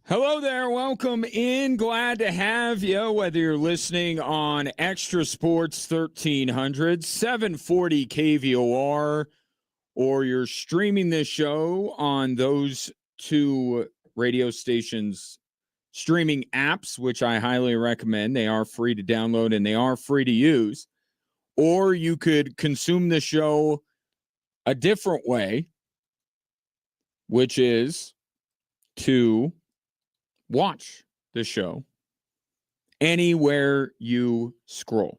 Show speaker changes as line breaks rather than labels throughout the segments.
Hello there. Welcome in. Glad to have you, whether you're listening on Extra Sports 1300, 740 KVOR, or you're streaming this show on those two radio stations' streaming apps, which I highly recommend. They are free to download and they are free to use. Or you could consume the show a different way, which is to watch the show anywhere you scroll.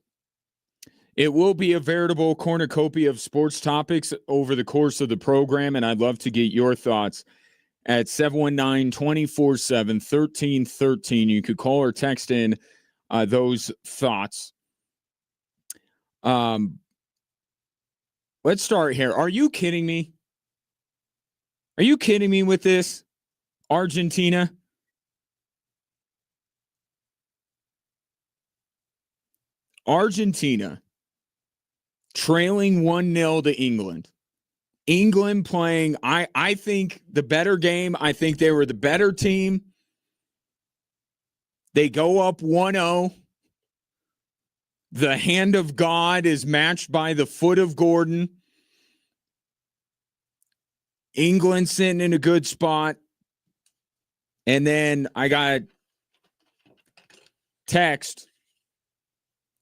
It will be a veritable cornucopia of sports topics over the course of the program, and I'd love to get your thoughts at 719-247-1313. You could call or text in those thoughts. Let's start here. Are you kidding me? Are you kidding me with this? Argentina? Argentina trailing 1-0 to England. England playing, I think, the better game. I think they were the better team. They go up 1-0. The hand of God is matched by the foot of Gordon. England sitting in a good spot. And then I got text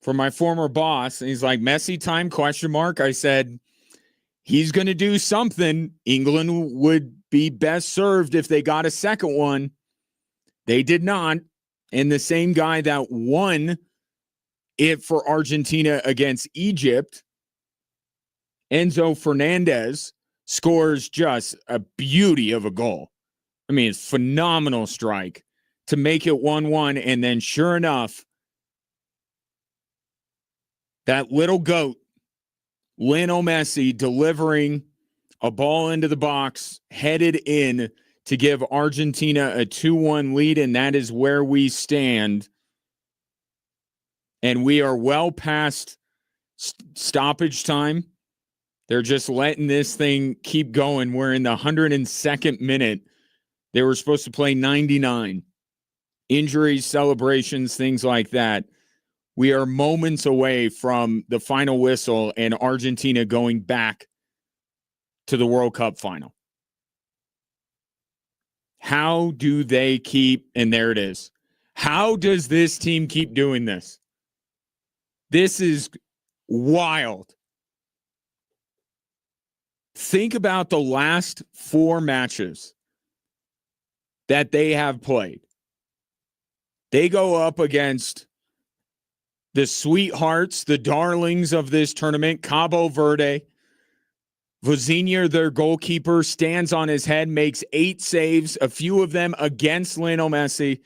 from my former boss, and he's like, Messi time, ? I said, he's going to do something. England would be best served if they got a second one. They did not. And the same guy that won it for Argentina against Egypt, Enzo Fernandez, scores just a beauty of a goal. I mean, it's phenomenal strike to make it 1-1. And then sure enough, that little goat, Lionel Messi, delivering a ball into the box, headed in to give Argentina a 2-1 lead, and that is where we stand. And we are well past stoppage time. They're just letting this thing keep going. We're in the 102nd minute. They were supposed to play 99. Injuries, celebrations, things like that. We are moments away from the final whistle and Argentina going back to the World Cup final. How do they keep, and there it is. How does this team keep doing this? This is wild. Think about the last 4 matches that they have played. They go up against the sweethearts, the darlings of this tournament, Cabo Verde. Vozinha, their goalkeeper, stands on his head, makes 8 saves, a few of them against Lionel Messi.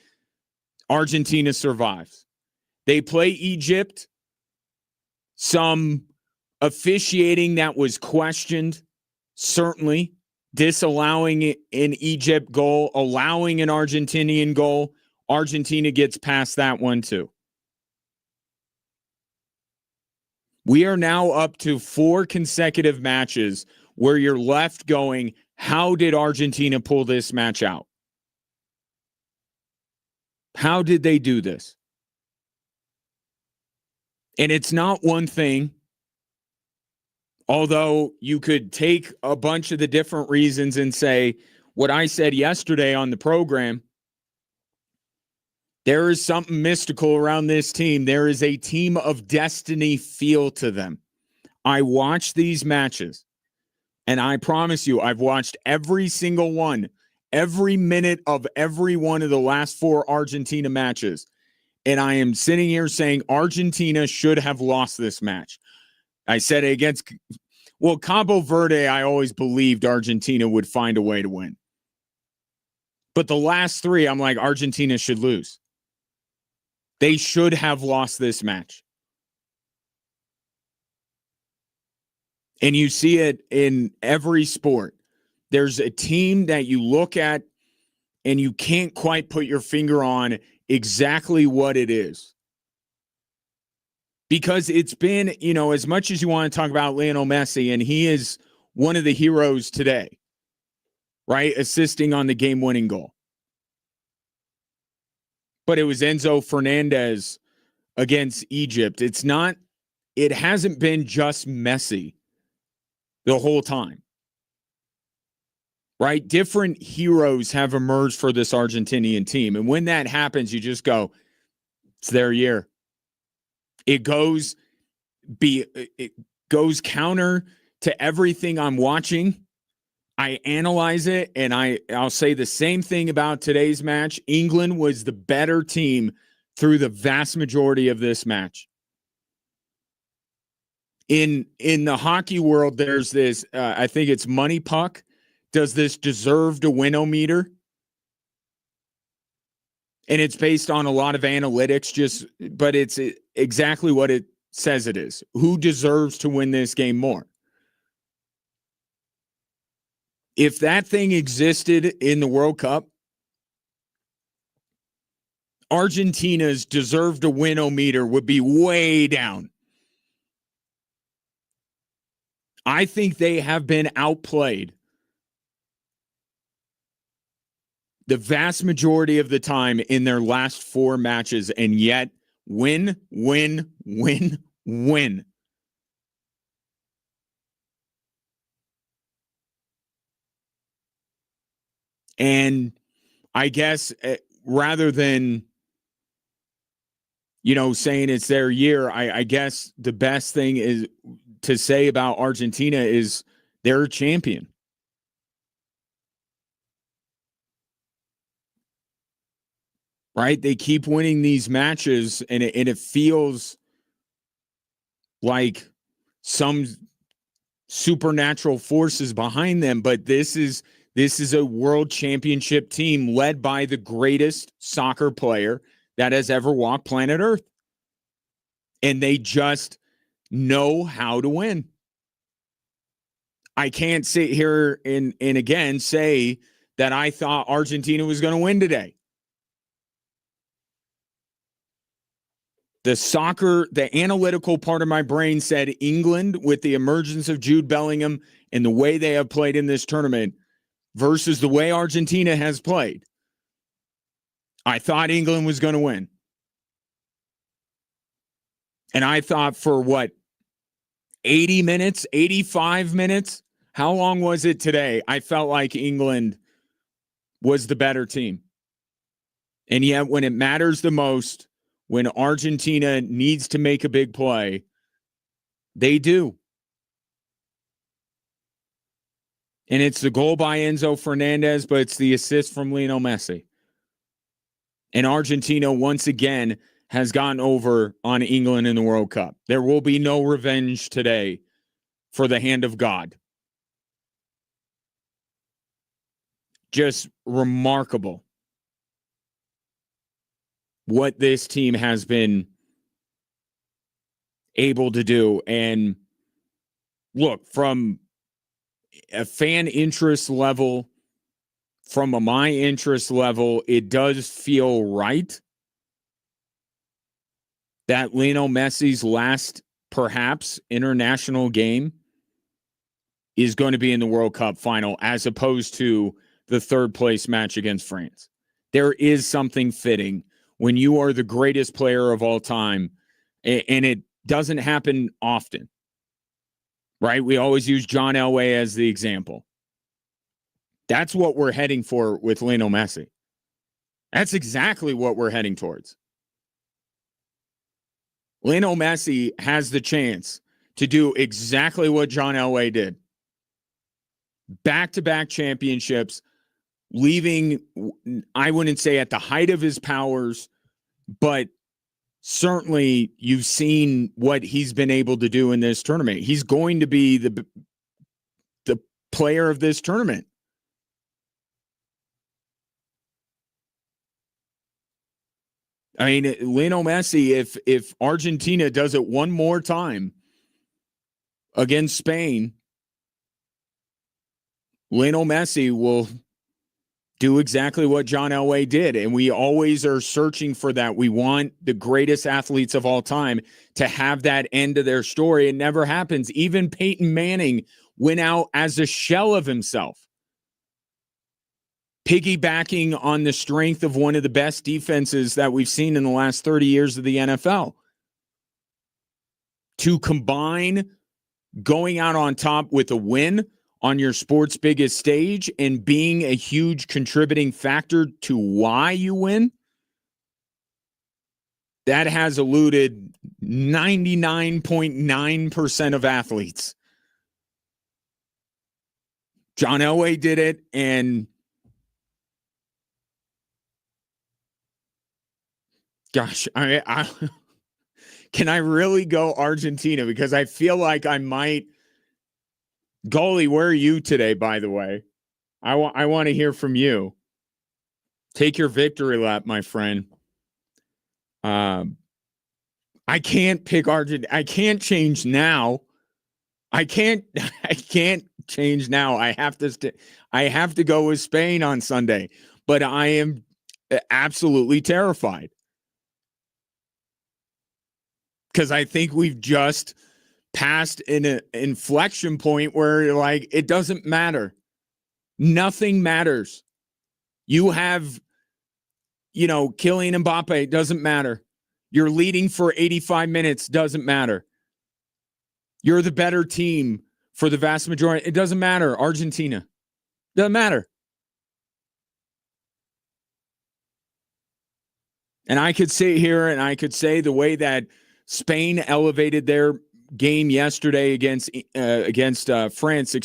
Argentina survives. They play Egypt. Some officiating that was questioned, certainly. Disallowing an Egypt goal, allowing an Argentinian goal. Argentina gets past that one too. We are now up to 4 consecutive matches where you're left going, how did Argentina pull this match out? How did they do this? And it's not one thing, although you could take a bunch of the different reasons and say what I said yesterday on the program. There is something mystical around this team. There is a team of destiny feel to them. I watch these matches, and I promise you, I've watched every single one, every minute of every one of the last 4 Argentina matches. And I am sitting here saying Argentina should have lost this match. I said it against, Cabo Verde, I always believed Argentina would find a way to win. But the last 3, I'm like, Argentina should lose. They should have lost this match. And you see it in every sport. There's a team that you look at and you can't quite put your finger on exactly what it is. Because it's been, as much as you want to talk about Lionel Messi, and he is one of the heroes today, right? Assisting on the game-winning goal. but it was Enzo Fernandez against Egypt. It hasn't been just Messi the whole time. Right? Different heroes have emerged for this Argentinian team. And when that happens, you just go, it's their year. It goes counter to everything I'm watching. I analyze it, and I'll say the same thing about today's match. England was the better team through the vast majority of this match. In the hockey world, there's this, I think it's Money Puck, does this deserve to win-o-meter? And it's based on a lot of analytics, but it's exactly what it says it is. Who deserves to win this game more? If that thing existed in the World Cup, Argentina's deserve to win-o-meter would be way down. I think they have been outplayed the vast majority of the time in their last 4 matches, and yet win. And I guess rather than, saying it's their year, I guess the best thing is to say about Argentina is they're a champion. Right? They keep winning these matches, and it feels like some supernatural forces behind them, but this is a world championship team led by the greatest soccer player that has ever walked planet Earth. And they just know how to win. I can't sit here and again say that I thought Argentina was going to win today. The analytical part of my brain said England, with the emergence of Jude Bellingham and the way they have played in this tournament versus the way Argentina has played, I thought England was going to win. And I thought for 80 minutes, 85 minutes? How long was it today? I felt like England was the better team. And yet when it matters the most, when Argentina needs to make a big play, they do. And it's the goal by Enzo Fernandez, but it's the assist from Lionel Messi. And Argentina, once again, has gotten over on England in the World Cup. There will be no revenge today for the hand of God. Just remarkable what this team has been able to do. And look, from a fan interest level, from my interest level, it does feel right that Lionel Messi's last, perhaps, international game is going to be in the World Cup final as opposed to the third place match against France. There is something fitting when you are the greatest player of all time, and it doesn't happen often, right? We always use John Elway as the example. That's what we're heading for with Lionel Messi. That's exactly what we're heading towards. Lionel Messi has the chance to do exactly what John Elway did. Back-to-back championships, leaving, I wouldn't say at the height of his powers, but certainly you've seen what he's been able to do in this tournament. He's going to be the player of this tournament. I mean, Lionel Messi, if Argentina does it one more time against Spain, Lionel Messi will do exactly what John Elway did. And we always are searching for that. We want the greatest athletes of all time to have that end of their story. It never happens. Even Peyton Manning went out as a shell of himself. piggybacking on the strength of one of the best defenses that we've seen in the last 30 years of the NFL. To combine going out on top with a win on your sport's biggest stage and being a huge contributing factor to why you win, that has eluded 99.9% of athletes. John Elway did it, and gosh, I can I really go Argentina? Because I feel like I might. Goalie, where are you today, by the way? I want to hear from you. Take your victory lap, my friend. I can't pick Argentina. I can't change now. I can't change now. I have to go with Spain on Sunday. But I am absolutely terrified. Because I think we've just passed an inflection point where, like, it doesn't matter. Nothing matters. You have, Kylian Mbappe, it doesn't matter. You're leading for 85 minutes, doesn't matter. You're the better team for the vast majority. It doesn't matter. Argentina. Doesn't matter. And I could sit here and I could say the way that Spain elevated their game yesterday against France,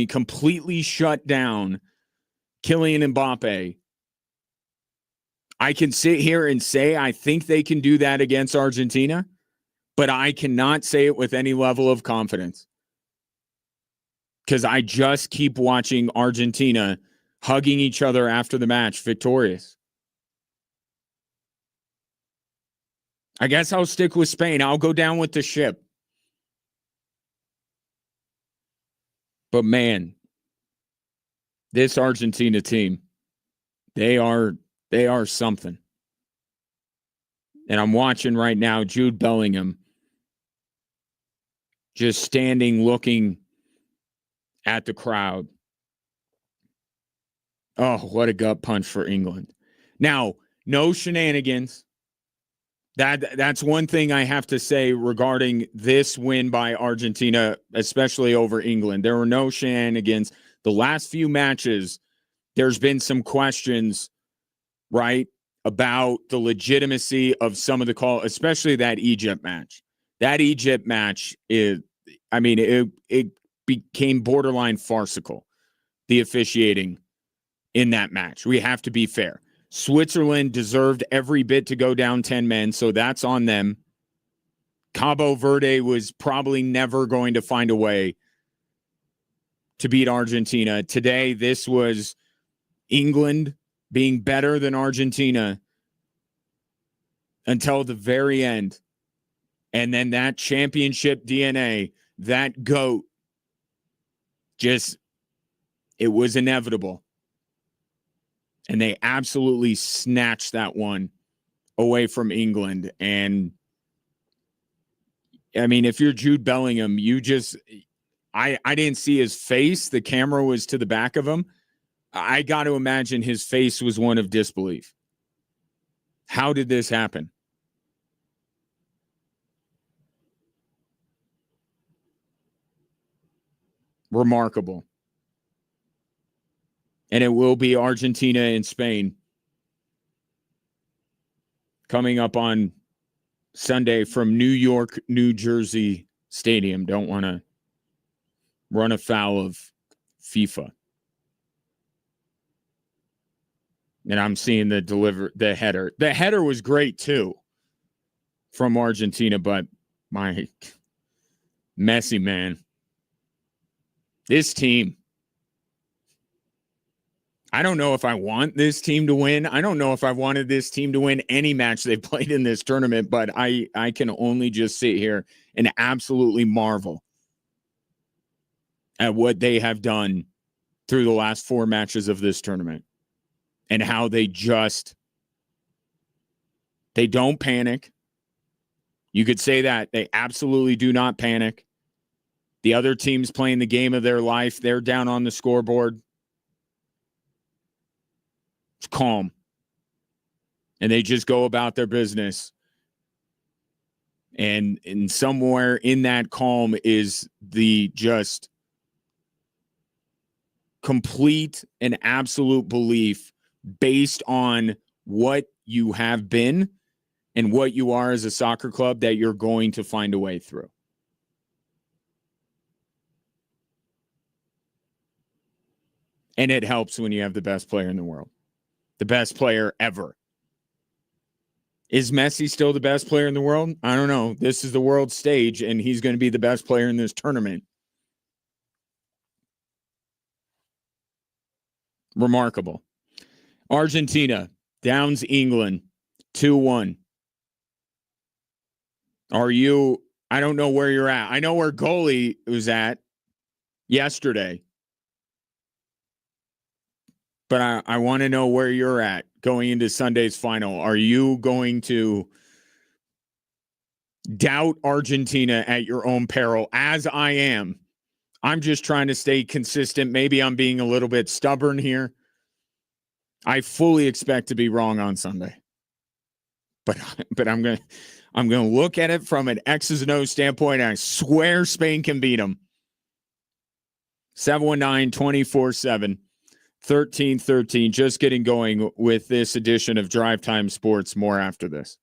completely shut down Kylian Mbappe. I can sit here and say I think they can do that against Argentina, but I cannot say it with any level of confidence because I just keep watching Argentina hugging each other after the match, victorious. I guess I'll stick with Spain. I'll go down with the ship. But man, this Argentina team, they are something. And I'm watching right now Jude Bellingham just standing looking at the crowd. Oh, what a gut punch for England. Now, no shenanigans. That's one thing I have to say regarding this win by Argentina, especially over England. There were no shenanigans. The last few matches, there's been some questions, right, about the legitimacy of some of the call, especially that Egypt match. That Egypt match it became borderline farcical, the officiating in that match. We have to be fair. Switzerland deserved every bit to go down 10 men, so that's on them. Cabo Verde was probably never going to find a way to beat Argentina. Today, this was England being better than Argentina until the very end. And then that championship DNA, that GOAT, it was inevitable. And they absolutely snatched that one away from England. And, I mean, if you're Jude Bellingham, I didn't see his face. The camera was to the back of him. I got to imagine his face was one of disbelief. How did this happen? Remarkable. And it will be Argentina and Spain coming up on Sunday from New York, New Jersey Stadium. Don't want to run afoul of FIFA. And I'm seeing the header. The header was great too from Argentina, but my Messi, man. This team. I don't know if I want this team to win. I don't know if I wanted this team to win any match they played in this tournament, but I can only just sit here and absolutely marvel at what they have done through the last 4 matches of this tournament and how they don't panic. You could say that. They absolutely do not panic. The other team's playing the game of their life. They're down on the scoreboard. It's calm. And they just go about their business. And somewhere in that calm is the just complete and absolute belief based on what you have been and what you are as a soccer club that you're going to find a way through. And it helps when you have the best player in the world, the best player ever. Is Messi still the best player in the world? I don't know. This is the world stage, and he's going to be the best player in this tournament. Remarkable. Argentina downs England 2-1. Are you, I don't know where you're at. I know where goalie was at yesterday. But I want to know where you're at going into Sunday's final. Are you going to doubt Argentina at your own peril, as I am? I'm just trying to stay consistent. Maybe I'm being a little bit stubborn here. I fully expect to be wrong on Sunday. But I'm going to look at it from an X's and O's standpoint, and I swear Spain can beat them. 719-24-7. 1313, just getting going with this edition of Drive Time Sports. More after this.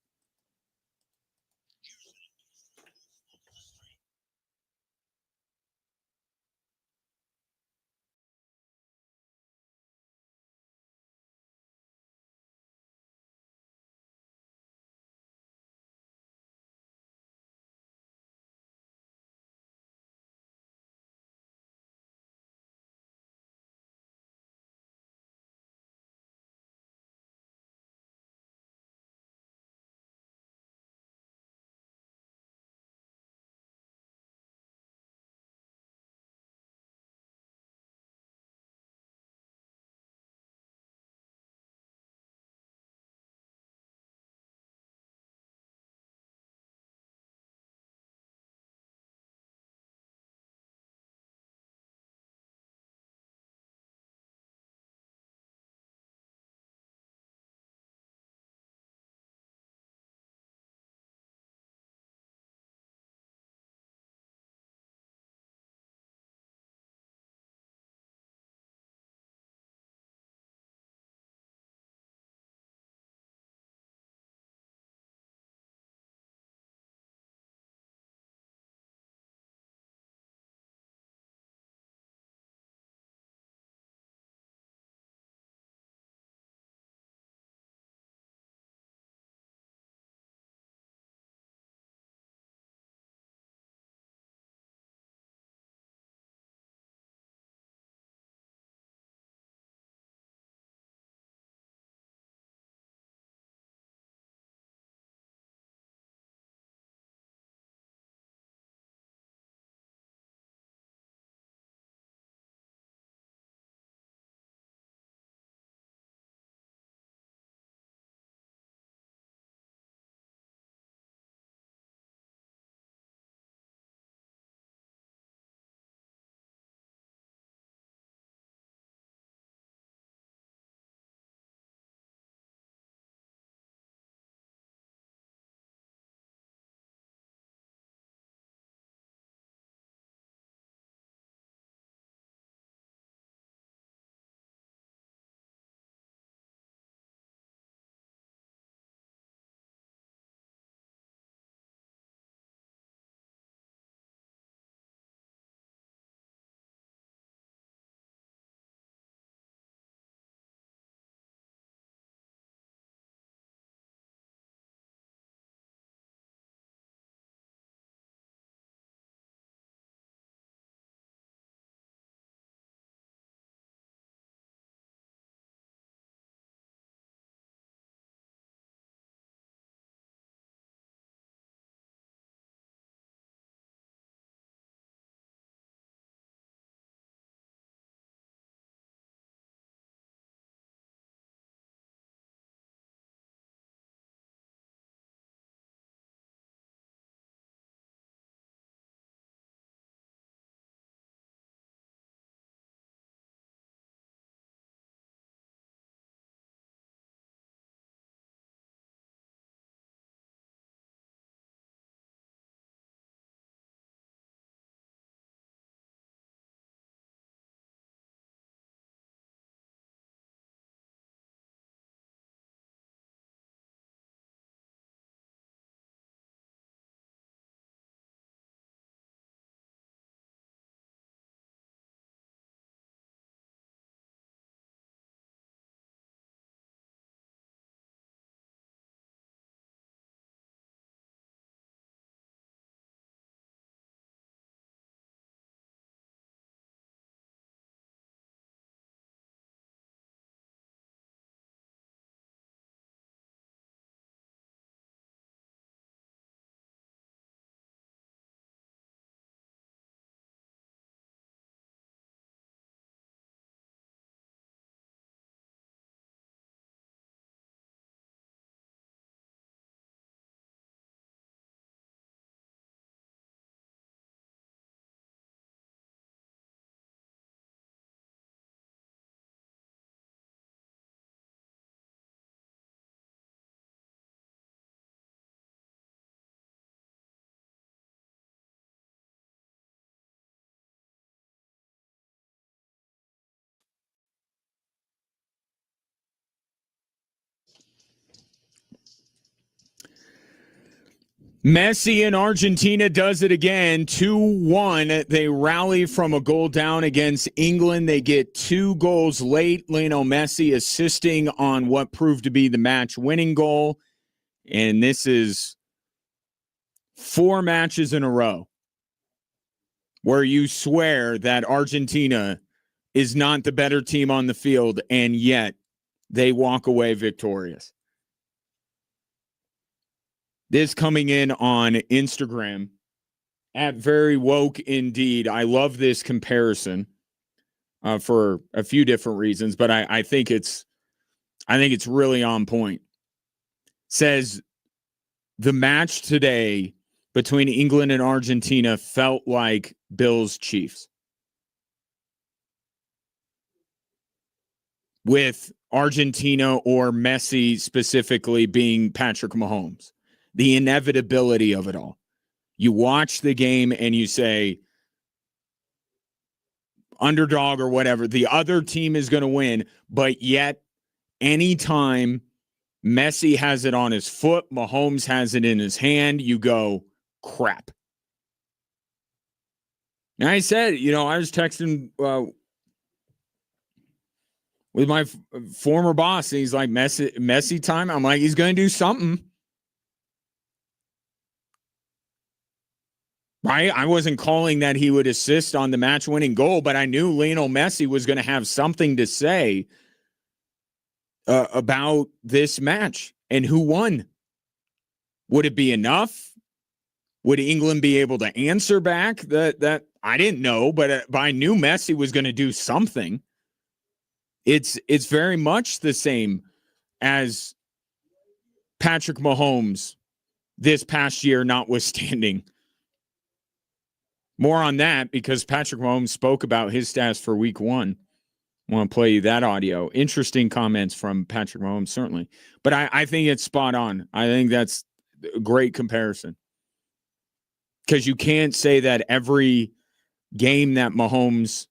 Messi in Argentina does it again, 2-1. They rally from a goal down against England. They get 2 goals late. Lionel Messi assisting on what proved to be the match-winning goal. And this is 4 matches in a row where you swear that Argentina is not the better team on the field, and yet they walk away victorious. This coming in on Instagram at Very Woke Indeed. I love this comparison for a few different reasons, but I think it's really on point. Says the match today between England and Argentina felt like Bills Chiefs, with Argentina or Messi specifically being Patrick Mahomes. The inevitability of it all. You watch the game and you say, underdog or whatever, the other team is going to win, but yet anytime Messi has it on his foot, Mahomes has it in his hand, you go, crap. And I said, I was texting with my former boss, and he's like, Messi time? I'm like, he's going to do something. Right? I wasn't calling that he would assist on the match-winning goal, but I knew Lionel Messi was going to have something to say about this match and who won. Would it be enough? Would England be able to answer back? That I didn't know, but I knew Messi was going to do something. It's very much the same as Patrick Mahomes this past year, notwithstanding. More on that because Patrick Mahomes spoke about his stats for week 1. I want to play you that audio. Interesting comments from Patrick Mahomes, certainly. But I think it's spot on. I think that's a great comparison. Because you can't say that every game that Mahomes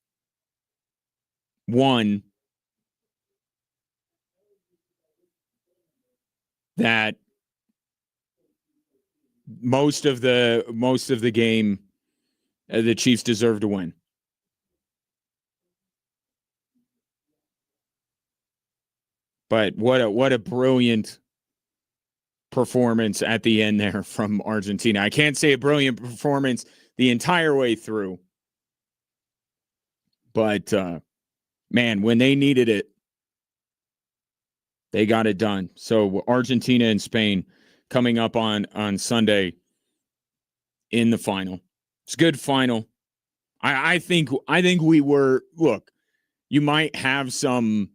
won, that most of the game the Chiefs deserve to win. But what a brilliant performance at the end there from Argentina. I can't say a brilliant performance the entire way through. But, man, when they needed it, they got it done. So Argentina and Spain coming up on Sunday in the final. It's a good final. I think we were, look, you might have some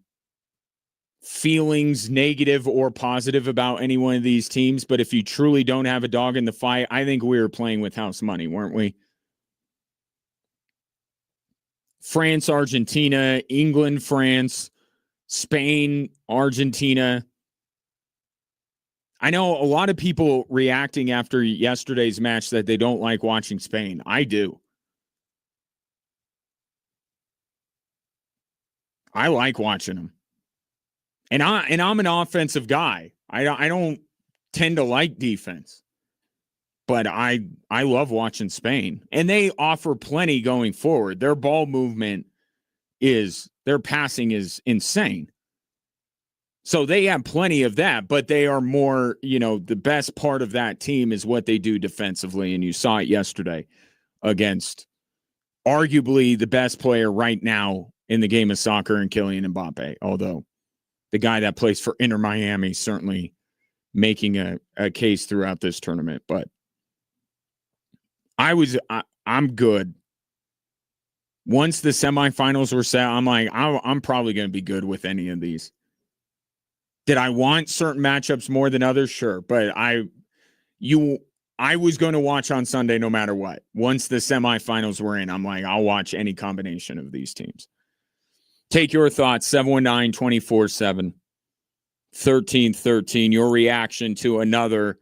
feelings, negative or positive, about any one of these teams, but if you truly don't have a dog in the fight, I think we were playing with house money, weren't we? France, Argentina, England, France, Spain, Argentina. I know a lot of people reacting after yesterday's match that they don't like watching Spain. I do. I like watching them. And I'm an offensive guy. I don't tend to like defense. But I love watching Spain. And they offer plenty going forward. Their ball movement their passing is insane. So they have plenty of that, but they are more, the best part of that team is what they do defensively. And you saw it yesterday against arguably the best player right now in the game of soccer, and Kylian Mbappe. Although the guy that plays for Inter Miami certainly making a case throughout this tournament. But I'm good. Once the semifinals were set, I'm like, I'm probably going to be good with any of these. Did I want certain matchups more than others? Sure. But I was going to watch on Sunday no matter what. Once the semifinals were in, I'm like, I'll watch any combination of these teams. Take your thoughts, 719-24-7, 1313. Your reaction to another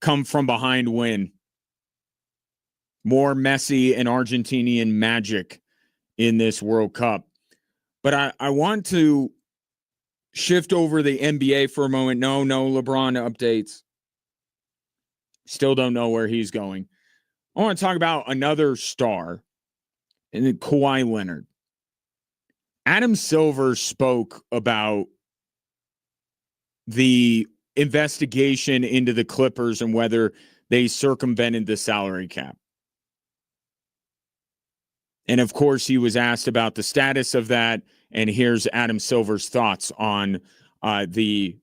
come-from-behind win. More Messi and Argentinian magic in this World Cup. But I want to shift over the NBA for a moment. No LeBron updates. Still don't know where he's going. I want to talk about another star, and then Kawhi Leonard. Adam Silver spoke about the investigation into the Clippers and whether they circumvented the salary cap. And of course, he was asked about the status of that. And here's Adam Silver's thoughts on where the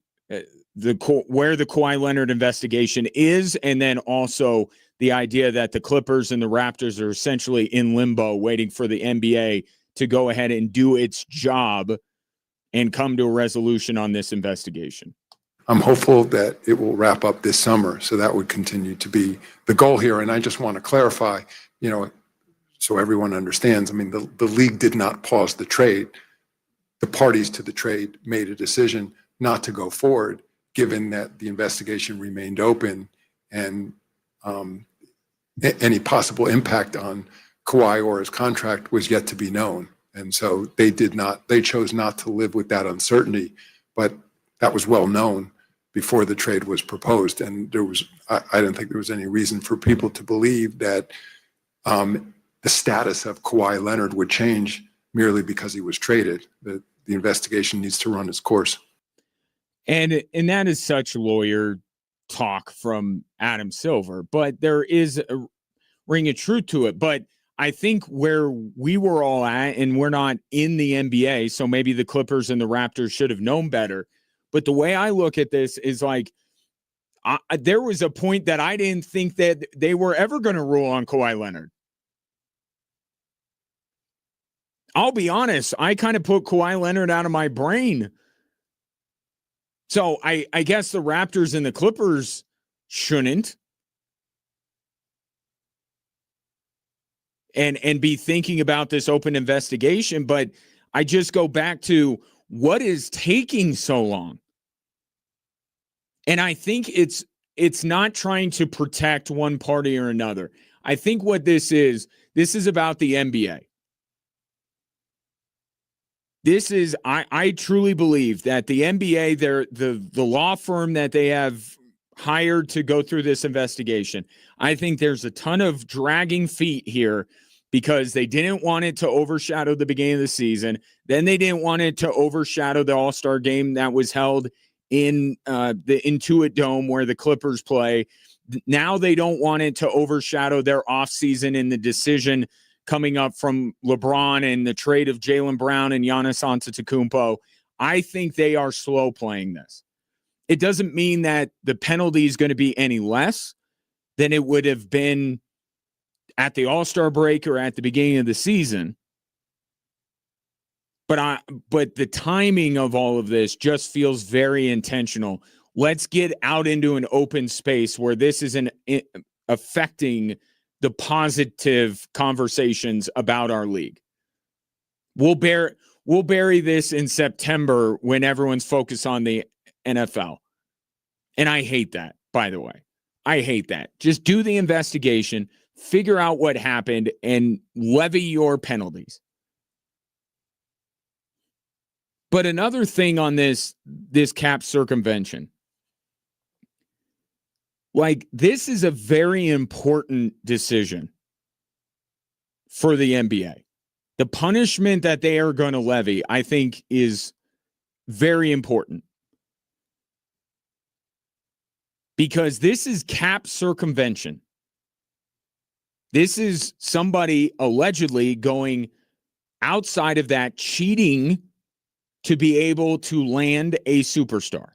Kawhi Leonard investigation is, and then also the idea that the Clippers and the Raptors are essentially in limbo, waiting for the NBA to go ahead and do its job and come to a resolution on this investigation.
I'm hopeful that it will wrap up this summer, so that would continue to be the goal here. And I just want to clarify, so everyone understands, I mean, the league did not pause the trade. The parties to the trade made a decision not to go forward, given that the investigation remained open and any possible impact on Kawhi or his contract was yet to be known. And so they chose not to live with that uncertainty, but that was well known before the trade was proposed. And I didn't think there was any reason for people to believe that the status of Kawhi Leonard would change merely because he was traded. The investigation needs to run its course.
And that is such lawyer talk from Adam Silver, but there is a ring of truth to it. But I think where we were all at, and we're not in the NBA, so maybe the Clippers and the Raptors should have known better. But the way I look at this is like, there was a point that I didn't think that they were ever going to rule on Kawhi Leonard. I'll be honest, I kind of put Kawhi Leonard out of my brain. So I guess the Raptors and the Clippers shouldn't. And be thinking about this open investigation, but I just go back to what is taking so long. And I think it's not trying to protect one party or another. I think what this is about the NBA. I truly believe that the NBA, the law firm that they have hired to go through this investigation, I think there's a ton of dragging feet here because they didn't want it to overshadow the beginning of the season. Then they didn't want it to overshadow the All-Star game that was held in the Intuit Dome where the Clippers play. Now they don't want it to overshadow their offseason and the decision coming up from LeBron and the trade of Jaylen Brown and Giannis Antetokounmpo. I think they are slow playing this. It doesn't mean that the penalty is going to be any less than it would have been at the All-Star break or at the beginning of the season. But the timing of all of this just feels very intentional. Let's get out into an open space where this isn't affecting the positive conversations about our league. We'll bury this in September when everyone's focused on the NFL. And I hate that, by the way. I hate that. Just do the investigation, figure out what happened, and levy your penalties. But another thing on this cap circumvention, like, this is a very important decision for the NBA. The punishment that they are going to levy, I think, is very important. Because this is cap circumvention. This is somebody allegedly going outside of that, cheating to be able to land a superstar.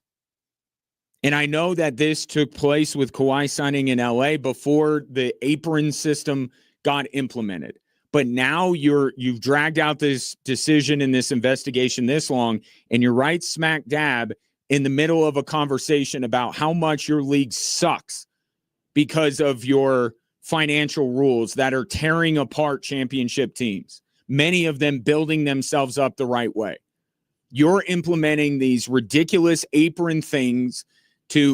And I know that this took place with Kawhi signing in LA before the apron system got implemented. But now you've dragged out this decision and this investigation this long, and you're right smack dab in the middle of a conversation about how much your league sucks because of your financial rules that are tearing apart championship teams, many of them building themselves up the right way. You're implementing these ridiculous apron things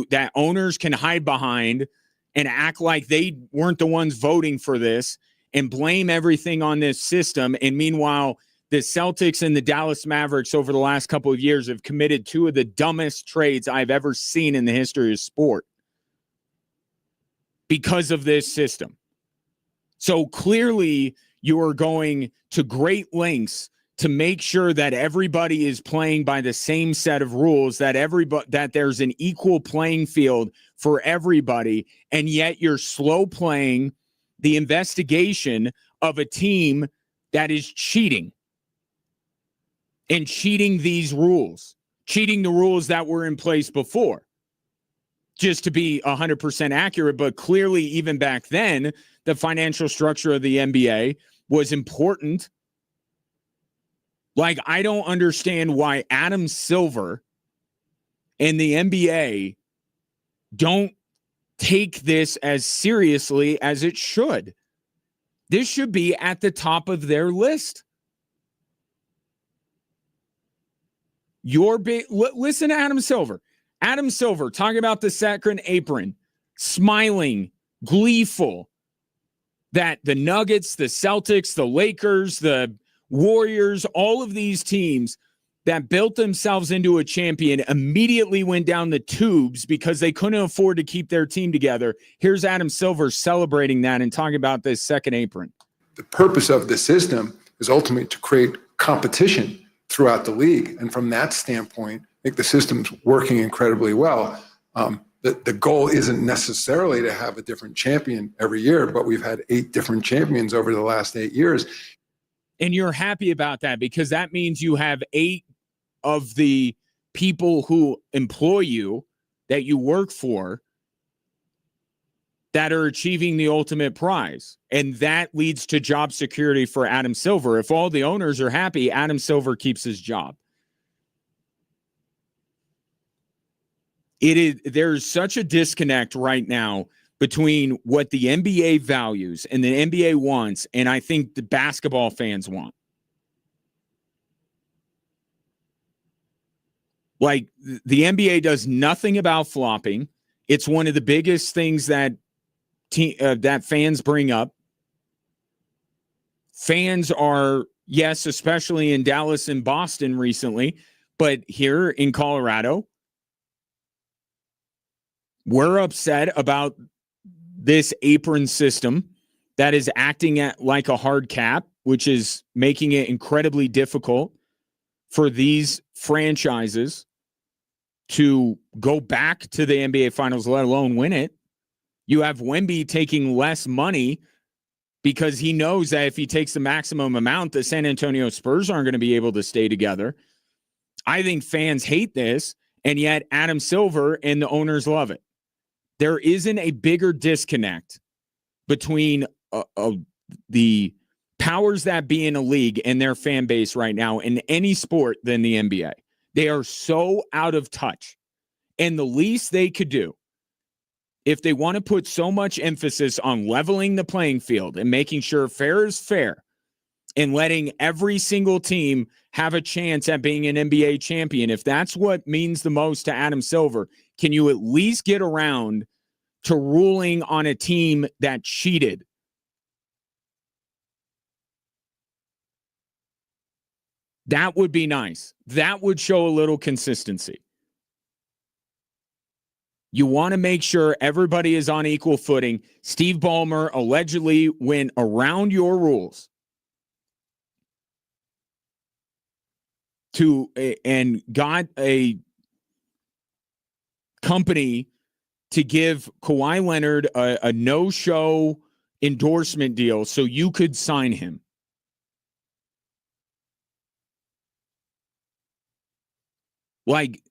that owners can hide behind and act like they weren't the ones voting for this and blame everything on this system. And meanwhile, the Celtics and the Dallas Mavericks over the last couple of years have committed two of the dumbest trades I've ever seen in the history of sport. because of this system. So clearly you are going to great lengths to make sure that everybody is playing by the same set of rules, that there's an equal playing field for everybody, and yet you're slow playing the investigation of a team that is cheating and cheating these rules, cheating the rules that were in place before. Just to be 100% accurate, but clearly even back then, the financial structure of the NBA was important. Like, I don't understand why Adam Silver and the NBA don't take this as seriously as it should. This should be at the top of their list. Listen to Adam Silver. Adam Silver talking about the second apron, smiling, gleeful that the Nuggets, the Celtics, the Lakers, the Warriors, all of these teams that built themselves into a champion immediately went down the tubes because they couldn't afford to keep their team together. Here's Adam Silver celebrating that and talking about this second apron.
The purpose of the system is ultimately to create competition throughout the league. And from that standpoint, I think the system's working incredibly well. The goal isn't necessarily to have a different champion every year, but we've had 8 different champions over the last 8 years.
And you're happy about that because that means you have 8 of the people who employ you, that you work for, that are achieving the ultimate prize. And that leads to job security for Adam Silver. If all the owners are happy, Adam Silver keeps his job. There's such a disconnect right now between what the NBA values and the NBA wants, and I think the basketball fans want. Like, the NBA does nothing about flopping. It's one of the biggest things that that fans bring up. Fans are, yes, especially in Dallas and Boston recently, but here in Colorado, we're upset about this apron system that is acting like a hard cap, which is making it incredibly difficult for these franchises to go back to the NBA Finals, let alone win it. You have Wemby taking less money because he knows that if he takes the maximum amount, the San Antonio Spurs aren't going to be able to stay together. I think fans hate this, and yet Adam Silver and the owners love it. There isn't a bigger disconnect between the powers that be in a league and their fan base right now in any sport than the NBA. They are so out of touch. And the least they could do, if they want to put so much emphasis on leveling the playing field and making sure fair is fair and letting every single team have a chance at being an NBA champion, if that's what means the most to Adam Silver, can you at least get around to ruling on a team that cheated? That would be nice. That would show a little consistency. You want to make sure everybody is on equal footing. Steve Ballmer allegedly went around your rules and got a company to give Kawhi Leonard a no-show endorsement deal so you could sign him. Like,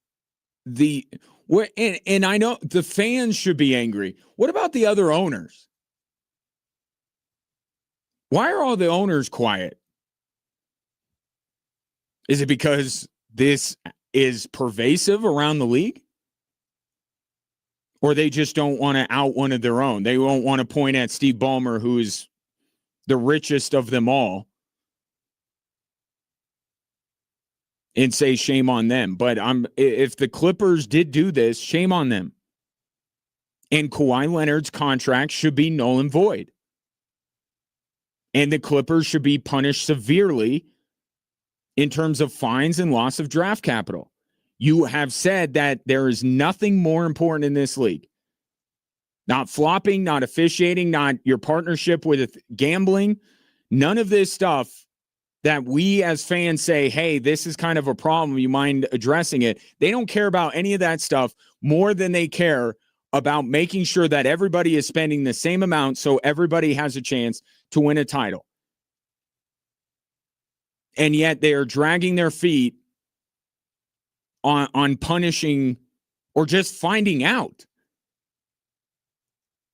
and I know the fans should be angry. What about the other owners? Why are all the owners quiet? Is it because this is pervasive around the league? Or they just don't want to out one of their own? They won't want to point at Steve Ballmer, who is the richest of them all, and say shame on them. But if the Clippers did do this, shame on them. And Kawhi Leonard's contract should be null and void. And the Clippers should be punished severely in terms of fines and loss of draft capital. You have said that there is nothing more important in this league Not flopping, not officiating, not your partnership with gambling. None of this stuff that we as fans say, hey, this is kind of a problem. You mind addressing it? They don't care about any of that stuff more than they care about making sure that everybody is spending the same amount so everybody has a chance to win a title. And yet they are dragging their feet on punishing or just finding out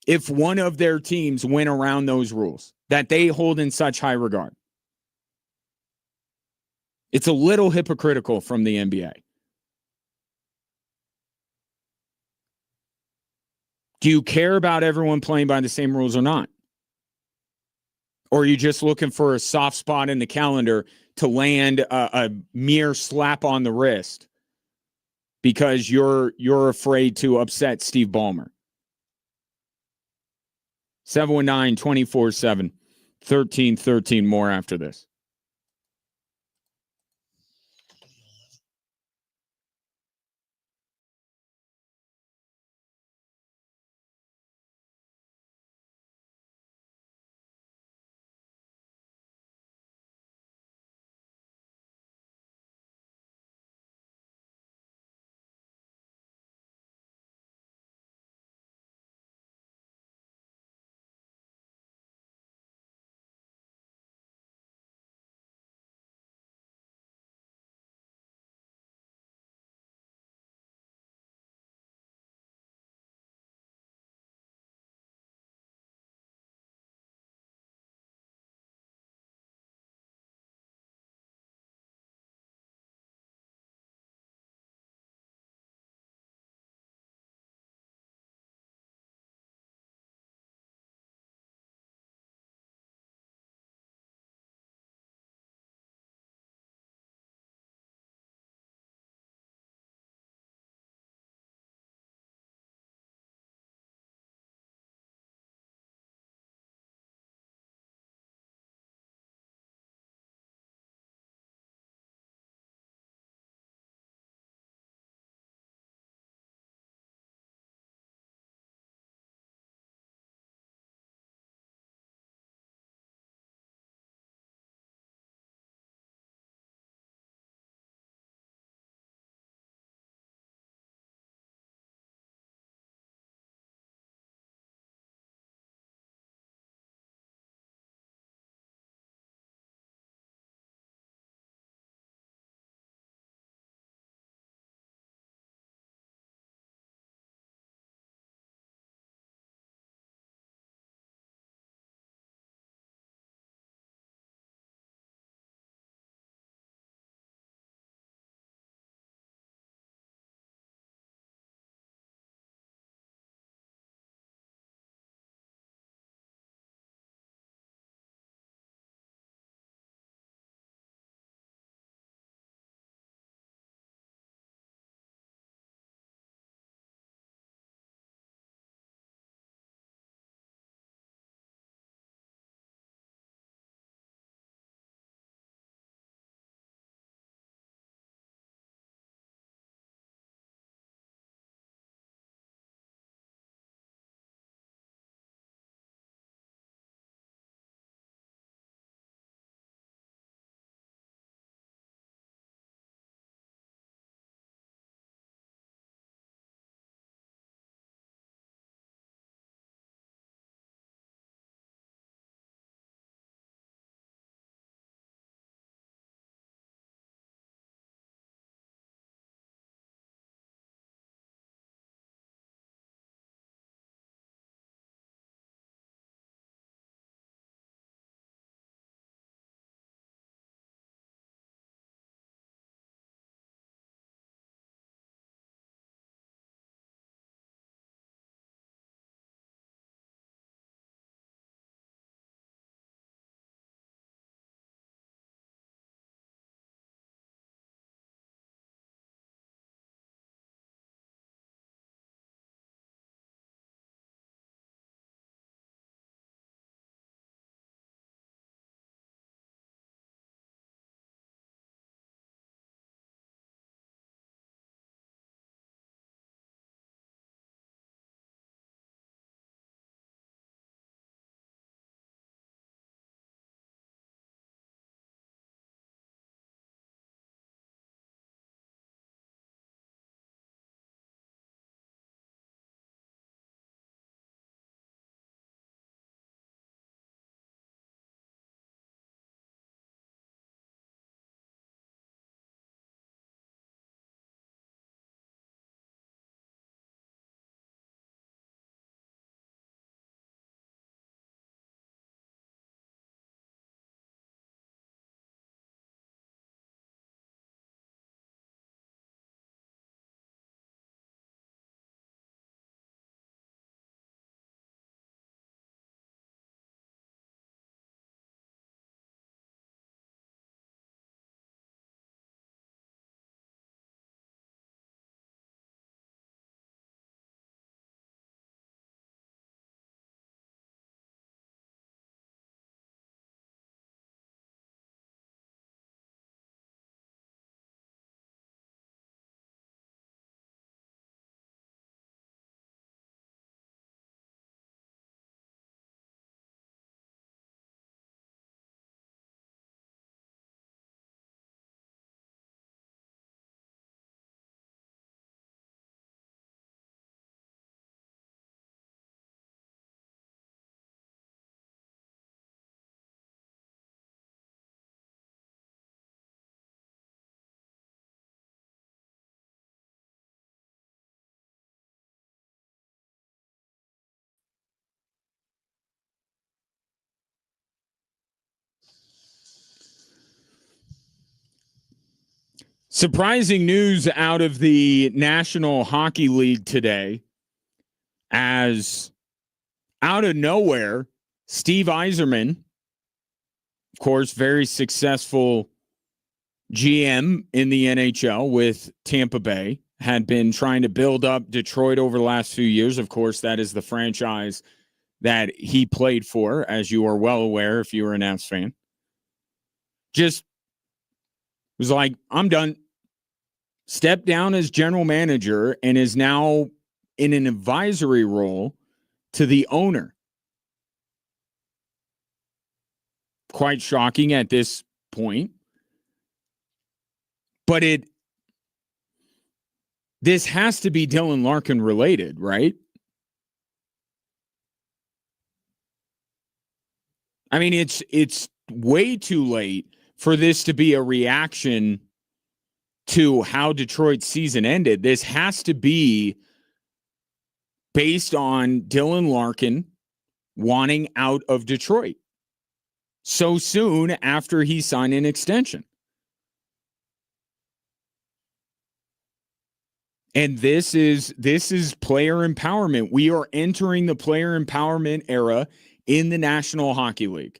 if one of their teams went around those rules that they hold in such high regard. It's a little hypocritical from the NBA. Do you care about everyone playing by the same rules or not? Or are you just looking for a soft spot in the calendar to land a mere slap on the wrist because you're afraid to upset Steve Ballmer? 719-24-7, more after this. Surprising news out of the National Hockey League today, as out of nowhere, Steve Yzerman, of course, very successful GM in the NHL with Tampa Bay, had been trying to build up Detroit over the last few years. Of course, that is the franchise that he played for, as you are well aware if you were an Avs fan. Just was like, I'm done. Stepped down as general manager and is now in an advisory role to the owner. Quite shocking at this point. But this has to be Dylan Larkin related, right? I mean, it's way too late for this to be a reaction to how Detroit's season ended. This has to be based on Dylan Larkin wanting out of Detroit so soon after he signed an extension. And this is player empowerment. We are entering the player empowerment era in the National Hockey League.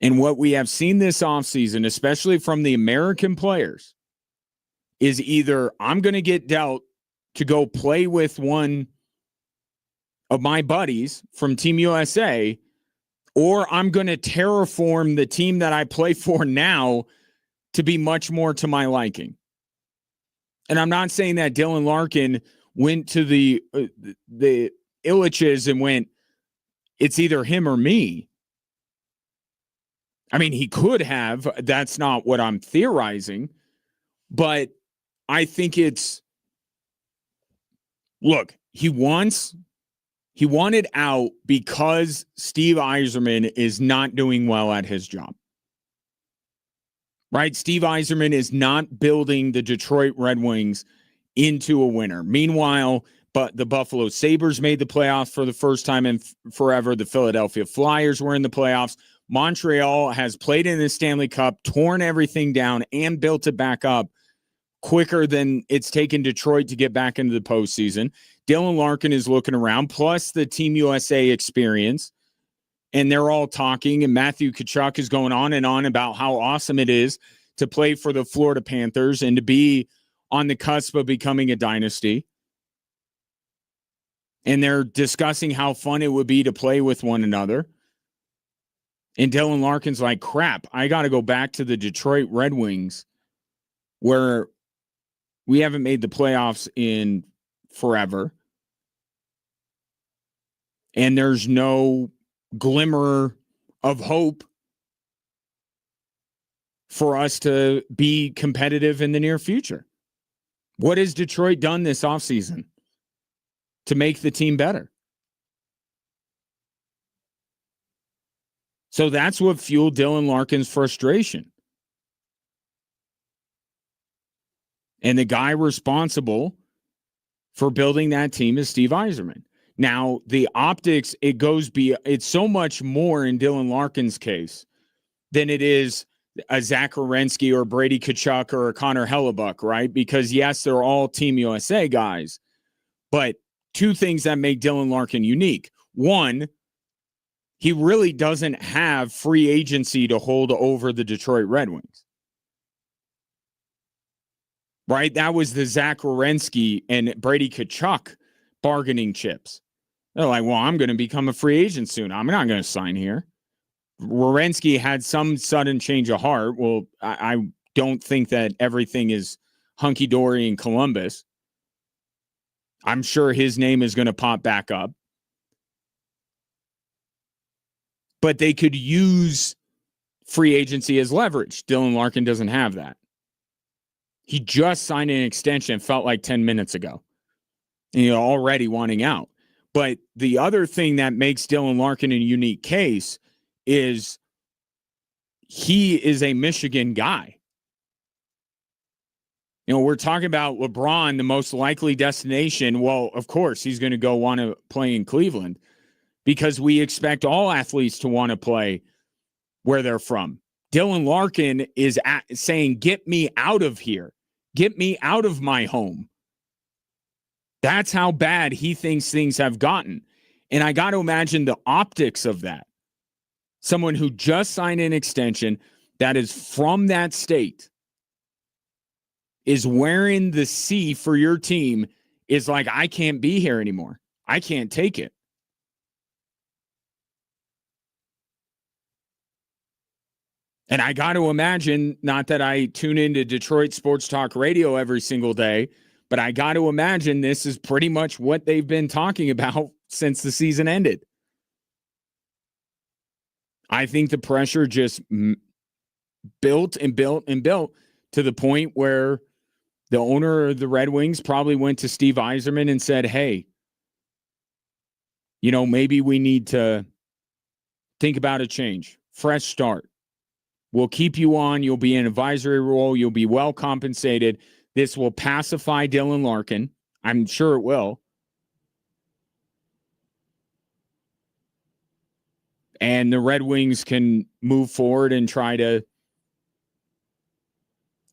And what we have seen this offseason, especially from the American players, is either I'm going to get dealt to go play with one of my buddies from Team USA, or I'm going to terraform the team that I play for now to be much more to my liking. And I'm not saying that Dylan Larkin went to the Illiches and went, it's either him or me. I mean, he could have. That's not what I'm theorizing. But I think look, he wanted out because Steve Yzerman is not doing well at his job. Right? Steve Yzerman is not building the Detroit Red Wings into a winner. Meanwhile, but the Buffalo Sabres made the playoffs for the first time in forever. The Philadelphia Flyers were in the playoffs. Montreal has played in the Stanley Cup, torn everything down, and built it back up quicker than it's taken Detroit to get back into the postseason. Dylan Larkin is looking around, plus the Team USA experience, and they're all talking, and Matthew Tkachuk is going on and on about how awesome it is to play for the Florida Panthers and to be on the cusp of becoming a dynasty. And they're discussing how fun it would be to play with one another. And Dylan Larkin's like, crap, I got to go back to the Detroit Red Wings where we haven't made the playoffs in forever. And there's no glimmer of hope for us to be competitive in the near future. What has Detroit done this offseason to make the team better? So that's what fueled Dylan Larkin's frustration. And the guy responsible for building that team is Steve Yzerman. Now, the optics, it's so much more in Dylan Larkin's case than it is a Zach Werenski or Brady Tkachuk or a Connor Hellebuck, right? Because, yes, they're all Team USA guys. But two things that make Dylan Larkin unique. One, he really doesn't have free agency to hold over the Detroit Red Wings. Right? That was the Zach Werenski and Brady Tkachuk bargaining chips. They're like, well, I'm going to become a free agent soon. I'm not going to sign here. Werenski had some sudden change of heart. Well, I don't think that everything is hunky-dory in Columbus. I'm sure his name is going to pop back up. But they could use free agency as leverage. Dylan Larkin doesn't have that. He just signed an extension, felt like 10 minutes ago. And you're already wanting out. But the other thing that makes Dylan Larkin a unique case is he is a Michigan guy. You know, we're talking about LeBron, the most likely destination. Well, of course, he's going to go want to play in Cleveland because we expect all athletes to want to play where they're from. Dylan Larkin is saying, get me out of here. Get me out of my home. That's how bad he thinks things have gotten. And I got to imagine the optics of that. Someone who just signed an extension that is from that state is wearing the C for your team is like, I can't be here anymore. I can't take it. And I got to imagine, not that I tune into Detroit Sports Talk Radio every single day, but I got to imagine this is pretty much what they've been talking about since the season ended. I think the pressure just built and built and built to the point where the owner of the Red Wings probably went to Steve Yzerman and said, hey, maybe we need to think about a change, fresh start. We'll keep you on. You'll be in an advisory role. You'll be well compensated. This will pacify Dylan Larkin. I'm sure it will. And the Red Wings can move forward and try to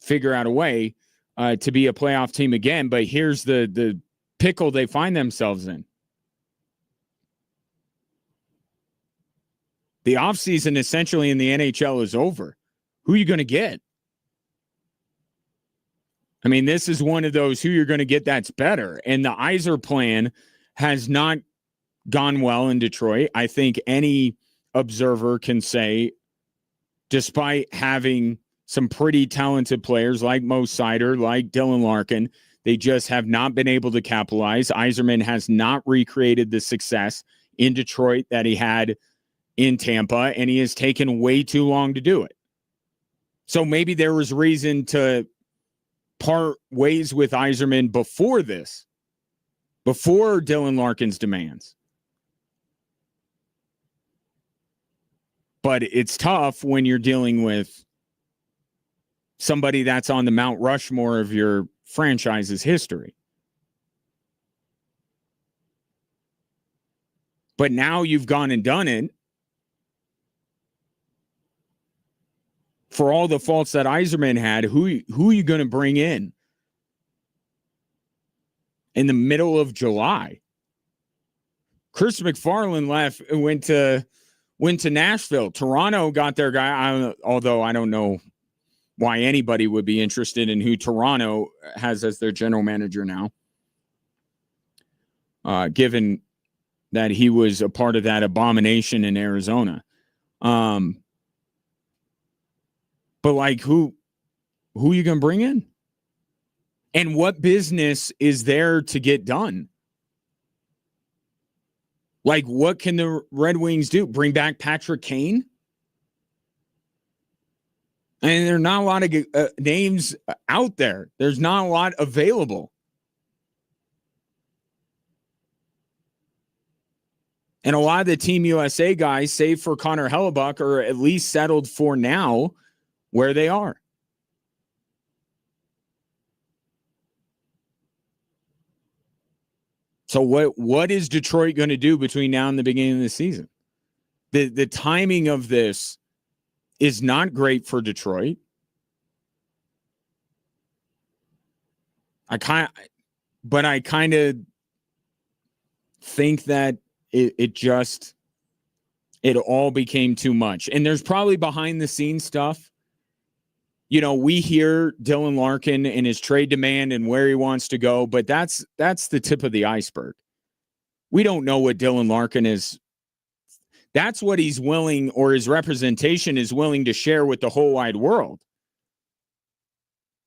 figure out a way to be a playoff team again. But here's the pickle they find themselves in. The offseason essentially in the NHL is over. Who are you going to get? I mean, this is one of those who you're going to get that's better. And the Yzer plan has not gone well in Detroit. I think any observer can say, despite having some pretty talented players like Mo Seider, like Dylan Larkin, they just have not been able to capitalize. Yzerman has not recreated the success in Detroit that he had in Tampa, and he has taken way too long to do it. So maybe there was reason to part ways with Yzerman before this, before Dylan Larkin's demands. But it's tough when you're dealing with somebody that's on the Mount Rushmore of your franchise's history. But now you've gone and done it. For all the faults that Yzerman had, who are you going to bring in the middle of July? Chris McFarland left, went to Nashville. Toronto got their guy, although I don't know why anybody would be interested in who Toronto has as their general manager now, given that he was a part of that abomination in Arizona. But like, who are you going to bring in? And what business is there to get done? Like, what can the Red Wings do? Bring back Patrick Kane? And there are not a lot of names out there. There's not a lot available. And a lot of the Team USA guys, save for Connor Hellebuck, are at least settled for now where they are. So what is Detroit going to do between now and the beginning of the season? The timing of this is not great for Detroit. I kind of think that it all became too much. And there's probably behind the scenes stuff. We hear Dylan Larkin and his trade demand and where he wants to go, but that's the tip of the iceberg. We don't know what Dylan Larkin is. That's what he's willing, or his representation is willing to share with the whole wide world.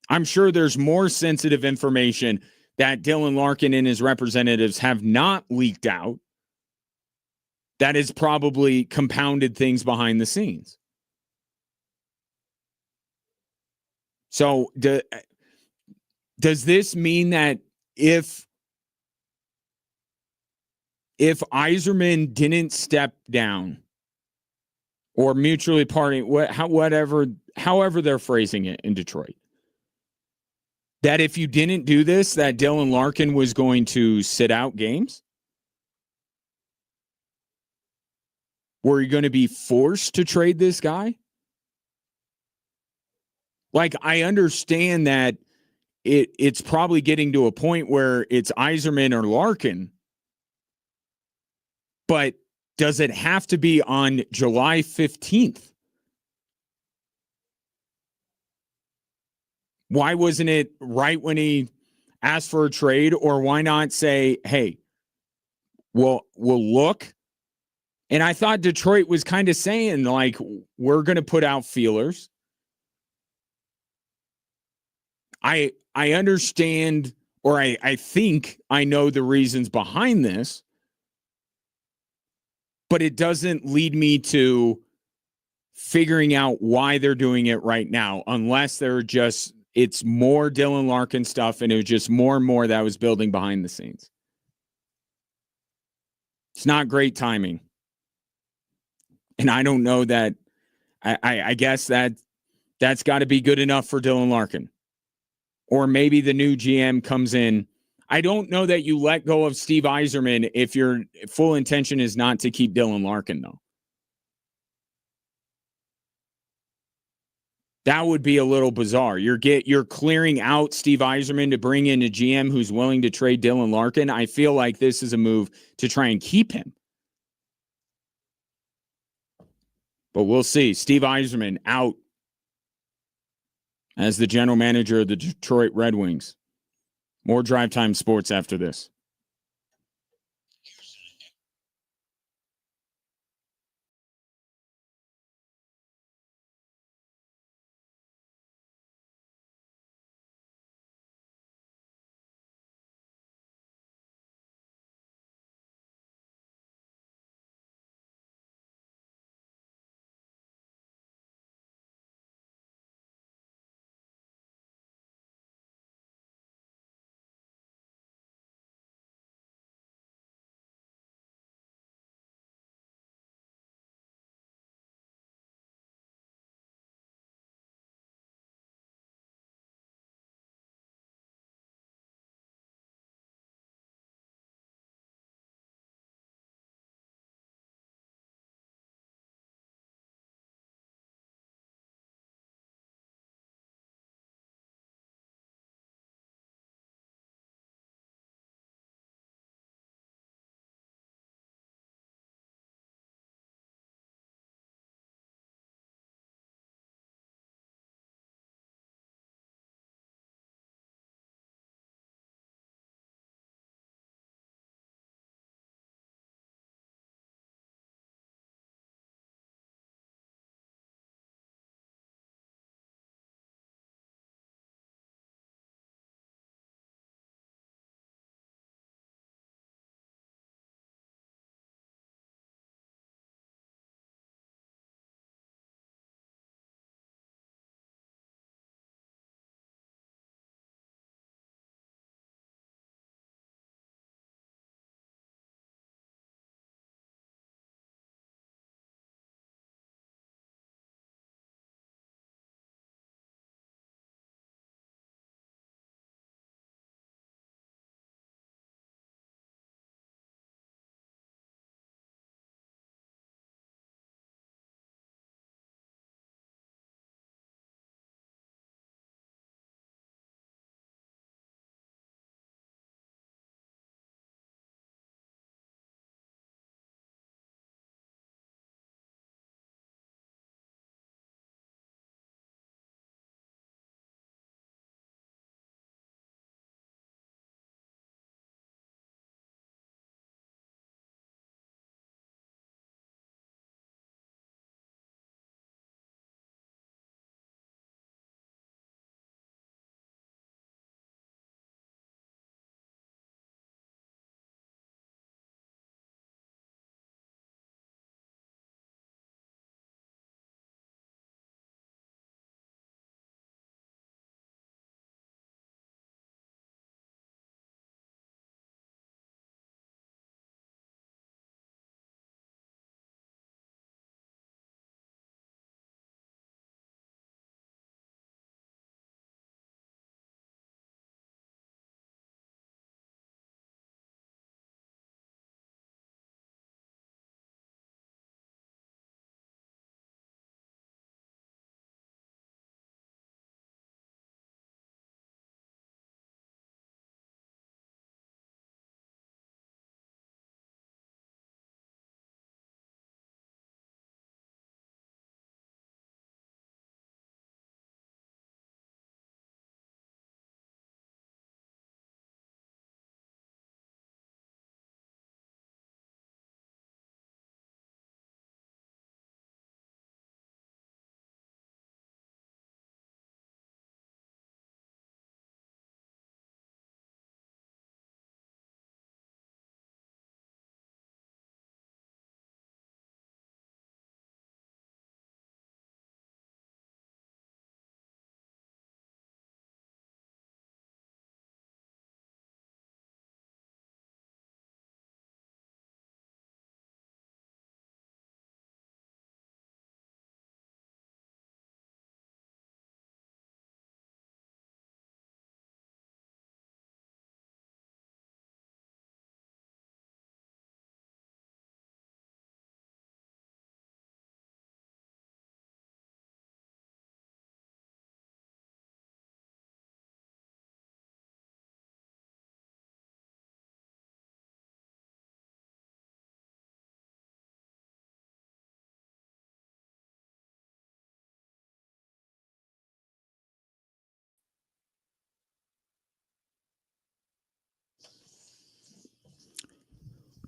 I'm sure there's more sensitive information that Dylan Larkin and his representatives have not leaked out that has probably compounded things behind the scenes. So does this mean that if Yzerman didn't step down or mutually parting, however they're phrasing it in Detroit, that if you didn't do this, that Dylan Larkin was going to sit out games? Were you going to be forced to trade this guy? Like, I understand that it's probably getting to a point where it's Yzerman or Larkin, but does it have to be on July 15th? Why wasn't it right when he asked for a trade? Or why not say, hey, we'll look? And I thought Detroit was kind of saying, like, we're going to put out feelers. I understand, or I think I know the reasons behind this, but it doesn't lead me to figuring out why they're doing it right now, unless it's more Dylan Larkin stuff and it was just more and more that was building behind the scenes. It's not great timing. And I don't know that, I guess that's got to be good enough for Dylan Larkin. Or maybe the new GM comes in. I don't know that you let go of Steve Yzerman if your full intention is not to keep Dylan Larkin, though. That would be a little bizarre. You're clearing out Steve Yzerman to bring in a GM who's willing to trade Dylan Larkin. I feel like this is a move to try and keep him. But we'll see. Steve Yzerman out as the general manager of the Detroit Red Wings. More Drive Time Sports after this.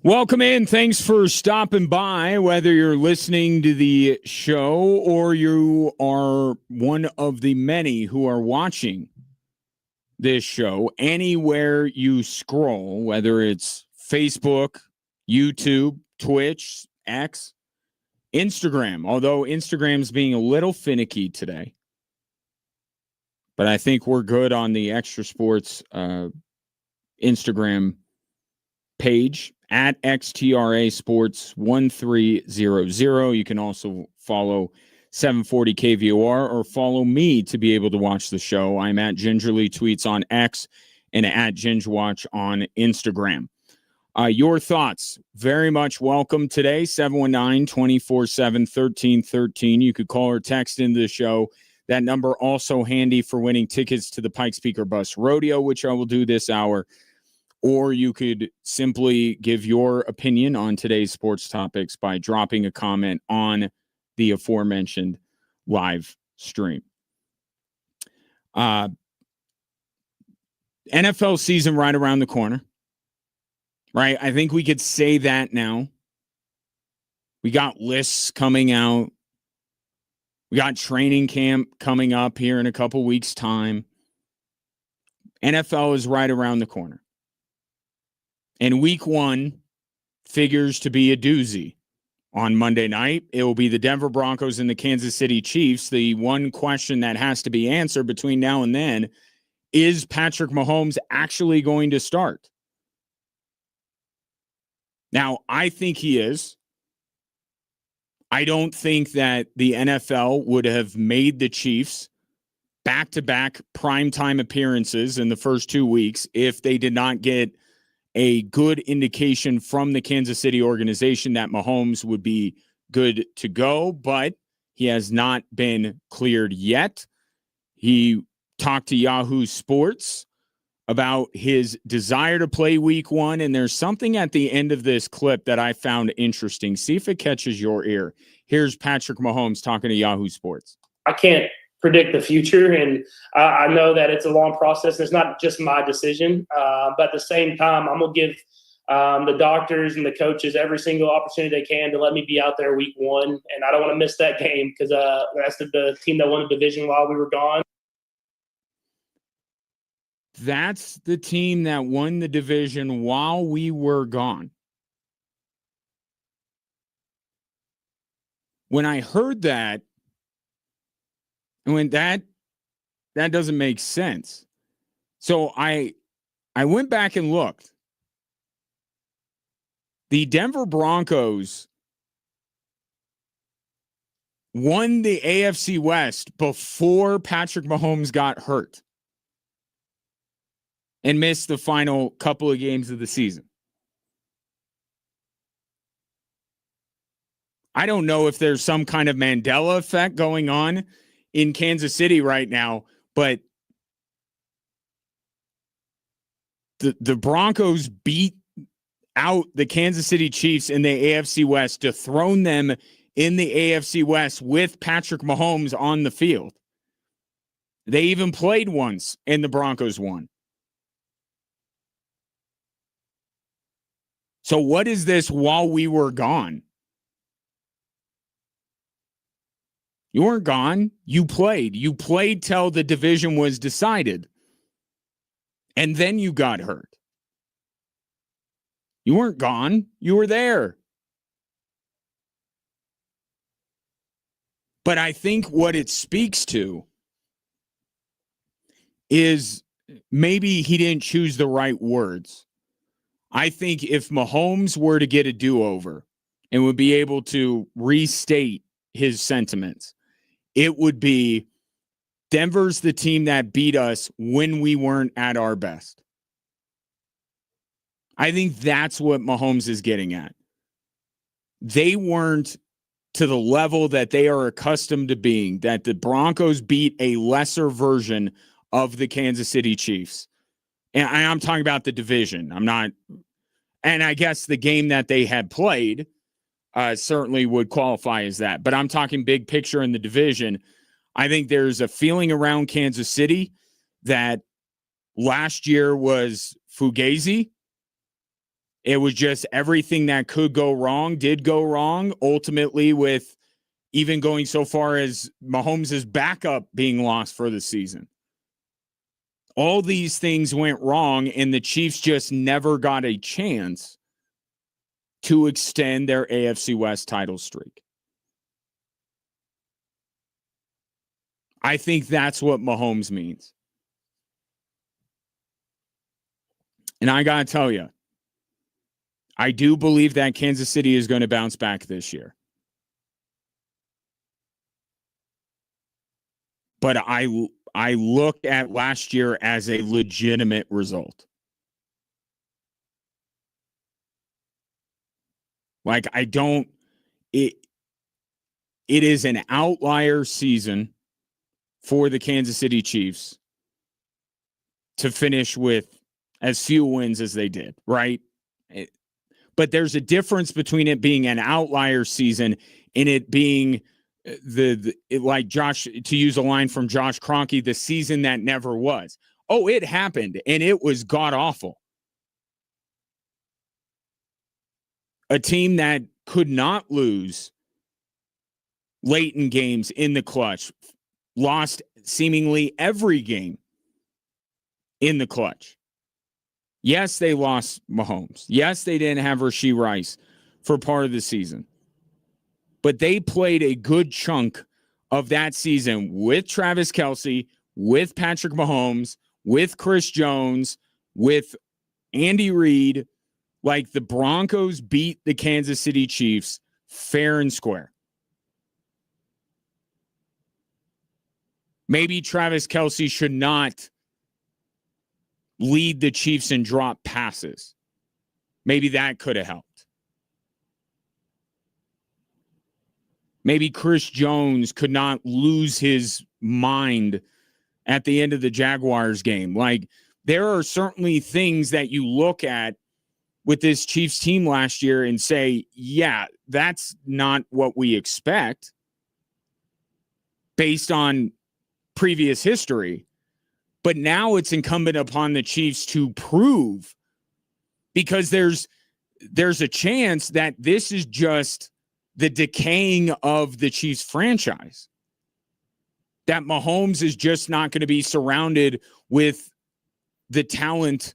Welcome in. Thanks for stopping by, whether you're listening to the show or you are one of the many who are watching this show. Anywhere you scroll, whether it's Facebook, YouTube, Twitch, X, Instagram, although Instagram's being a little finicky today. But I think we're good on the Extra Sports Instagram page at XTRA Sports 1300. You can also follow 740 KVOR or follow me to be able to watch the show. I'm at Gingerly Tweets on X and at Gingewatch on Instagram. Your thoughts, very much welcome today, 719-247-1313. You could call or text into the show. That number also handy for winning tickets to the Pikes Peak or Bus Rodeo, which I will do this hour. Or you could simply give your opinion on today's sports topics by dropping a comment on the aforementioned live stream. NFL season right around the corner, right? I think we could say that now. We got lists coming out. We got training camp coming up here in a couple weeks' time. NFL is right around the corner. And week 1 figures to be a doozy. On Monday night, it will be the Denver Broncos and the Kansas City Chiefs. The one question that has to be answered between now and then is Patrick Mahomes actually going to start? Now, I think he is. I don't think that the NFL would have made the Chiefs back-to-back primetime appearances in the first 2 weeks if they did not get a good indication from the Kansas City organization that Mahomes would be good to go, but he has not been cleared yet. He talked to Yahoo Sports about his desire to play week 1, and there's something at the end of this clip that I found interesting. See if it catches your ear. Here's Patrick Mahomes talking to Yahoo Sports.
I can't predict the future, and I know that it's a long process. It's not just my decision, but at the same time, I'm going to give the doctors and the coaches every single opportunity they can to let me be out there week 1, and I don't want to miss that game because that's the team that won the division while we were gone.
That's the team that won the division while we were gone. When I heard that, I went, that doesn't make sense. So I went back and looked. The Denver Broncos won the AFC West before Patrick Mahomes got hurt and missed the final couple of games of the season. I don't know if there's some kind of Mandela effect going on in Kansas City right now, but the Broncos beat out the Kansas City Chiefs in the AFC West, dethroned them in the AFC West with Patrick Mahomes on the field. They even played once, and the Broncos won. So what is this while we were gone? You weren't gone. You played. You played till the division was decided. And then you got hurt. You weren't gone. You were there. But I think what it speaks to is maybe he didn't choose the right words. I think if Mahomes were to get a do-over and would be able to restate his sentiments, it would be Denver's the team that beat us when we weren't at our best. I think that's what Mahomes is getting at. They weren't to the level that they are accustomed to being, that the Broncos beat a lesser version of the Kansas City Chiefs. And I'm talking about the division. I'm not, and I guess the game that they had played certainly would qualify as that. But I'm talking big picture in the division. I think there's a feeling around Kansas City that last year was Fugazi It was just everything that could go wrong did go wrong, ultimately with even going so far as Mahomes' backup being lost for the season. All these things went wrong, and the Chiefs just never got a chance to extend their AFC West title streak. I think that's what Mahomes means. And I got to tell you, I do believe that Kansas City is going to bounce back this year. But I look at last year as a legitimate result. Like, it is an outlier season for the Kansas City Chiefs to finish with as few wins as they did, right? But there's a difference between it being an outlier season and it being like Josh, to use a line from Josh Kroenke, the season that never was. Oh, it happened, and it was god-awful. A team that could not lose late in games in the clutch, lost seemingly every game in the clutch. Yes, they lost Mahomes. Yes, they didn't have Rashee Rice for part of the season. But they played a good chunk of that season with Travis Kelce, with Patrick Mahomes, with Chris Jones, with Andy Reid. Like, the Broncos beat the Kansas City Chiefs fair and square. Maybe Travis Kelce should not lead the Chiefs in drop passes. Maybe that could have helped. Maybe Chris Jones could not lose his mind at the end of the Jaguars game. Like, there are certainly things that you look at with this Chiefs team last year and say, yeah, that's not what we expect based on previous history. But now it's incumbent upon the Chiefs to prove, because there's a chance that this is just the decaying of the Chiefs franchise. That Mahomes is just not going to be surrounded with the talent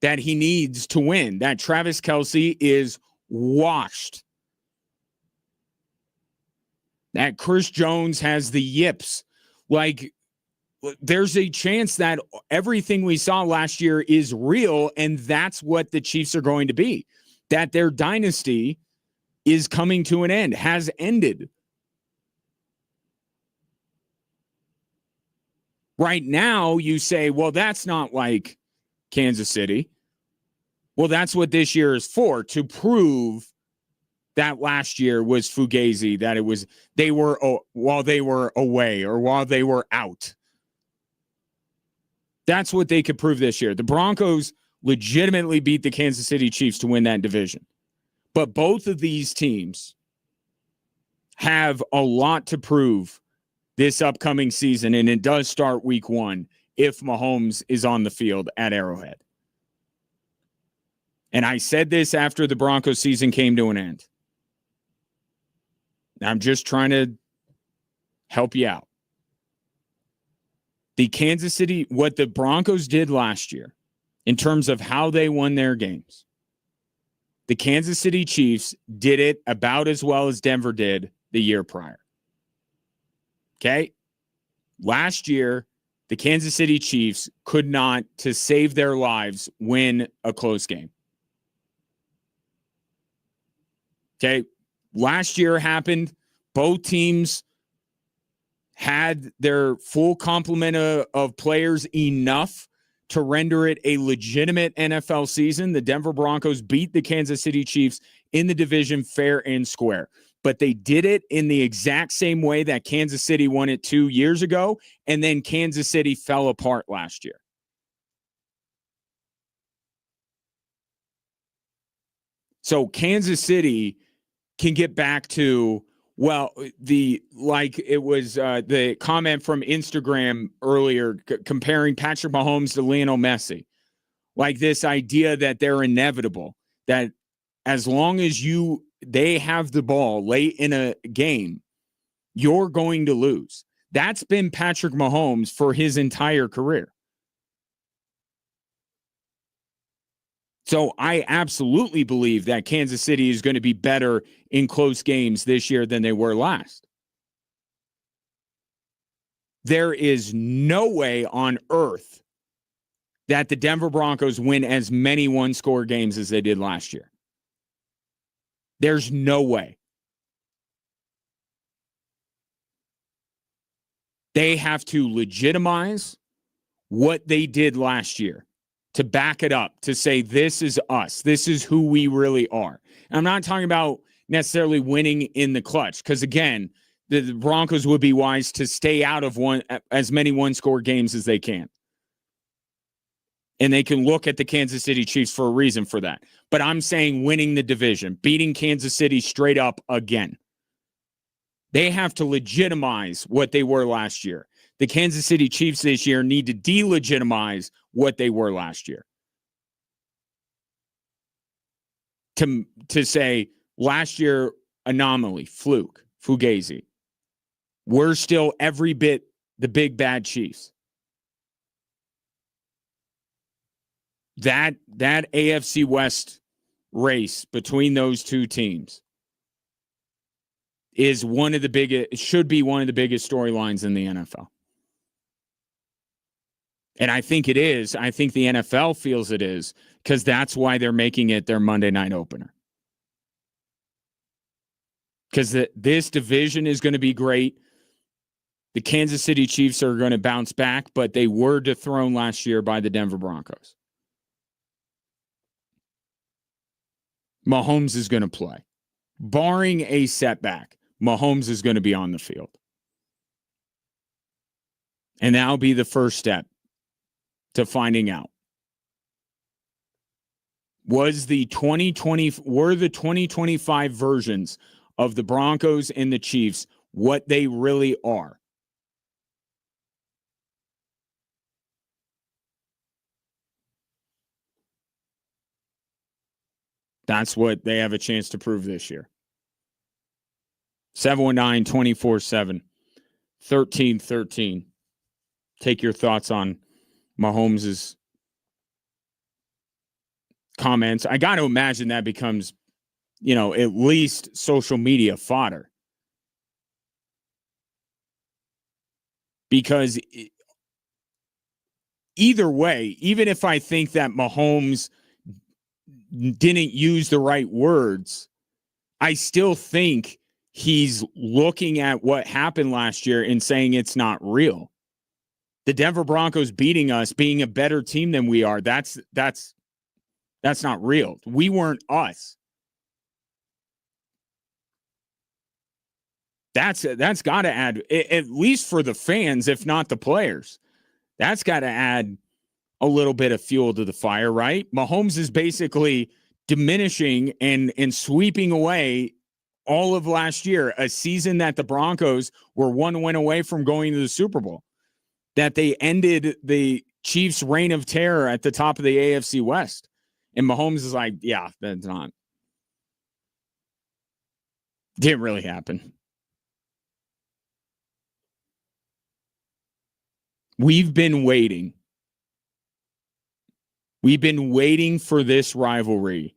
that he needs to win. That Travis Kelce is washed. That Chris Jones has the yips. Like, there's a chance that everything we saw last year is real, and that's what the Chiefs are going to be. That their dynasty is coming to an end, has ended. Right now, you say, well, that's not like Kansas City. Well, that's what this year is for, to prove that last year was fugazi, that it was they were while they were away or while they were out. That's what they could prove this year. The Broncos legitimately beat the Kansas City Chiefs to win that division. But both of these teams have a lot to prove this upcoming season, and it does start week 1 if Mahomes is on the field at Arrowhead. And I said this after the Broncos season came to an end. I'm just trying to help you out. The Kansas City, what the Broncos did last year in terms of how they won their games, the Kansas City Chiefs did it about as well as Denver did the year prior. Okay? Last year, the Kansas City Chiefs could not, to save their lives, win a close game. Okay? Last year happened. Both teams had their full complement of players enough to render it a legitimate NFL season. The Denver Broncos beat the Kansas City Chiefs in the division fair and square. But they did it in the exact same way that Kansas City won it 2 years ago, and then Kansas City fell apart last year. So Kansas City can get back to, well, the comment from Instagram earlier comparing Patrick Mahomes to Lionel Messi. Like, this idea that they're inevitable. that as long as they have the ball late in a game, you're going to lose. That's been Patrick Mahomes for his entire career. So I absolutely believe that Kansas City is going to be better in close games this year than they were last. There is no way on earth that the Denver Broncos win as many one-score games as they did last year. There's no way. They have to legitimize what they did last year to back it up, to say, this is us. This is who we really are. And I'm not talking about necessarily winning in the clutch, because, again, the Broncos would be wise to stay out of as many one-score games as they can. And they can look at the Kansas City Chiefs for a reason for that. But I'm saying winning the division, beating Kansas City straight up again. They have to legitimize what they were last year. The Kansas City Chiefs this year need to delegitimize what they were last year. To say last year, anomaly, fluke, fugazi. We're still every bit the big bad Chiefs. That AFC West race between those two teams is should be one of the biggest storylines in the NFL. And I think it is. I think the NFL feels it is, because that's why they're making it their Monday night opener. Because this division is going to be great. The Kansas City Chiefs are going to bounce back, but they were dethroned last year by the Denver Broncos. Mahomes is going to play. Barring a setback, Mahomes is going to be on the field. And that'll be the first step to finding out. Were the 2025 versions of the Broncos and the Chiefs what they really are? That's what they have a chance to prove this year. 719-24-7, 1313. Take your thoughts on Mahomes' comments. I got to imagine that becomes, at least social media fodder. Because either way, even if I think that Mahomes didn't use the right words, I still think he's looking at what happened last year and saying it's not real. The Denver Broncos beating us, being a better team than we are, that's not real. We weren't us. That's got to add, at least for the fans, if not the players, that's got to add a little bit of fuel to the fire, right? Mahomes is basically diminishing and sweeping away all of last year, a season that the Broncos were one win away from going to the Super Bowl, that they ended the Chiefs' reign of terror at the top of the AFC West. And Mahomes is like, yeah, that's not. Didn't really happen. We've been waiting. We've been waiting for this rivalry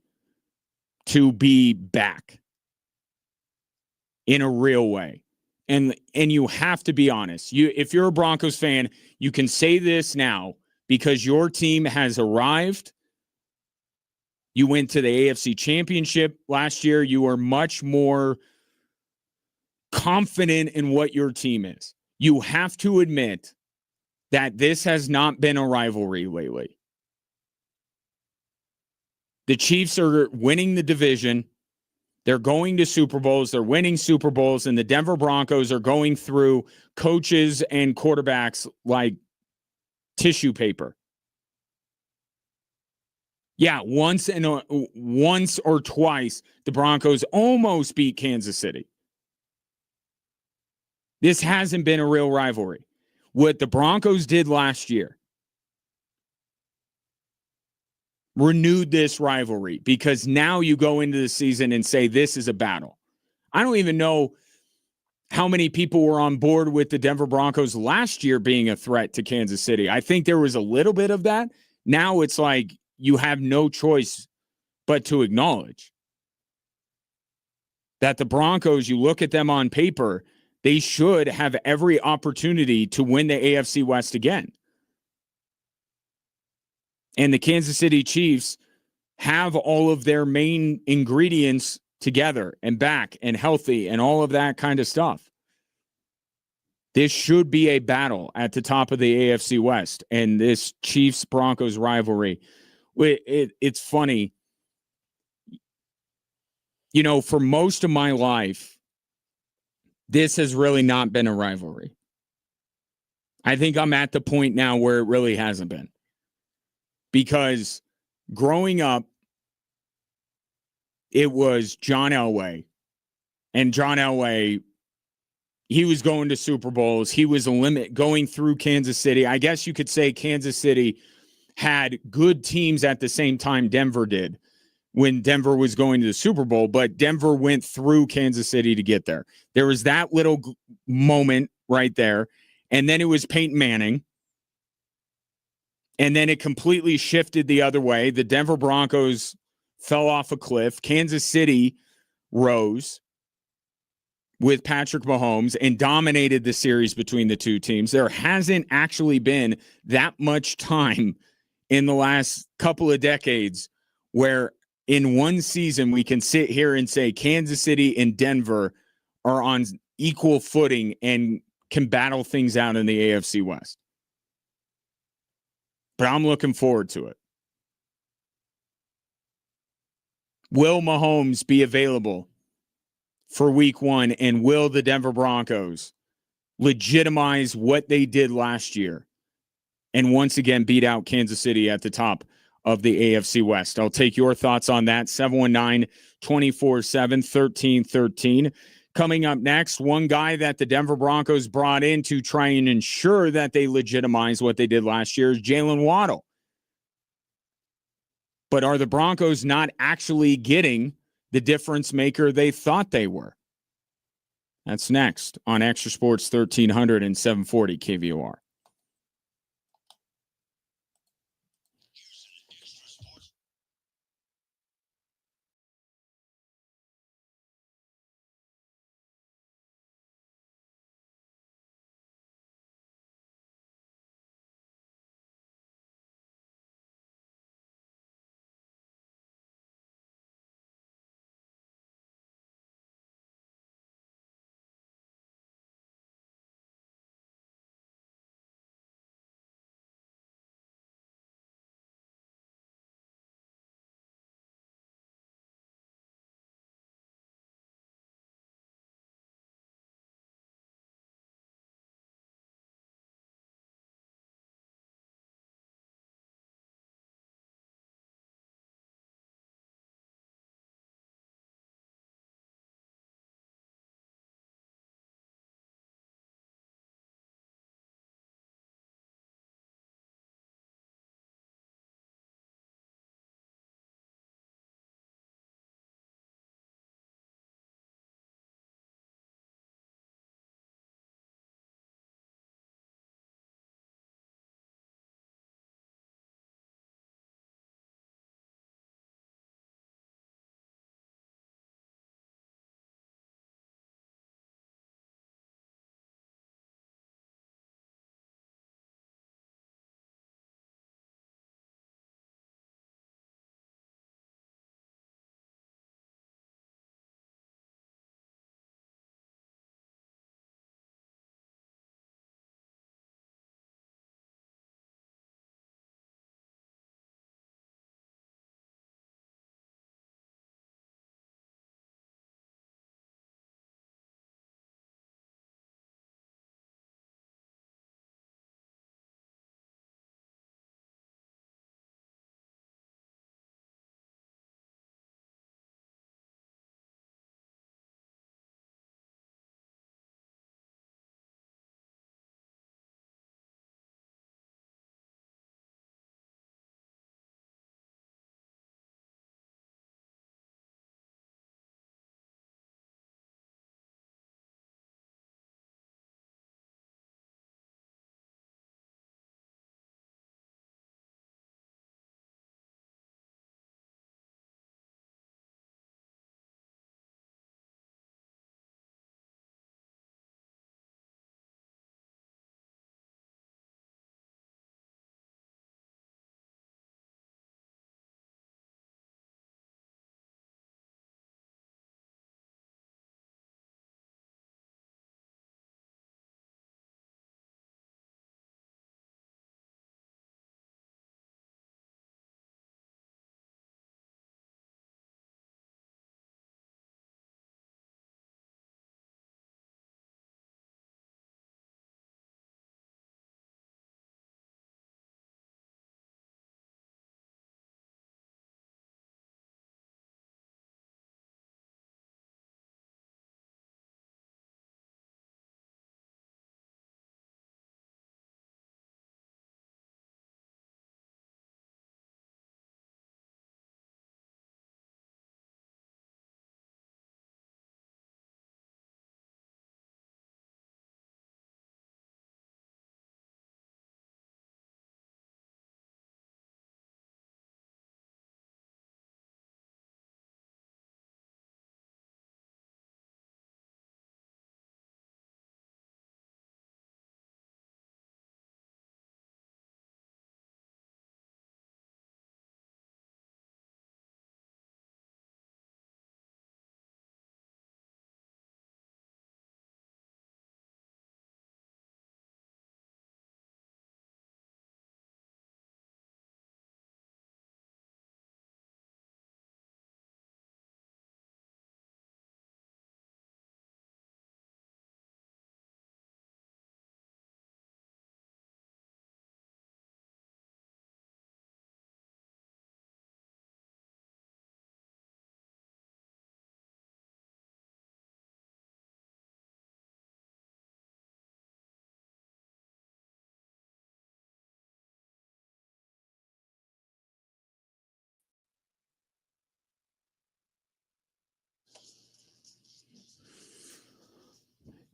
to be back in a real way. And you have to be honest. If you're a Broncos fan, you can say this now because your team has arrived. You went to the AFC Championship last year. You are much more confident in what your team is. You have to admit that this has not been a rivalry lately. The Chiefs are winning the division. They're going to Super Bowls. They're winning Super Bowls. And the Denver Broncos are going through coaches and quarterbacks like tissue paper. Yeah, once or twice, the Broncos almost beat Kansas City. This hasn't been a real rivalry. What the Broncos did last year renewed this rivalry, because now you go into the season and say this is a battle. I don't even know how many people were on board with the Denver Broncos last year being a threat to Kansas City. I think there was a little bit of that. Now it's like you have no choice but to acknowledge that the Broncos, you look at them on paper, they should have every opportunity to win the AFC West again. And the Kansas City Chiefs have all of their main ingredients together and back and healthy and all of that kind of stuff. This should be a battle at the top of the AFC West. And this Chiefs-Broncos rivalry, it's funny. You know, for most of my life, this has really not been a rivalry. I think I'm at the point now where it really hasn't been. Because growing up, it was John Elway. And John Elway, he was going to Super Bowls. He was going through Kansas City. I guess you could say Kansas City had good teams at the same time Denver did when Denver was going to the Super Bowl, but Denver went through Kansas City to get there. There was that little moment right there. And then it was Peyton Manning. And then it completely shifted the other way. The Denver Broncos fell off a cliff. Kansas City rose with Patrick Mahomes and dominated the series between the two teams. There hasn't actually been that much time in the last couple of decades where in one season we can sit here and say Kansas City and Denver are on equal footing and can battle things out in the AFC West. But I'm looking forward to it. Will Mahomes be available for week 1, and will the Denver Broncos legitimize what they did last year and once again beat out Kansas City at the top of the AFC West? I'll take your thoughts on that. 719-247-1313. Coming up next, one guy that the Denver Broncos brought in to try and ensure that they legitimize what they did last year is Jalen Waddle. But are the Broncos not actually getting the difference maker they thought they were? That's next on Extra Sports 1300 and 740 KVOR.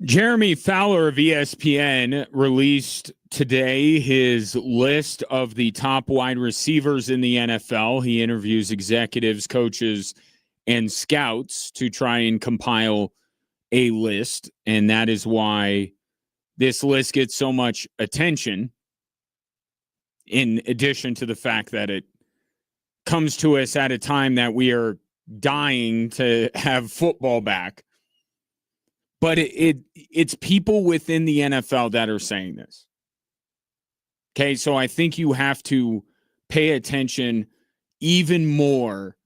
Jeremy Fowler of ESPN released today his list of the top wide receivers in the NFL. He interviews executives, coaches, and scouts to try and compile a list, and that is why this list gets so much attention, in addition to the fact that it comes to us at a time that we are dying to have football back. But it's people within the NFL that are saying this. Okay, so I think you have to pay attention even more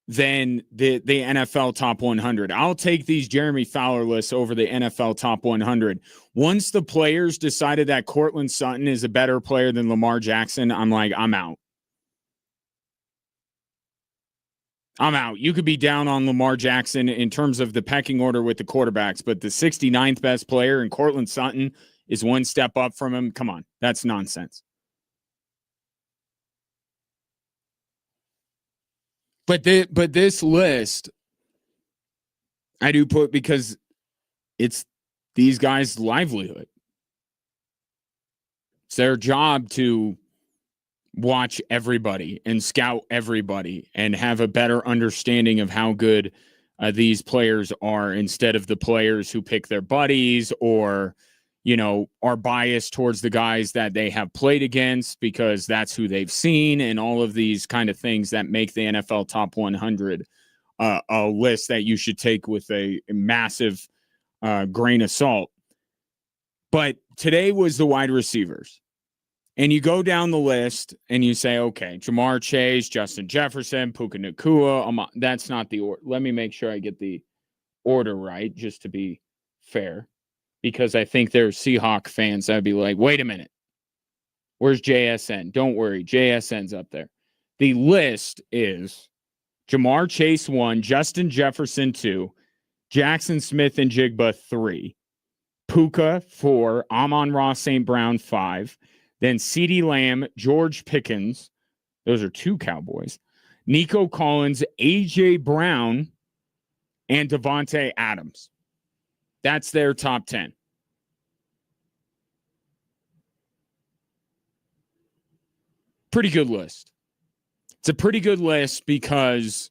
than the NFL Top 100. I'll take these Jeremy Fowler lists over the NFL Top 100. Once the players decided that Cortland Sutton is a better player than Lamar Jackson, I'm like, I'm out. I'm out. You could be down on Lamar Jackson in terms of the pecking order with the quarterbacks, but the 69th best player in Cortland Sutton is one step up from him. Come on. That's nonsense. But this list, I do put because it's these guys' livelihood. It's their job to watch everybody and scout everybody and have a better understanding of how good these players are, instead of the players who pick their buddies or, you know, are biased towards the guys that they have played against because that's who they've seen, and all of these kind of things that make the NFL Top 100 a list that you should take with a massive grain of salt. But today was the wide receivers. And you go down the list and you say, okay, Jamar Chase, Justin Jefferson, Puka Nacua. That's not the order. Let me make sure I get the order right, just to be fair, because I think there's Seahawk fans that would be like, wait a minute, where's JSN? Don't worry, JSN's up there. The list is Jamar Chase 1, Justin Jefferson 2, Jackson Smith and Jigba 3, Puka 4, Amon-Ra St. Brown 5, then CeeDee Lamb, George Pickens, those are 2 Cowboys, Nico Collins, A.J. Brown, and Devontae Adams. That's their top 10. Pretty good list. It's a pretty good list because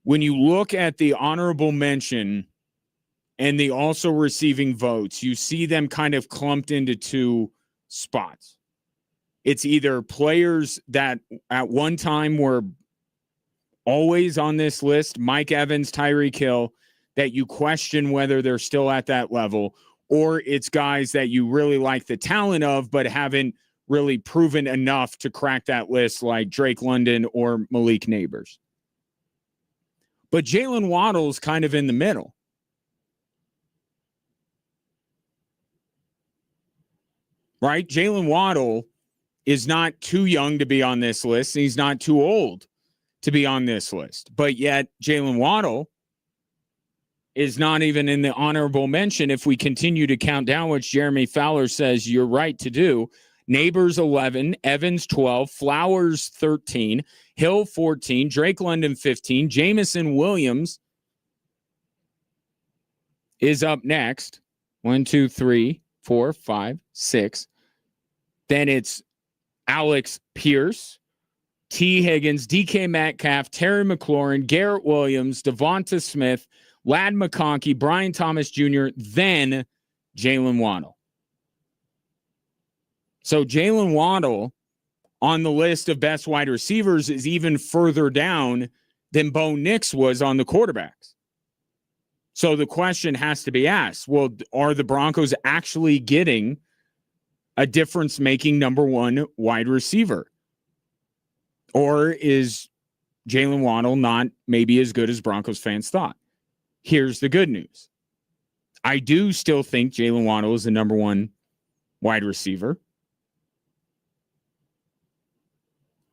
when you look at the honorable mention and the also receiving votes, you see them kind of clumped into 2 spots. It's either players that at one time were always on this list, Mike Evans, Tyreek Hill, that you question whether they're still at that level, or it's guys that you really like the talent of but haven't really proven enough to crack that list, like Drake London or Malik Neighbors. But Jalen Waddle's kind of in the middle. Right? Jalen Waddle is not too young to be on this list. And he's not too old to be on this list. But yet Jalen Waddle is not even in the honorable mention if we continue to count down, which Jeremy Fowler says you're right to do. Neighbors 11, Evans 12, Flowers 13, Hill 14, Drake London 15, Jamison Williams is up next. 1, 2, 3, 4, 5, 6. Then it's Alex Pierce, T. Higgins, DK Metcalf, Terry McLaurin, Garrett Williams, Devonta Smith, Ladd McConkey, Brian Thomas Jr., then Jalen Waddle. So Jalen Waddle on the list of best wide receivers is even further down than Bo Nix was on the quarterbacks. So the question has to be asked, well, are the Broncos actually getting a difference-making number 1 wide receiver? Or is Jalen Waddle not maybe as good as Broncos fans thought? Here's the good news. I do still think Jalen Waddle is the number 1 wide receiver.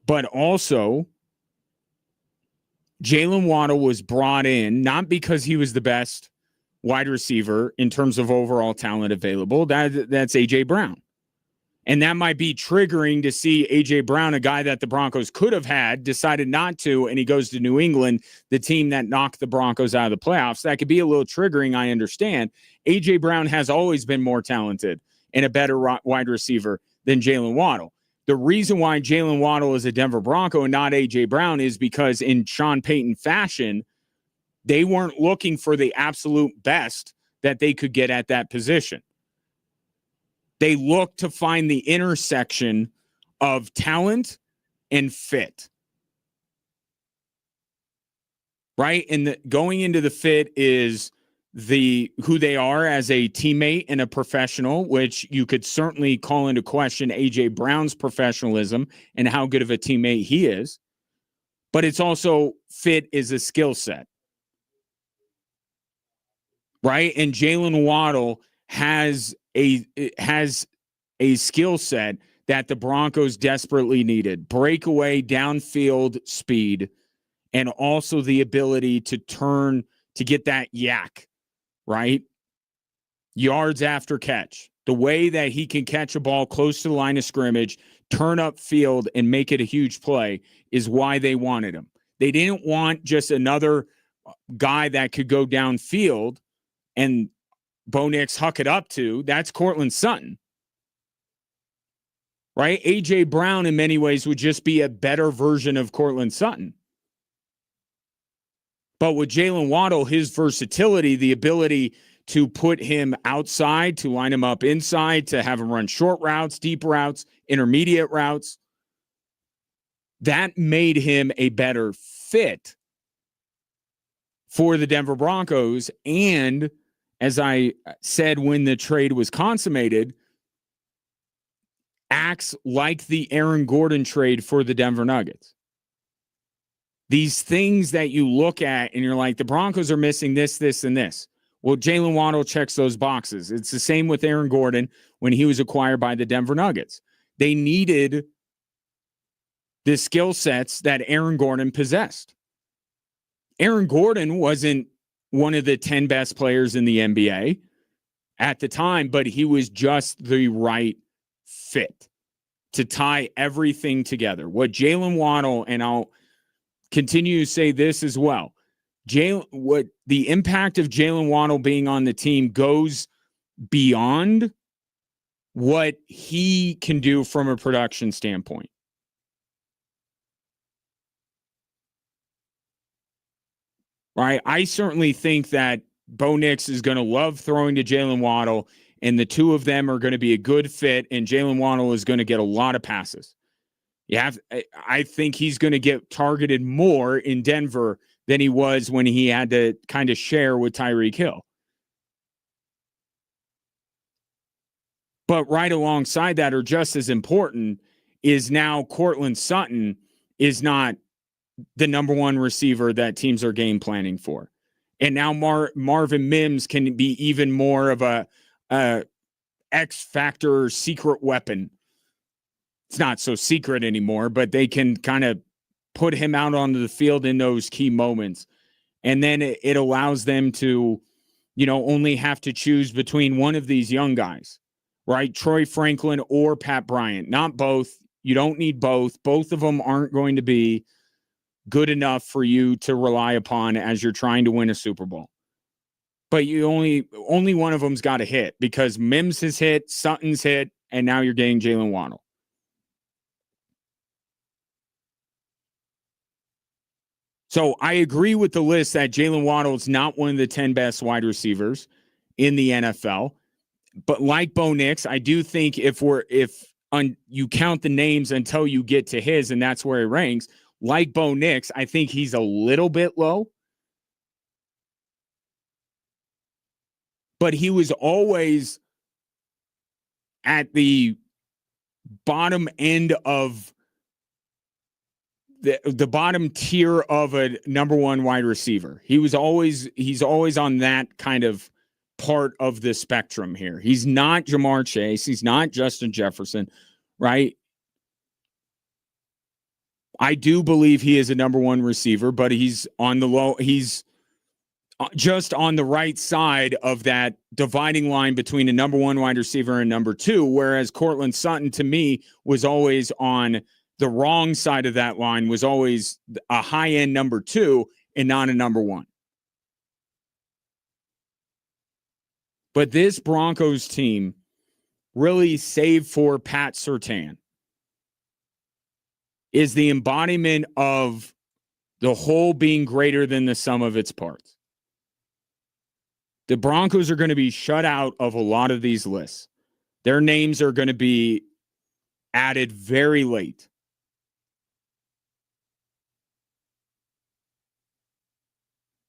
But also, Jalen Waddle was brought in not because he was the best wide receiver in terms of overall talent available. That's A.J. Brown. And that might be triggering to see A.J. Brown, a guy that the Broncos could have had, decided not to, and he goes to New England, the team that knocked the Broncos out of the playoffs. That could be a little triggering, I understand. A.J. Brown has always been more talented and a better wide receiver than Jalen Waddle. The reason why Jalen Waddle is a Denver Bronco and not A.J. Brown is because in Sean Payton fashion, they weren't looking for the absolute best that they could get at that position. They look to find the intersection of talent and fit. Right? And going into the fit is who they are as a teammate and a professional, which you could certainly call into question A.J. Brown's professionalism and how good of a teammate he is. But it's also fit is a skill set. Right? And Jalen Waddle has a skill set that the Broncos desperately needed. Breakaway, downfield speed, and also the ability to turn to get that yak, right? Yards after catch. The way that he can catch a ball close to the line of scrimmage, turn up field, and make it a huge play is why they wanted him. They didn't want just another guy that could go downfield and Bo Nix huck it up to. That's Courtland Sutton. Right? A.J. Brown, in many ways, would just be a better version of Courtland Sutton. But with Jalen Waddle, his versatility, the ability to put him outside, to line him up inside, to have him run short routes, deep routes, intermediate routes, that made him a better fit for the Denver Broncos. And as I said when the trade was consummated, acts like the Aaron Gordon trade for the Denver Nuggets. These things that you look at and you're like, the Broncos are missing this, this, and this. Well, Jalen Waddle checks those boxes. It's the same with Aaron Gordon when he was acquired by the Denver Nuggets. They needed the skill sets that Aaron Gordon possessed. Aaron Gordon wasn't one of the 10 best players in the NBA at the time, but he was just the right fit to tie everything together. What Jalen Waddle, and I'll continue to say this as well, what the impact of Jalen Waddle being on the team goes beyond what he can do from a production standpoint. Right? I certainly think that Bo Nix is going to love throwing to Jalen Waddle, and the two of them are going to be a good fit, and Jalen Waddle is going to get a lot of passes. I think he's going to get targeted more in Denver than he was when he had to kind of share with Tyreek Hill. But right alongside that, or just as important, is now Courtland Sutton is not the number one receiver that teams are game planning for. And now Marvin Mims can be even more of a X factor secret weapon. It's not so secret anymore, but they can kind of put him out onto the field in those key moments. And then it allows them to, only have to choose between one of these young guys, right? Troy Franklin or Pat Bryant, not both. You don't need both. Both of them aren't going to be good enough for you to rely upon as you're trying to win a Super Bowl. But you only one of them's got to hit, because Mims has hit, Sutton's hit, and now you're getting Jalen Waddle. So I agree with the list that Jalen Waddle is not one of the 10 best wide receivers in the NFL. But like Bo Nix, I do think if you count the names until you get to his, and that's where he ranks, like Bo Nix, I think he's a little bit low. But he was always at the bottom end of the bottom tier of a number one wide receiver. He's always on that kind of part of the spectrum here. He's not Jamar Chase. He's not Justin Jefferson, right? I do believe he is a number one receiver, but he's on the low. He's just on the right side of that dividing line between a number one wide receiver and number two, whereas Cortland Sutton, to me, was always on the wrong side of that line, was always a high-end number two and not a number one. But this Broncos team, really, save for Pat Surtain, is the embodiment of the whole being greater than the sum of its parts. The Broncos are going to be shut out of a lot of these lists. Their names are going to be added very late.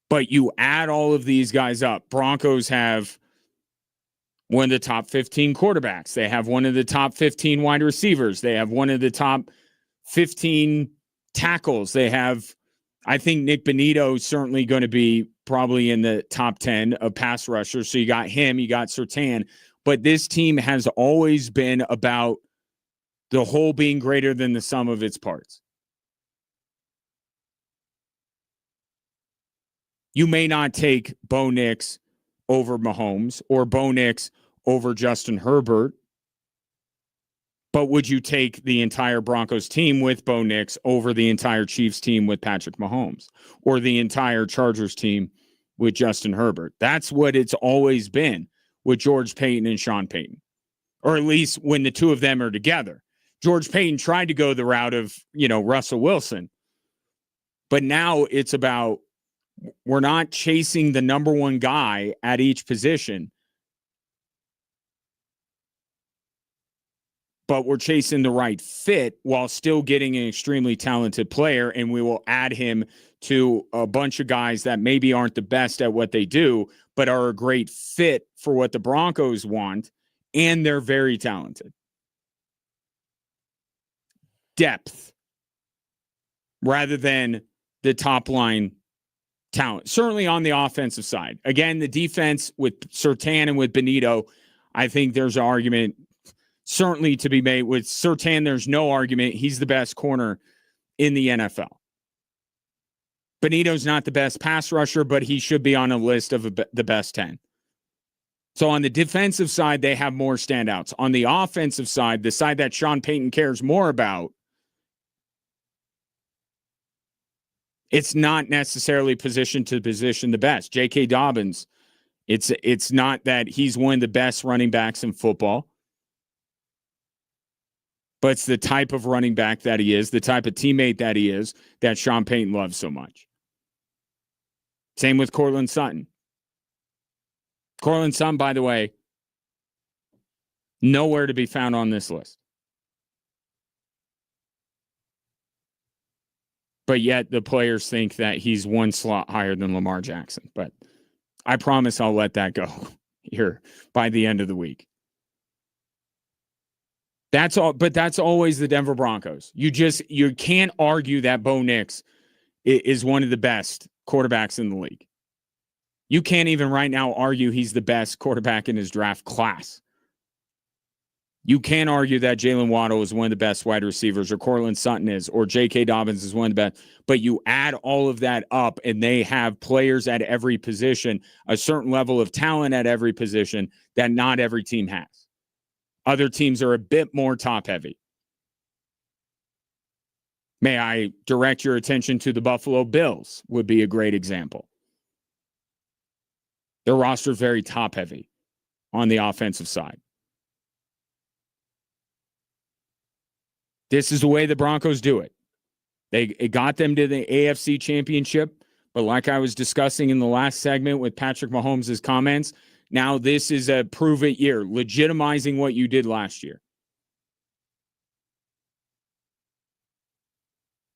But you add all of these guys up. Broncos have one of the top 15 quarterbacks. They have one of the top 15 wide receivers. They have one of the top 15 tackles. They have, I think Nick Bonito is certainly going to be probably in the top 10 of pass rushers. So you got him, you got Surtain. But this team has always been about the whole being greater than the sum of its parts. You may not take Bo Nix over Mahomes or Bo Nix over Justin Herbert, but would you take the entire Broncos team with Bo Nix over the entire Chiefs team with Patrick Mahomes or the entire Chargers team with Justin Herbert? That's what it's always been with George Payton and Sean Payton, or at least when the two of them are together. George Payton tried to go the route of, Russell Wilson, but now it's about, we're not chasing the number one guy at each position, but we're chasing the right fit while still getting an extremely talented player, and we will add him to a bunch of guys that maybe aren't the best at what they do, but are a great fit for what the Broncos want, and they're very talented. Depth rather than the top line talent, certainly on the offensive side. Again, the defense with Surtain and with Bonito, I think there's an argument certainly to be made. With Surtain, there's no argument. He's the best corner in the NFL. Bonito's not the best pass rusher, but he should be on a list of the best 10. So on the defensive side, they have more standouts. On the offensive side, the side that Sean Payton cares more about, it's not necessarily position to position the best. J.K. Dobbins, it's not that he's one of the best running backs in football, but it's the type of running back that he is, the type of teammate that he is, that Sean Payton loves so much. Same with Cortland Sutton. Cortland Sutton, by the way, nowhere to be found on this list. But yet the players think that he's one slot higher than Lamar Jackson. But I promise I'll let that go here by the end of the week. That's all, but that's always the Denver Broncos. You can't argue that Bo Nix is one of the best quarterbacks in the league. You can't even right now argue he's the best quarterback in his draft class. You can't argue that Jalen Waddle is one of the best wide receivers, or Cortland Sutton is, or J.K. Dobbins is one of the best. But you add all of that up, and they have players at every position, a certain level of talent at every position that not every team has. Other teams are a bit more top-heavy. May I direct your attention to the Buffalo Bills would be a great example. Their roster is very top-heavy on the offensive side. This is the way the Broncos do it. It got them to the AFC Championship, but like I was discussing in the last segment with Patrick Mahomes' comments, now this is a prove-it year, legitimizing what you did last year.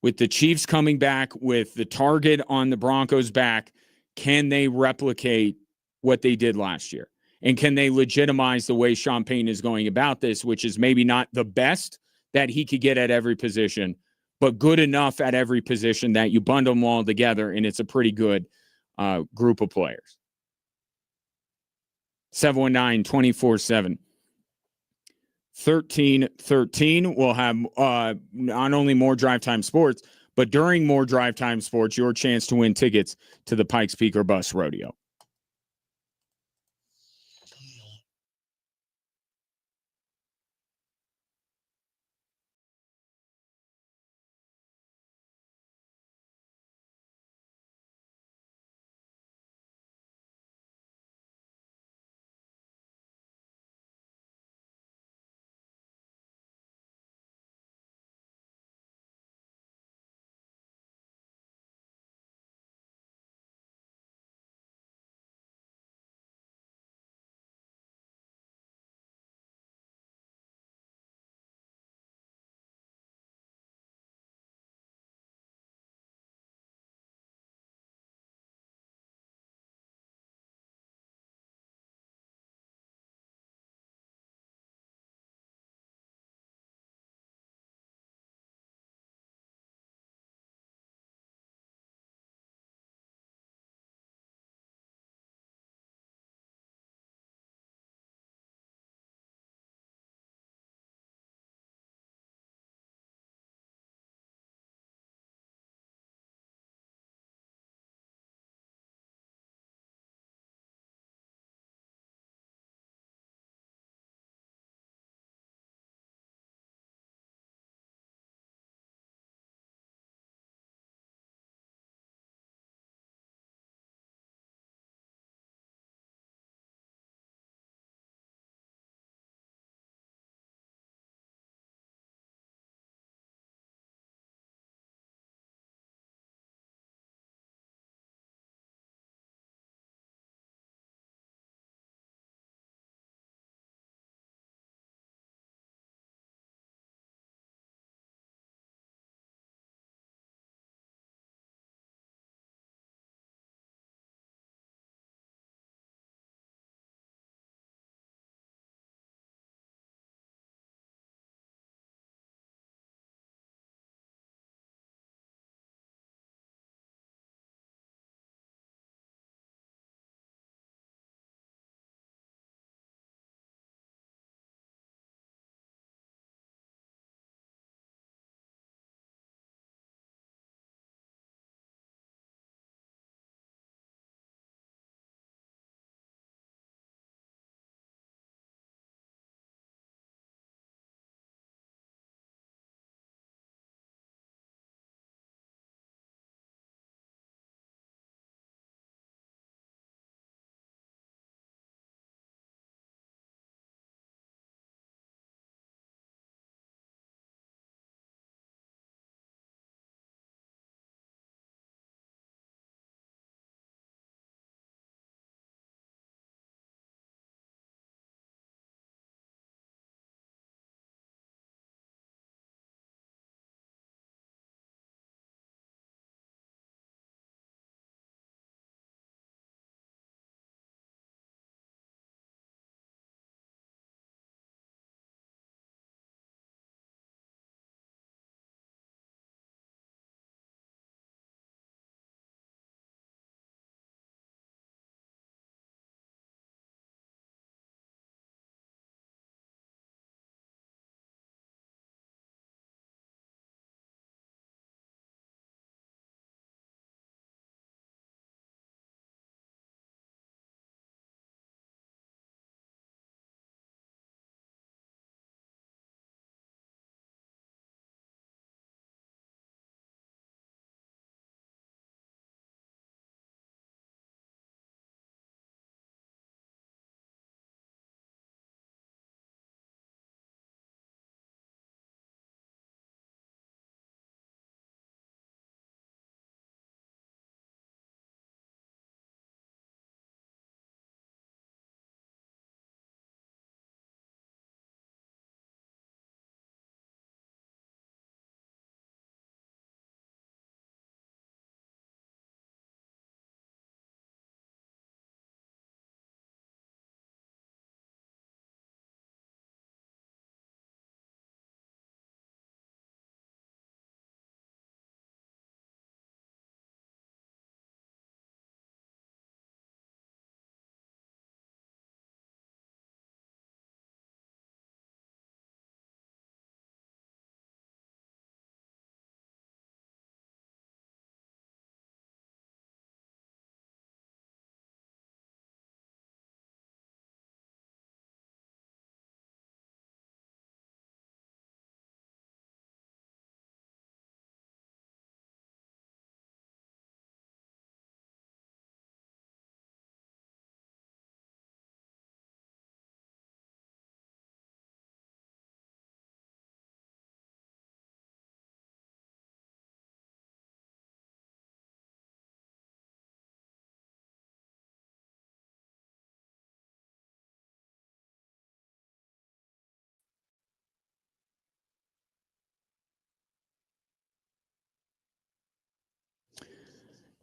With the Chiefs coming back, with the target on the Broncos' back, can they replicate what they did last year? And can they legitimize the way Sean Payton is going about this, which is maybe not the best that he could get at every position, but good enough at every position that you bundle them all together, and it's a pretty good group of players. 719-24-7. 13-13 will have not only more Drive Time Sports, But during More Drive Time Sports, your chance to win tickets to the Pikes Peak or Bus Rodeo.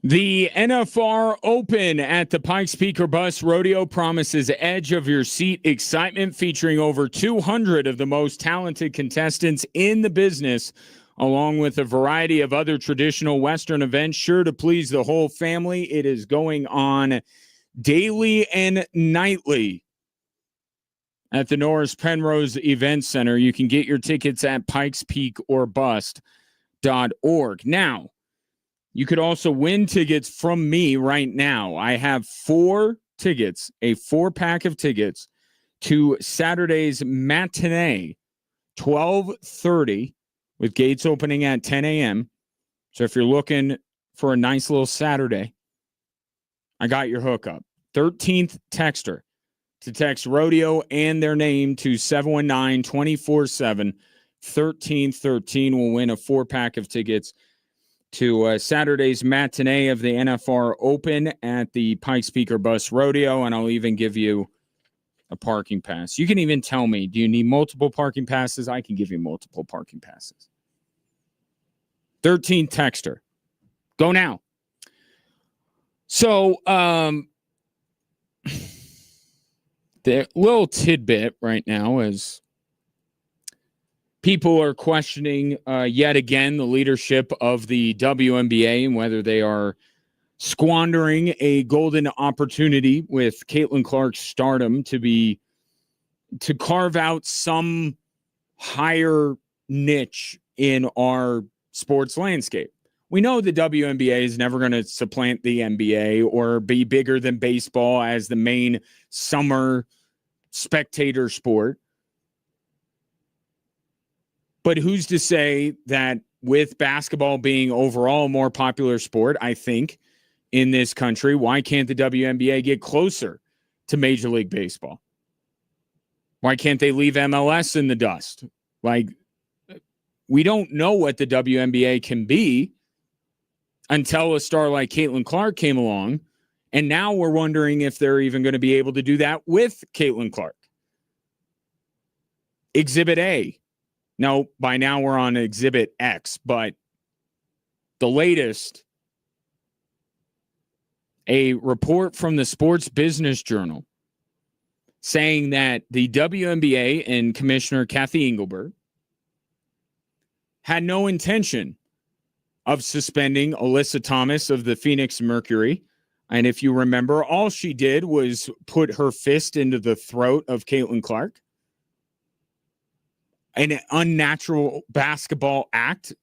The NFR Open at the Pikes Peak or Bus Rodeo promises edge of your seat excitement, featuring over 200 of the most talented contestants in the business, along with a variety of other traditional Western events sure to please the whole family. It is going on daily and nightly at the Norris Penrose Event Center. You can get your tickets at pikespeakorbust.org. Now, you could also win tickets from me right now. I have 4 tickets, a 4-pack of tickets to Saturday's matinee, 12:30, with gates opening at 10 a.m. So if you're looking for a nice little Saturday, I got your hookup. 13th texter to text rodeo and their name to 719-247-1313 will win a 4-pack of tickets to Saturday's matinee of the NFR Open at the Pikes Peak or Bus Rodeo, and I'll even give you a parking pass. You can even tell me, do you need multiple parking passes? I can give you multiple parking passes. 13th texter. Go now. So, the little tidbit right now is people are questioning yet again the leadership of the WNBA and whether they are squandering a golden opportunity with Caitlin Clark's stardom to carve out some higher niche in our sports landscape. We know the WNBA is never going to supplant the NBA or be bigger than baseball as the main summer spectator sport. But who's to say that with basketball being overall a more popular sport, I think, in this country, why can't the WNBA get closer to Major League Baseball? Why can't they leave MLS in the dust? Like, we don't know what the WNBA can be until a star like Caitlin Clark came along, and now we're wondering if they're even going to be able to do that with Caitlin Clark. Exhibit A. No, by now we're on Exhibit X, but the latest, a report from the Sports Business Journal saying that the WNBA and Commissioner Kathy Engelberg had no intention of suspending Alyssa Thomas of the Phoenix Mercury. And if you remember, all she did was put her fist into the throat of Caitlin Clark. An unnatural basketball act,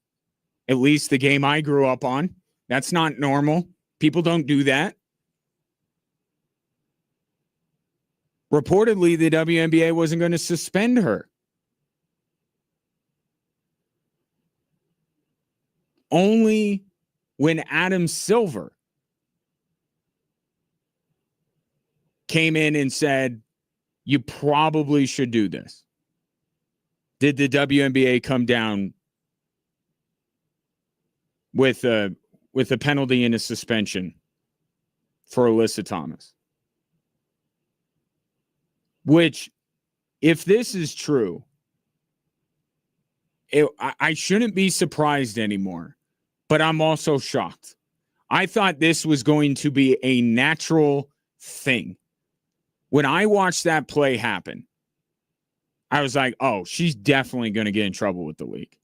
at least the game I grew up on. That's not normal. People don't do that. Reportedly, the WNBA wasn't going to suspend her. Only when Adam Silver came in and said, you probably should do this, did the WNBA come down with a penalty and a suspension for Alyssa Thomas. Which, if this is true, I shouldn't be surprised anymore, but I'm also shocked. I thought this was going to be a natural thing. When I watched that play happen, I was like, oh, she's definitely going to get in trouble with the league.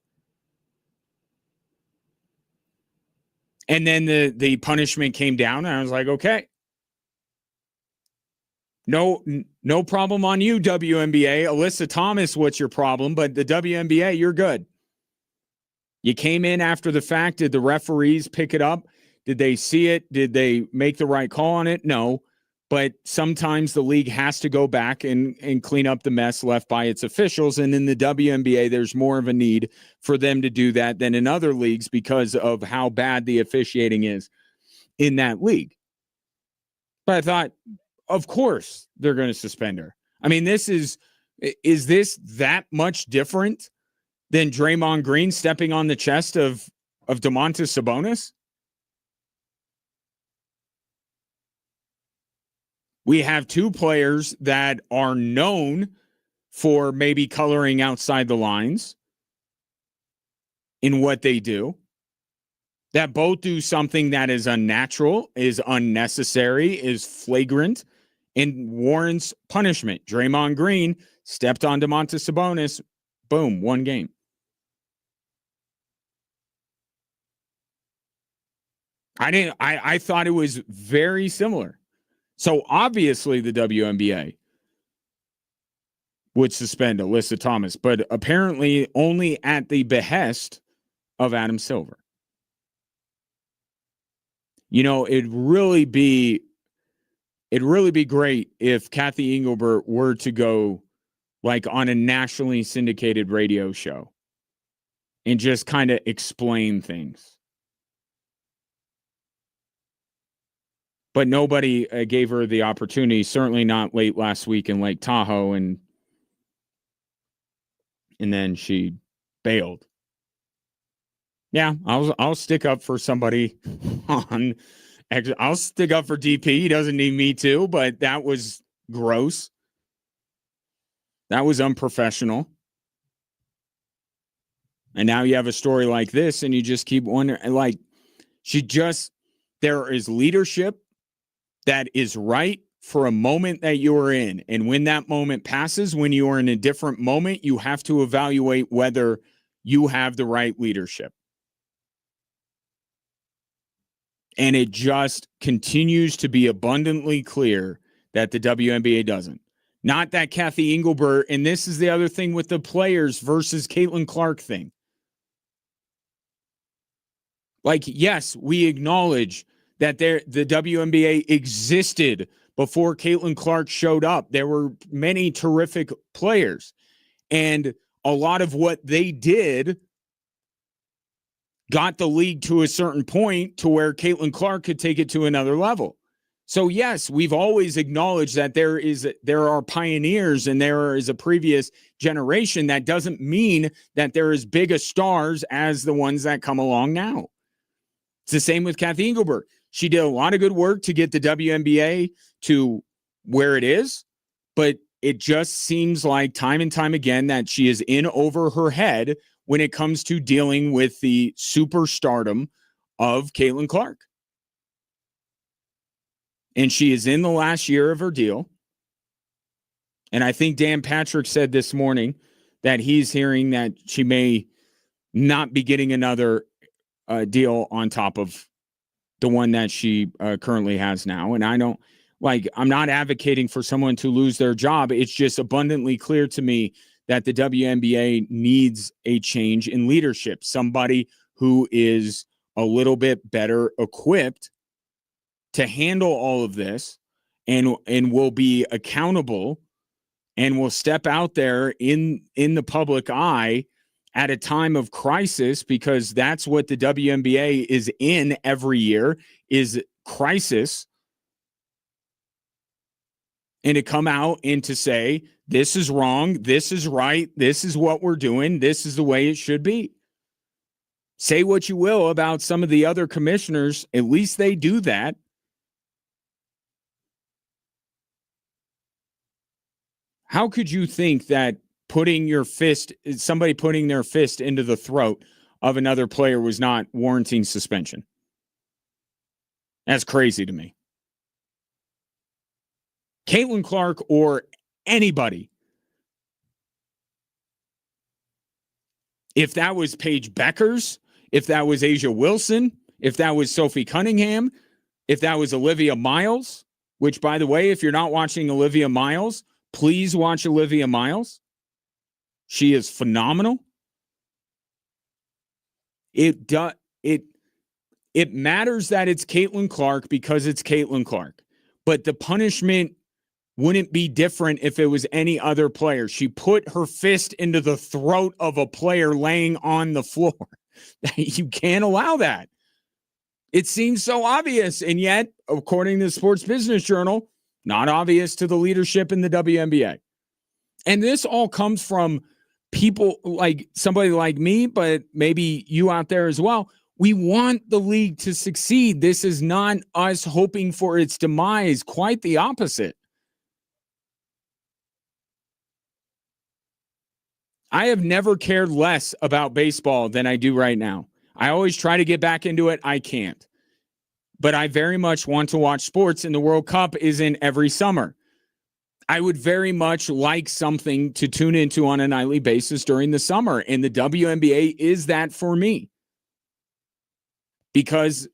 And then the punishment came down, and I was like, okay. No problem on you, WNBA. Alyssa Thomas, what's your problem? But the WNBA, you're good. You came in after the fact. Did the referees pick it up? Did they see it? Did they make the right call on it? No. But sometimes the league has to go back and clean up the mess left by its officials. And in the WNBA, there's more of a need for them to do that than in other leagues because of how bad the officiating is in that league. But I thought, of course, they're going to suspend her. I mean, is this that much different than Draymond Green stepping on the chest of Domantas Sabonis? We have two players that are known for maybe coloring outside the lines in what they do. that both do something that is unnatural, is unnecessary, is flagrant, and warrants punishment. Draymond Green stepped on Domantas Sabonis. Boom, 1 game. I thought it was very similar. So obviously the WNBA would suspend Alyssa Thomas, but apparently only at the behest of Adam Silver. You know, it'd really be great if Kathy Engelbert were to go like on a nationally syndicated radio show and just kind of explain things. But nobody gave her the opportunity, certainly not late last week in Lake Tahoe, and then she bailed. Yeah, I'll stick up for somebody on. I'll stick up for DP. He doesn't need me to, but that was gross. That was unprofessional. And now you have a story like this, and you just keep wondering, like, there is leadership that is right for a moment that you are in. And when that moment passes, when you are in a different moment, you have to evaluate whether you have the right leadership. And it just continues to be abundantly clear that the WNBA doesn't. Not that Kathy Engelbert, and this is the other thing with the players versus Caitlin Clark thing. Like, yes, we acknowledge that the WNBA existed before Caitlin Clark showed up. There were many terrific players. And a lot of what they did got the league to a certain point to where Caitlin Clark could take it to another level. So yes, we've always acknowledged that there are pioneers and there is a previous generation. That doesn't mean that they're as big a stars as the ones that come along now. It's the same with Kathy Engelbert. She did a lot of good work to get the WNBA to where it is, but it just seems like time and time again that she is in over her head when it comes to dealing with the superstardom of Caitlin Clark. And she is in the last year of her deal. And I think Dan Patrick said this morning that he's hearing that she may not be getting another deal on top of the one that she currently has now. And I'm not advocating for someone to lose their job. It's just abundantly clear to me that the WNBA needs a change in leadership. Somebody who is a little bit better equipped to handle all of this and will be accountable and will step out there in the public eye at a time of crisis, because that's what the WNBA is in every year, is crisis. And to come out and to say, this is wrong, this is right, this is what we're doing, this is the way it should be. Say what you will about some of the other commissioners, at least they do that. How could you think that somebody putting their fist into the throat of another player was not warranting suspension? That's crazy to me. Caitlin Clark or anybody. If that was Paige Beckers, if that was Asia Wilson, if that was Sophie Cunningham, if that was Olivia Miles, which, by the way, if you're not watching Olivia Miles, please watch Olivia Miles. She is phenomenal. It matters that it's Caitlin Clark because it's Caitlin Clark. But the punishment wouldn't be different if it was any other player. She put her fist into the throat of a player laying on the floor. You can't allow that. It seems so obvious, and yet, according to the Sports Business Journal, not obvious to the leadership in the WNBA. And this all comes from people like somebody like me, but maybe you out there as well. We want the league to succeed. This is not us hoping for its demise. Quite the opposite. I have never cared less about baseball than I do right now. I always try to get back into it. I can't. But I very much want to watch sports, and the World Cup is in every summer. I would very much like something to tune into on a nightly basis during the summer, and the WNBA is that for me. Because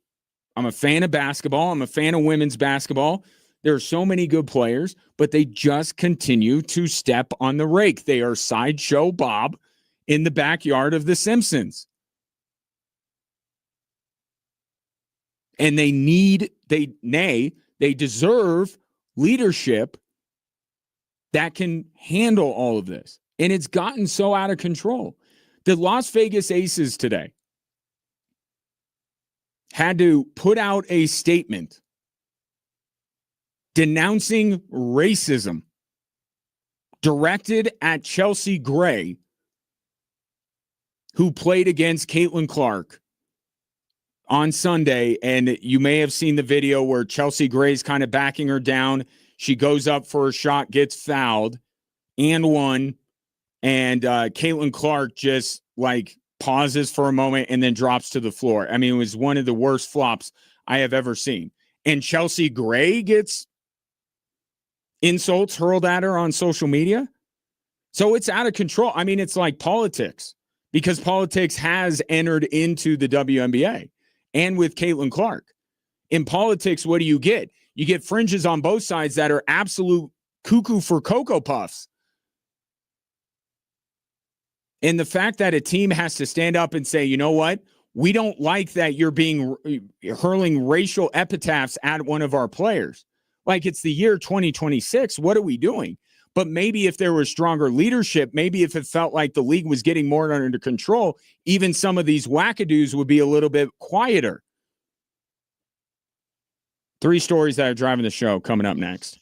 I'm a fan of basketball. I'm a fan of women's basketball. There are so many good players, but they just continue to step on the rake. They are Sideshow Bob in the backyard of The Simpsons. And they deserve leadership that can handle all of this. And it's gotten so out of control. The Las Vegas Aces today had to put out a statement denouncing racism directed at Chelsea Gray, who played against Caitlin Clark on Sunday. And you may have seen the video where Chelsea Gray's kind of backing her down. She goes up for a shot, gets fouled, and one. And Caitlin Clark just like pauses for a moment and then drops to the floor. I mean, it was one of the worst flops I have ever seen. And Chelsea Gray gets insults hurled at her on social media. So it's out of control. I mean, it's like politics, because politics has entered into the WNBA. And with Caitlin Clark. In politics, what do you get? You get fringes on both sides that are absolute cuckoo for Cocoa Puffs. And the fact that a team has to stand up and say, you know what? We don't like that you're hurling racial epitaphs at one of our players. Like, it's the year 2026. What are we doing? But maybe if there was stronger leadership, maybe if it felt like the league was getting more under control, even some of these wackadoos would be a little bit quieter. 3 stories that are driving the show coming up next.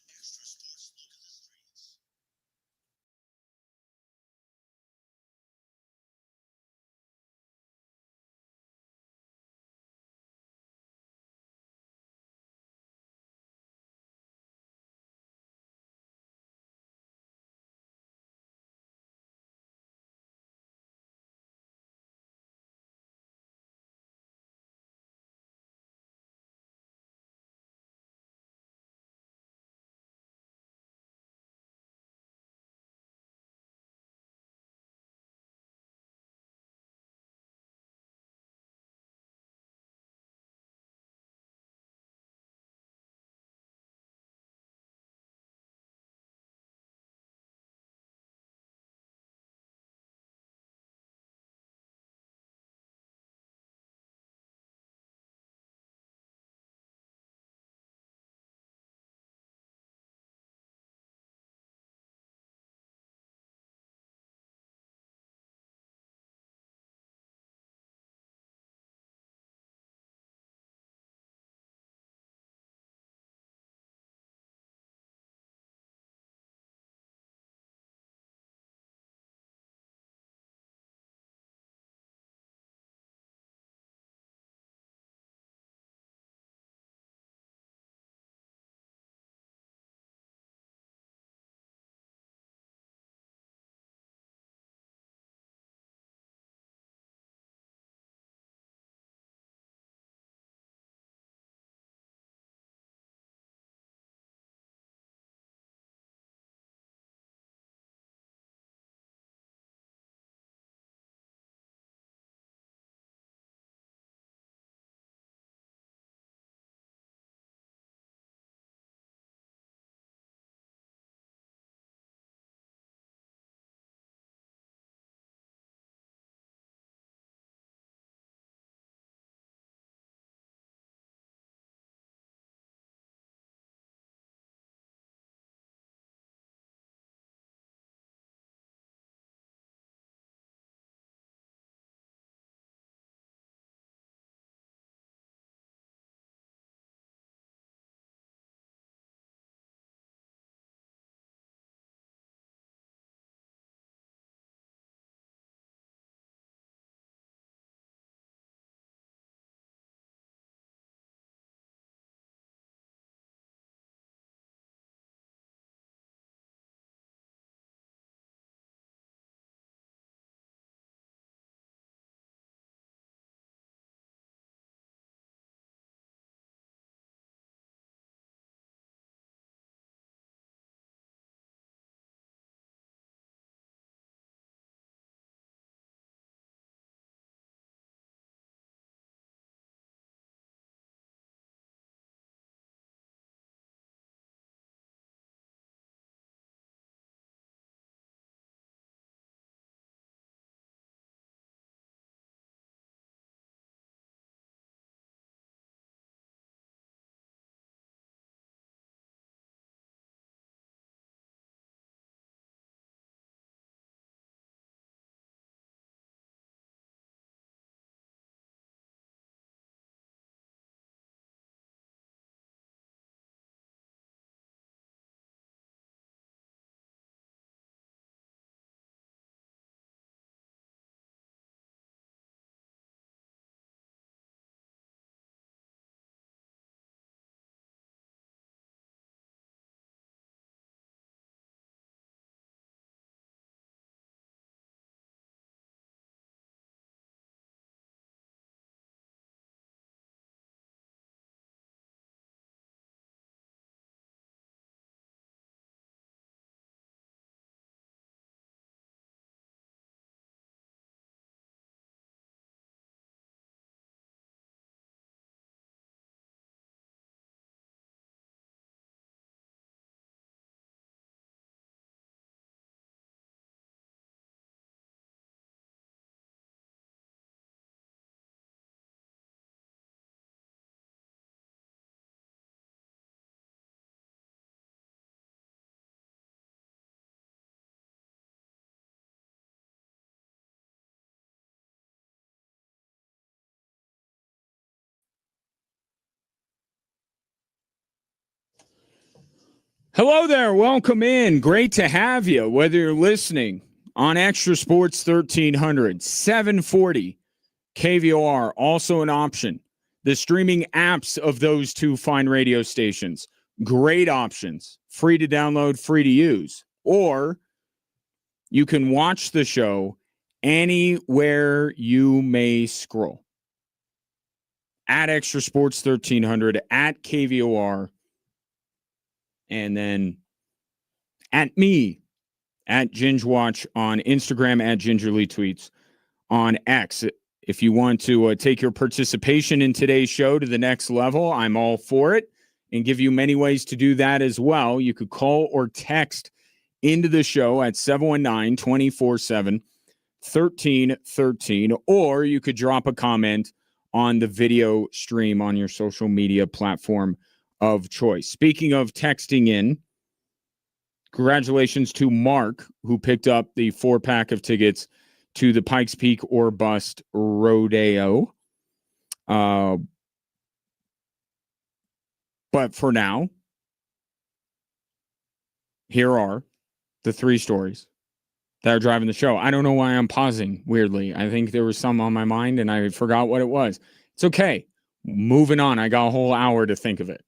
Hello there. Welcome in. Great to have you, whether you're listening on Extra Sports 1300, 740 KVOR, also an option. The streaming apps of those two fine radio stations, great options, free to download, free to use. Or you can watch the show anywhere you may scroll. At Extra Sports 1300, at KVOR, and then at me, at GingeWatch on Instagram, at Gingerly Tweets on X. If you want to take your participation in today's show to the next level, I'm all for it, and give you many ways to do that as well. You could call or text into the show at 719-247-1313, or you could drop a comment on the video stream on your social media platform of choice. Speaking of texting in, congratulations to Mark, who picked up the 4-pack of tickets to the Pikes Peak or Bust Rodeo. But for now, here are the 3 stories that are driving the show. I don't know why I'm pausing, weirdly. I think there was some on my mind, and I forgot what it was. It's okay. Moving on. I got a whole hour to think of it.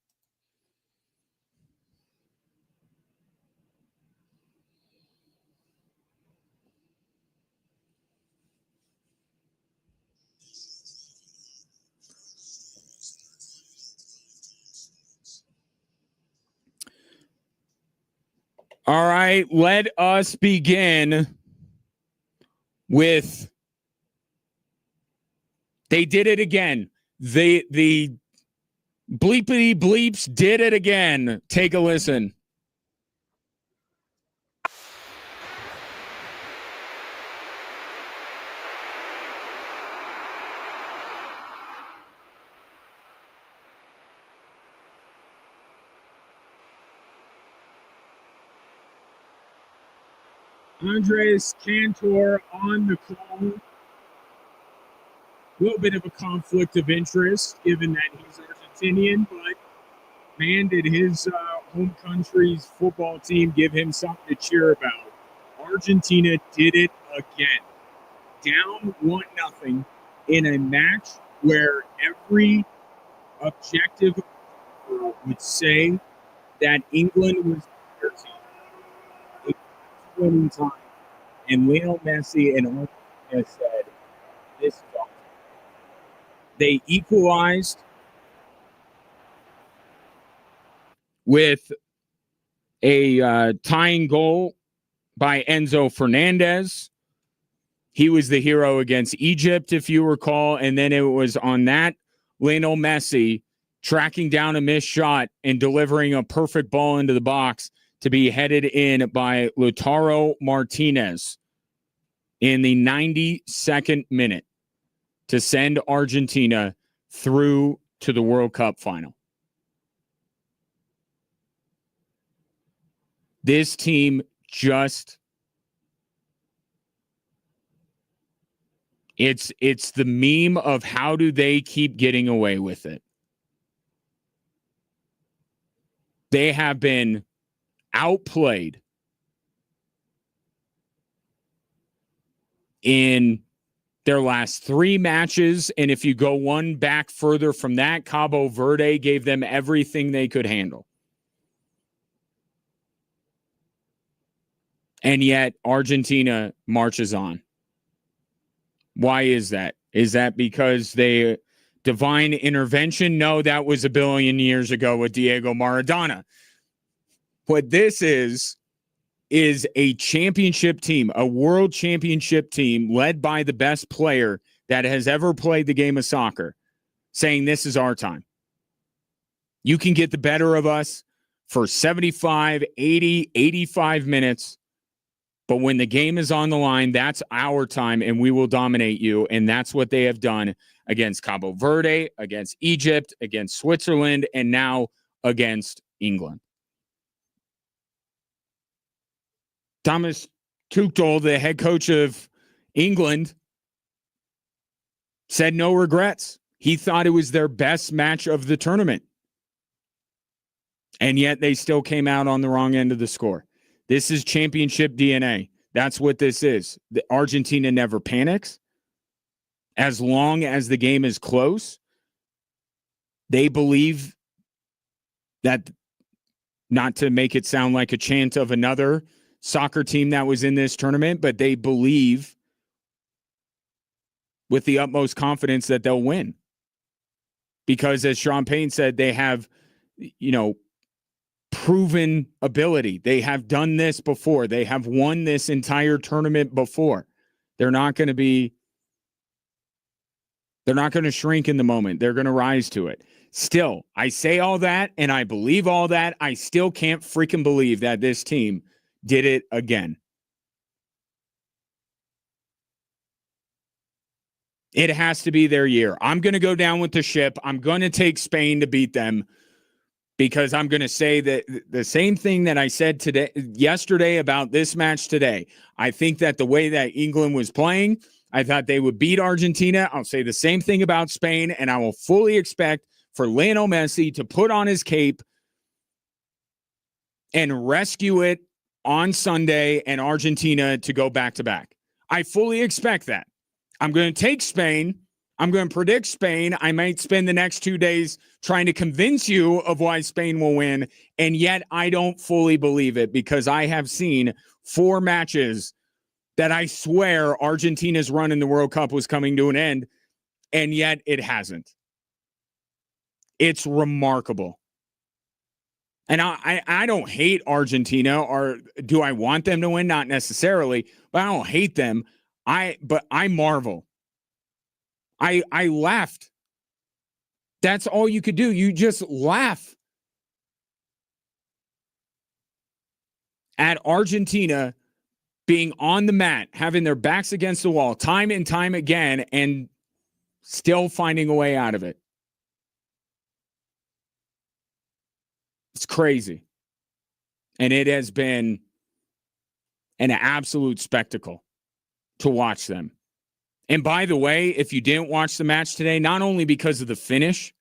All right, let us begin with they did it again. The bleepity bleeps did it again. Take a listen. Andres Cantor on the call. A little bit of a conflict of interest, given that he's Argentinian, but man, did his home country's football team give him something to cheer about. Argentina did it again. Down 1-0 in a match where every objective would say that England was their team. It was winning time. And Lionel Messi and Argentina said, this is awesome. They equalized with a tying goal by Enzo Fernandez. He was the hero against Egypt, if you recall. And then it was on that Lionel Messi tracking down a missed shot and delivering a perfect ball into the box to be headed in by Lautaro Martinez in the 92nd minute to send Argentina through to the World Cup final. This team just it's the meme of how do they keep getting away with it. They have been outplayed in their last 3 matches. And if you go one back further from that, Cabo Verde gave them everything they could handle. And yet Argentina marches on. Why is that? Is that because they divine intervention? No, that was a billion years ago with Diego Maradona. What this is a championship team, a world championship team led by the best player that has ever played the game of soccer, saying this is our time. You can get the better of us for 75, 80, 85 minutes, but when the game is on the line, that's our time and we will dominate you. And that's what they have done against Cabo Verde, against Egypt, against Switzerland, and now against England. Thomas Tuchel, the head coach of England, said no regrets. He thought it was their best match of the tournament. And yet they still came out on the wrong end of the score. This is championship DNA. That's what this is. Argentina never panics. As long as the game is close, they believe that, not to make it sound like a chant of another soccer team that was in this tournament, but they believe with the utmost confidence that they'll win. Because as Sean Payne said, they have, proven ability. They have done this before. They have won this entire tournament before. They're not going to shrink in the moment. They're going to rise to it. Still, I say all that and I believe all that. I still can't freaking believe that this team did it again. It has to be their year. I'm going to go down with the ship. I'm going to take Spain to beat them, because I'm going to say that the same thing that I said yesterday about this match today. I think that the way that England was playing, I thought they would beat Argentina. I'll say the same thing about Spain, and I will fully expect for Lionel Messi to put on his cape and rescue it on Sunday and Argentina to go back-to-back. I fully expect that. I'm going to take Spain. I'm going to predict Spain. I might spend the next 2 days trying to convince you of why Spain will win, and yet I don't fully believe it, because I have seen 4 matches that I swear Argentina's run in the World Cup was coming to an end, and yet it hasn't. It's remarkable. And I don't hate Argentina, or do I want them to win? Not necessarily, but I don't hate them. But I marvel. I laughed. That's all you could do. You just laugh at Argentina being on the mat, having their backs against the wall time and time again, and still finding a way out of it. It's crazy. And it has been an absolute spectacle to watch them. And by the way, if you didn't watch the match today, not only because of the finish,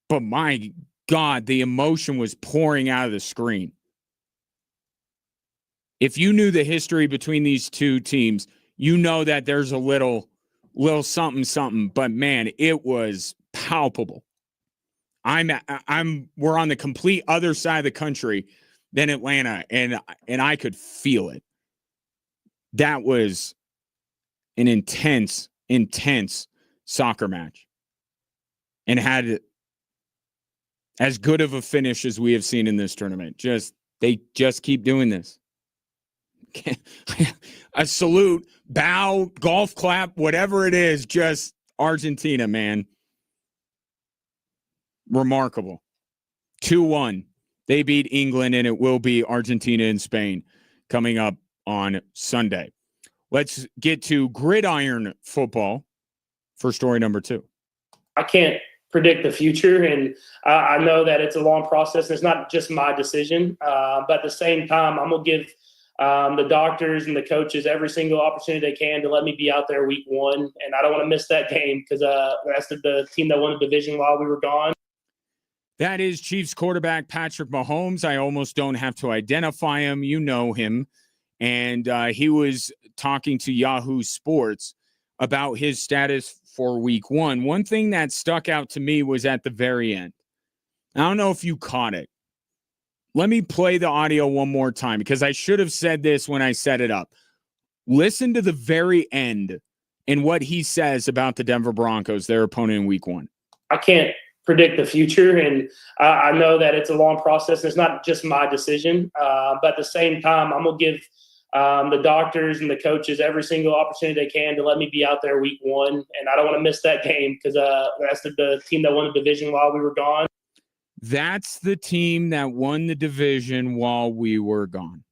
but my God, the emotion was pouring out of the screen. If you knew the history between these two teams, you know that there's a little something, but man, it was palpable. We're on the complete other side of the country than Atlanta, and I could feel it. That was an intense soccer match, and had as good of a finish as we have seen in this tournament. They just keep doing this. A salute, bow, golf clap, whatever it is, just Argentina, man. Remarkable. 2-1. They beat England, and it will be Argentina and Spain coming up on Sunday. Let's get to gridiron football for story number 2.
I can't predict the future, and I know that it's a long process. It's not just my decision, but at the same time, I'm going to give the doctors and the coaches every single opportunity they can to let me be out there week 1, and I don't want to miss that game, because that's the team that won the division while we were gone.
That is Chiefs quarterback Patrick Mahomes. I almost don't have to identify him. You know him. And he was talking to Yahoo Sports about his status for week 1. One thing that stuck out to me was at the very end. I don't know if you caught it. Let me play the audio one more time, because I should have said this when I set it up. Listen to the very end and what he says about the Denver Broncos, their opponent in week 1.
I can't predict the future, and I know that it's a long process. It's not just my decision, but at the same time, I'm going to give the doctors and the coaches every single opportunity they can to let me be out there week 1, and I don't want to miss that game, because that's the team that won the division while we were gone.
That's the team that won the division while we were gone.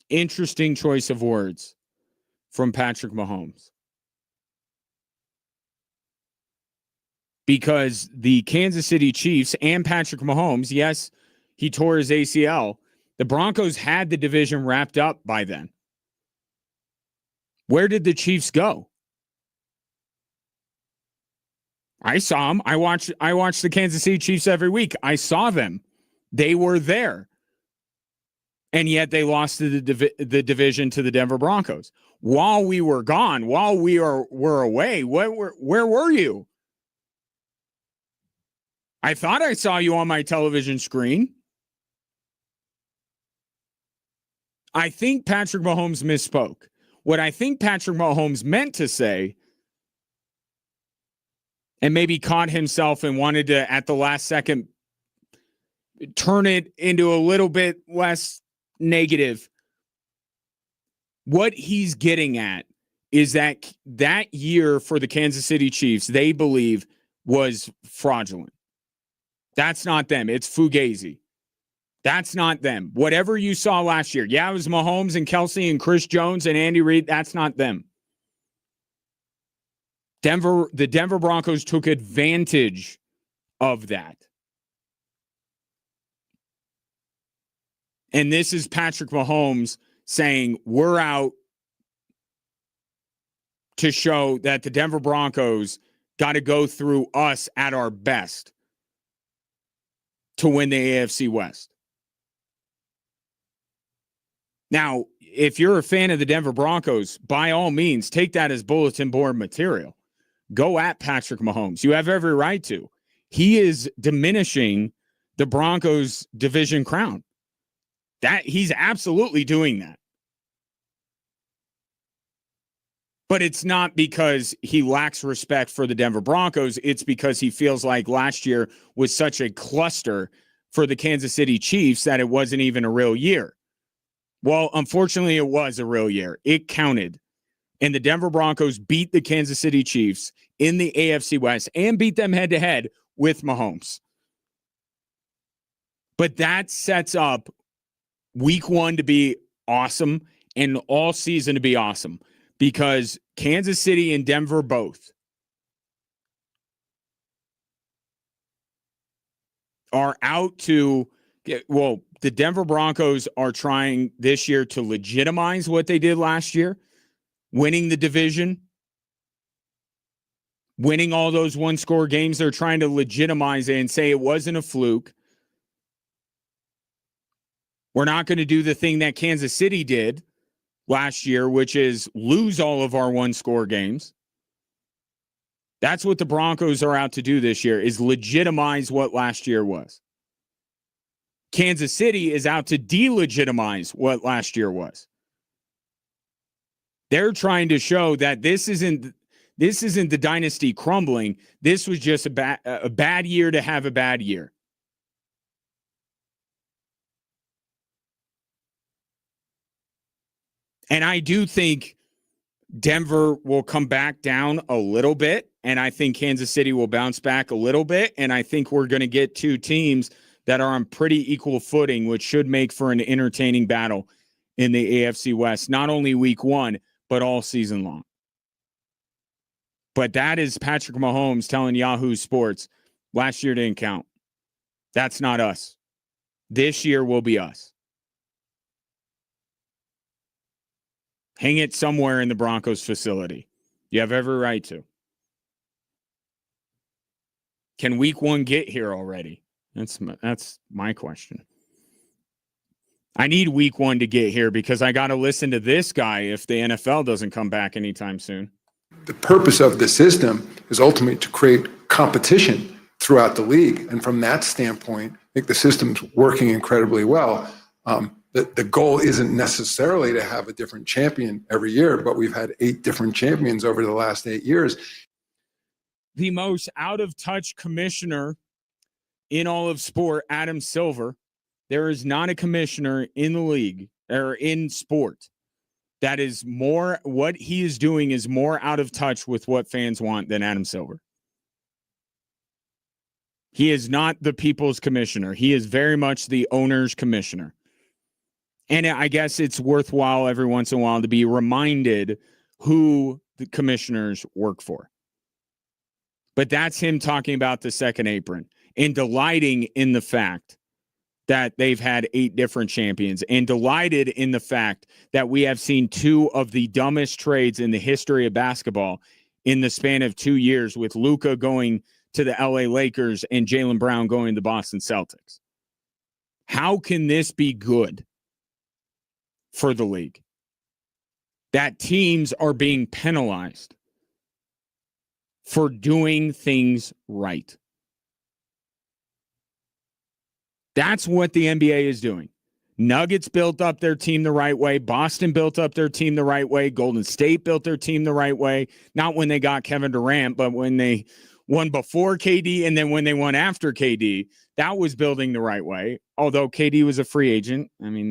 Interesting choice of words from Patrick Mahomes. Because the Kansas City Chiefs and Patrick Mahomes, yes, he tore his ACL. The Broncos had the division wrapped up by then. Where did the Chiefs go? I saw them. I watch the Kansas City Chiefs every week. I saw them. They were there. And yet they lost to the division to the Denver Broncos. While we were gone, while we were away, where were you? I thought I saw you on my television screen. I think Patrick Mahomes misspoke. What I think Patrick Mahomes meant to say, and maybe caught himself and wanted to, at the last second, turn it into a little bit less negative. What he's getting at is that year for the Kansas City Chiefs, they believe, was fraudulent. That's not them. It's Fugazi. That's not them. Whatever you saw last year. Yeah, it was Mahomes and Kelsey and Chris Jones and Andy Reid. That's not them. The Denver Broncos took advantage of that. And this is Patrick Mahomes saying, we're out to show that the Denver Broncos got to go through us at our best to win the AFC West. Now, if you're a fan of the Denver Broncos, by all means, take that as bulletin board material. Go at Patrick Mahomes. You have every right to. He is diminishing the Broncos division crown. That he's absolutely doing that. But it's not because he lacks respect for the Denver Broncos. It's because he feels like last year was such a cluster for the Kansas City Chiefs that it wasn't even a real year. Well, unfortunately, it was a real year. It counted. And the Denver Broncos beat the Kansas City Chiefs in the AFC West and beat them head-to-head with Mahomes. But that sets up week one to be awesome and all season to be awesome because Kansas City and Denver both are out to the Denver Broncos are trying this year to legitimize what they did last year, winning the division, winning all those one-score games. They're trying to legitimize it and say it wasn't a fluke. We're not going to do the thing that Kansas City did last year, which is lose all of our one-score games. That's what the Broncos are out to do this year, is legitimize what last year was. Kansas City is out to delegitimize what last year was. They're trying to show that this isn't the dynasty crumbling. This was just a bad year to have a bad year. And I do think Denver will come back down a little bit, and I think Kansas City will bounce back a little bit, and I think we're going to get two teams that are on pretty equal footing, which should make for an entertaining battle in the AFC West, not only week one, but all season long. But that is Patrick Mahomes telling Yahoo Sports, last year didn't count. That's not us. This year will be us. Hang it somewhere in the Broncos facility. You have every right to. Can week one get here already? That's my question. I need week one to get here because I got to listen to this guy if the NFL doesn't come back anytime soon.
The purpose of the system is ultimately to create competition throughout the league. And from that standpoint, I think the system's working incredibly well. The goal isn't necessarily to have a different champion every year, but we've had 8 different champions over the last 8 years.
The most out-of-touch commissioner in all of sport, Adam Silver. There is not a commissioner in the league or in sport that is more, what he is doing is more out of touch with what fans want than Adam Silver. He is not the people's commissioner. He is very much the owner's commissioner. And I guess it's worthwhile every once in a while to be reminded who the commissioners work for. But that's him talking about the second apron and delighting in the fact that they've had 8 different champions and delighted in the fact that we have seen 2 of the dumbest trades in the history of basketball in the span of 2 years with Luka going to the LA Lakers and Jaylen Brown going to the Boston Celtics. How can this be good for the league? That teams are being penalized for doing things right. That's what the NBA is doing. Nuggets built up their team the right way. Boston built up their team the right way. Golden State built their team the right way. Not when they got Kevin Durant, but when they won before KD and then when they won after KD. That was building the right way. Although KD was a free agent. I mean,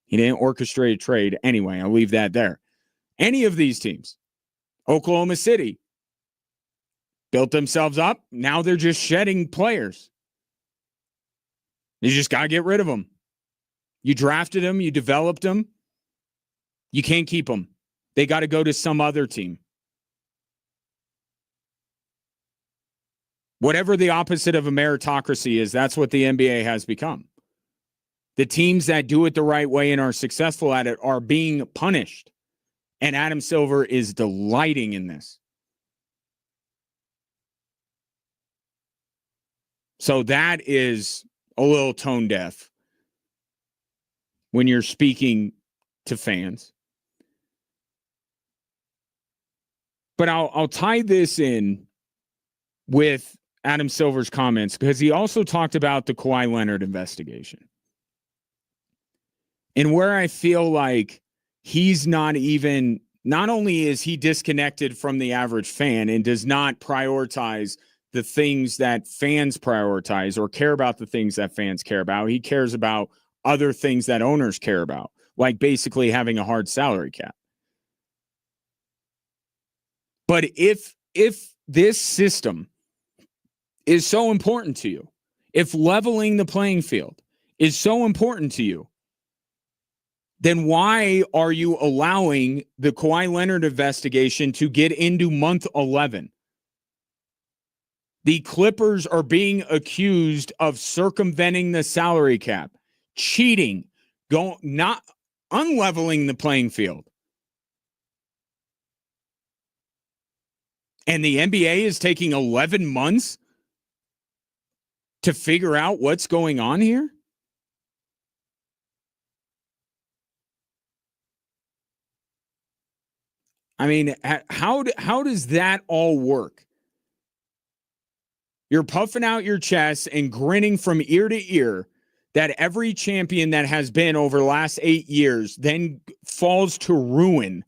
he didn't orchestrate a trade. Anyway, I'll leave that there. Any of these teams, Oklahoma City, built themselves up. Now they're just shedding players. You just got to get rid of them. You drafted them. You developed them. You can't keep them. They got to go to some other team. Whatever the opposite of a meritocracy is, that's what the NBA has become. The teams that do it the right way and are successful at it are being punished. And Adam Silver is delighting in this. So that is a little tone deaf when you're speaking to fans. But I'll tie this in with Adam Silver's comments because he also talked about the Kawhi Leonard investigation. And where I feel like he's not only is he disconnected from the average fan and does not prioritize the things that fans prioritize or care about the things that fans care about. He cares about other things that owners care about, like basically having a hard salary cap. But if this system is so important to you, if leveling the playing field is so important to you, then why are you allowing the Kawhi Leonard investigation to get into month 11? The Clippers are being accused of circumventing the salary cap, cheating, not unleveling the playing field. And the NBA is taking 11 months to figure out what's going on here? I mean, how does that all work? You're puffing out your chest and grinning from ear to ear that every champion that has been over the last 8 years then falls to ruin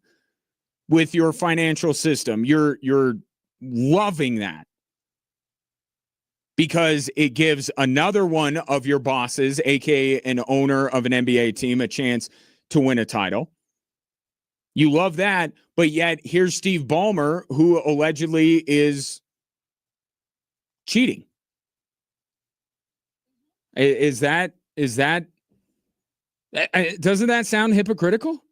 with your financial system. You're loving that because it gives another one of your bosses, aka an owner of an NBA team, a chance to win a title. You love that, but yet here's Steve Ballmer, who allegedly is cheating. Doesn't that sound hypocritical?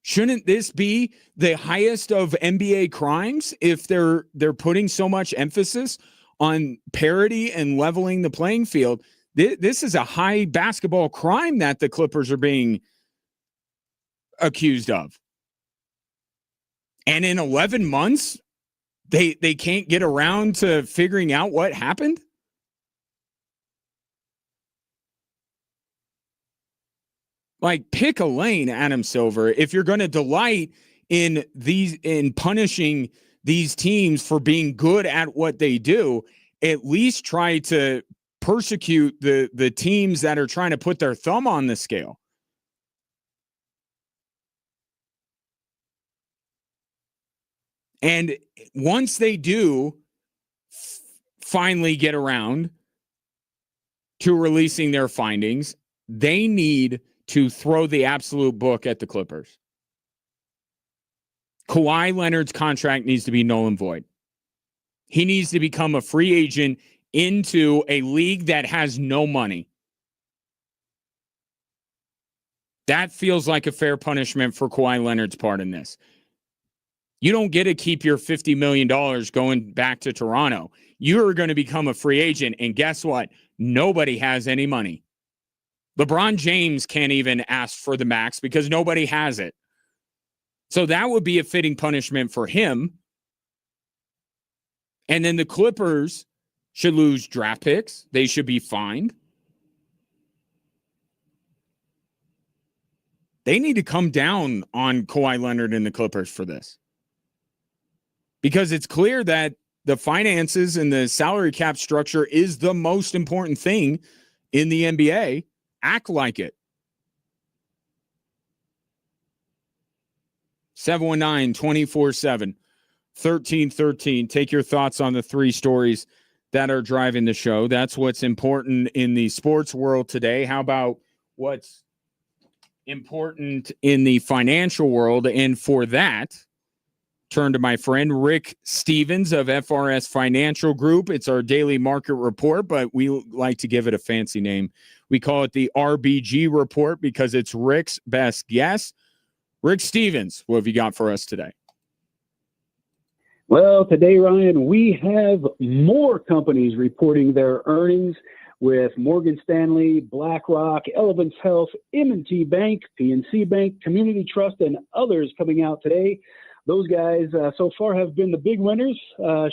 Shouldn't this be the highest of NBA crimes if they're putting so much emphasis on parity and leveling the playing field? This is a high basketball crime that the Clippers are being accused of. And in 11 months, they can't get around to figuring out what happened? Like, pick a lane, Adam Silver. If you're going to delight in punishing these teams for being good at what they do, at least try to persecute the teams that are trying to put their thumb on the scale. And once they do finally get around to releasing their findings, they need to throw the absolute book at the Clippers. Kawhi Leonard's contract needs to be null and void. He needs to become a free agent into a league that has no money. That feels like a fair punishment for Kawhi Leonard's part in this. You don't get to keep your $50 million going back to Toronto. You're going to become a free agent, and guess what? Nobody has any money. LeBron James can't even ask for the max because nobody has it. So that would be a fitting punishment for him And then the Clippers should lose draft picks. They should be fined. They need to come down on Kawhi Leonard and the Clippers for this. Because it's clear that the finances and the salary cap structure is the most important thing in the NBA. Act like it. 719-247-1313. Take your thoughts on the three stories that are driving the show. That's what's important in the sports world today. How about what's important in the financial world? And for that, turn to my friend Rick Stevens of FRS Financial Group. It's our daily market report, but we like to give it a fancy name. We call it the RBG report because it's Rick's best guess. Rick Stevens, what have you got for us today?
Well, today, Ryan, we have more companies reporting their earnings, with Morgan Stanley, BlackRock, Elevance Health, M&T Bank, PNC Bank, Community Trust, and others coming out today. Those guys so far have been the big winners,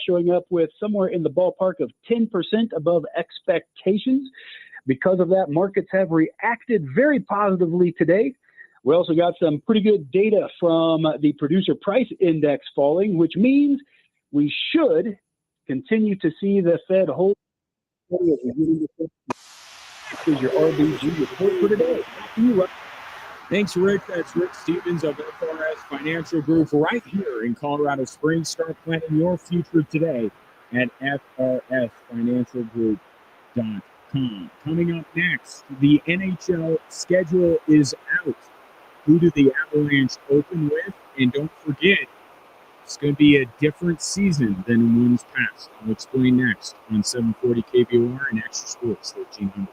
showing up with somewhere in the ballpark of 10% above expectations. Because of that, markets have reacted very positively today. We also got some pretty good data from the Producer Price Index falling, which means we should continue to see the Fed hold. This is your RBG report for today.
Thanks, Rick. That's Rick Stevens of FRS Financial Group right here in Colorado Springs. Start planning your future today at FRSFinancialGroup.com. Coming up next, the NHL schedule is out. Who do the Avalanche open with? And don't forget, it's going to be a different season than ones past. I'll explain next on 740 KBOR and Extra Sports 1300.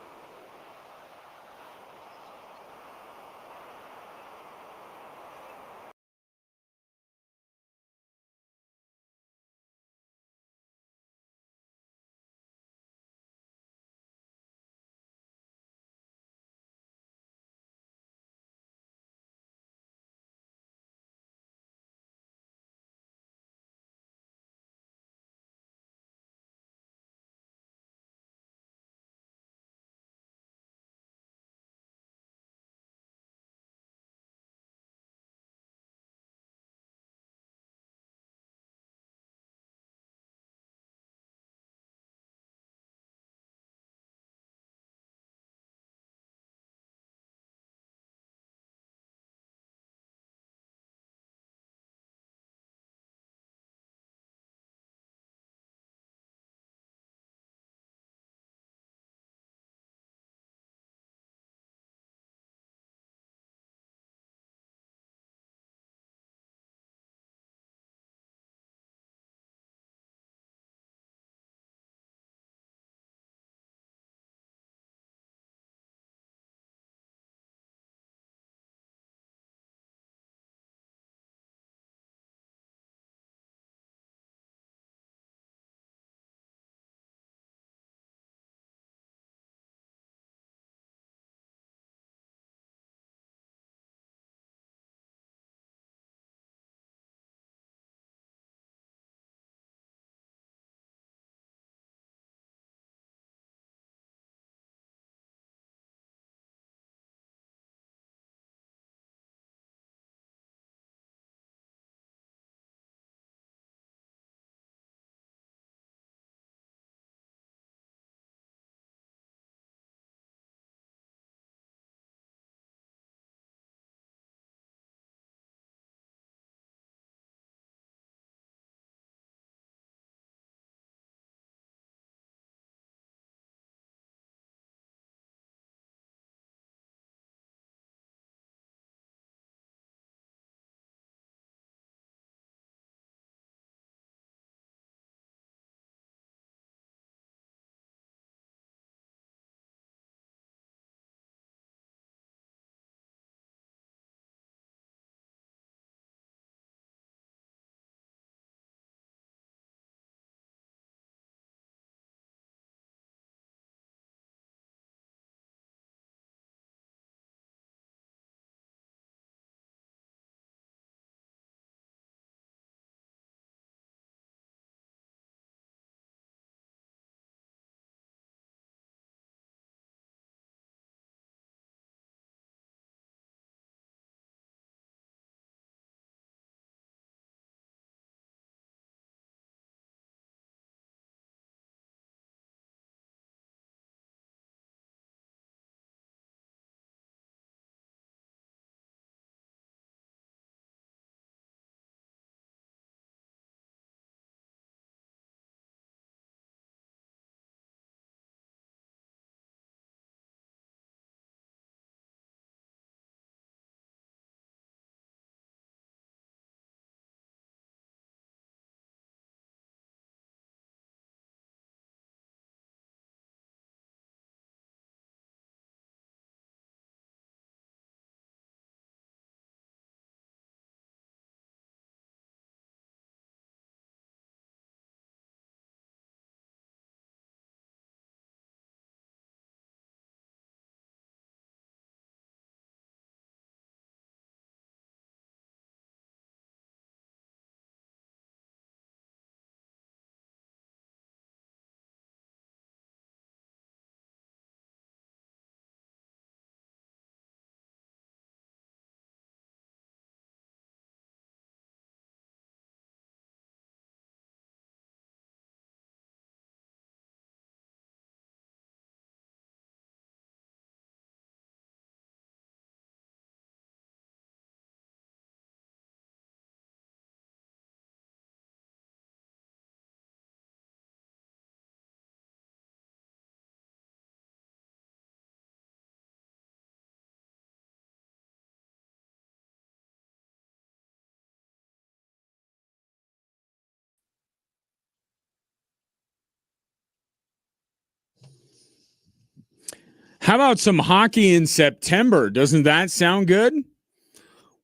How about some hockey in September? Doesn't that sound good?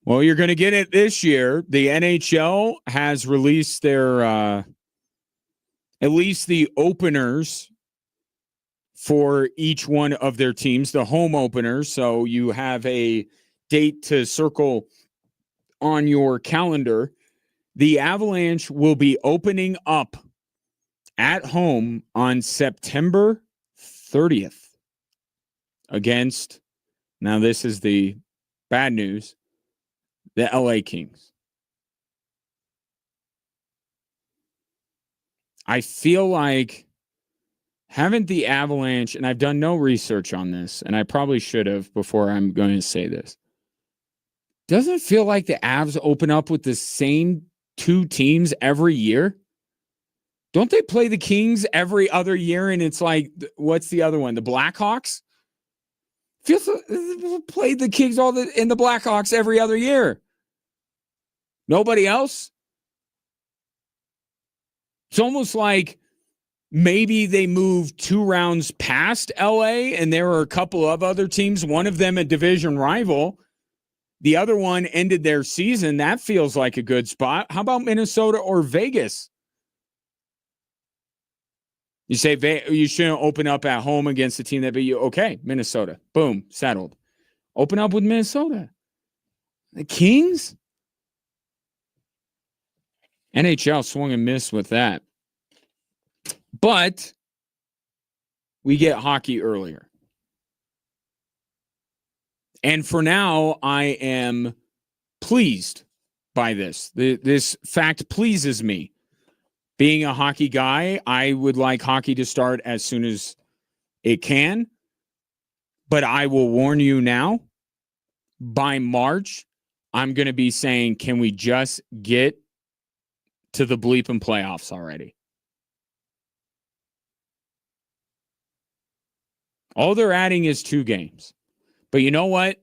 Well, you're going to get it this year. The NHL has released their, at least the openers for each one of their teams, the home openers. So you have a date to circle on your calendar. The Avalanche will be opening up at home on September 30th against, now this is the bad news, the LA Kings. I feel like, haven't the Avalanche, and I've done no research on this, and I probably should have before I'm going to say this. Doesn't it feel like the Avs open up with the same two teams every year? Don't they play the Kings every other year? And it's like, what's the other one? The Blackhawks? Feels like played the Kings in the Blackhawks every other year. Nobody else? It's almost like maybe they moved 2 rounds past LA and there were a couple of other teams, one of them a division rival. The other one ended their season. That feels like a good spot. How about Minnesota or Vegas? You say you shouldn't open up at home against a team that beat you. Okay, Minnesota. Boom, settled. Open up with Minnesota. The Kings? NHL swung and missed with that. But we get hockey earlier. And for now, I am pleased by this. This fact pleases me. Being a hockey guy, I would like hockey to start as soon as it can. But I will warn you now, by March, I'm going to be saying, can we just get to the bleeping playoffs already? All they're adding is 2 games. But you know what?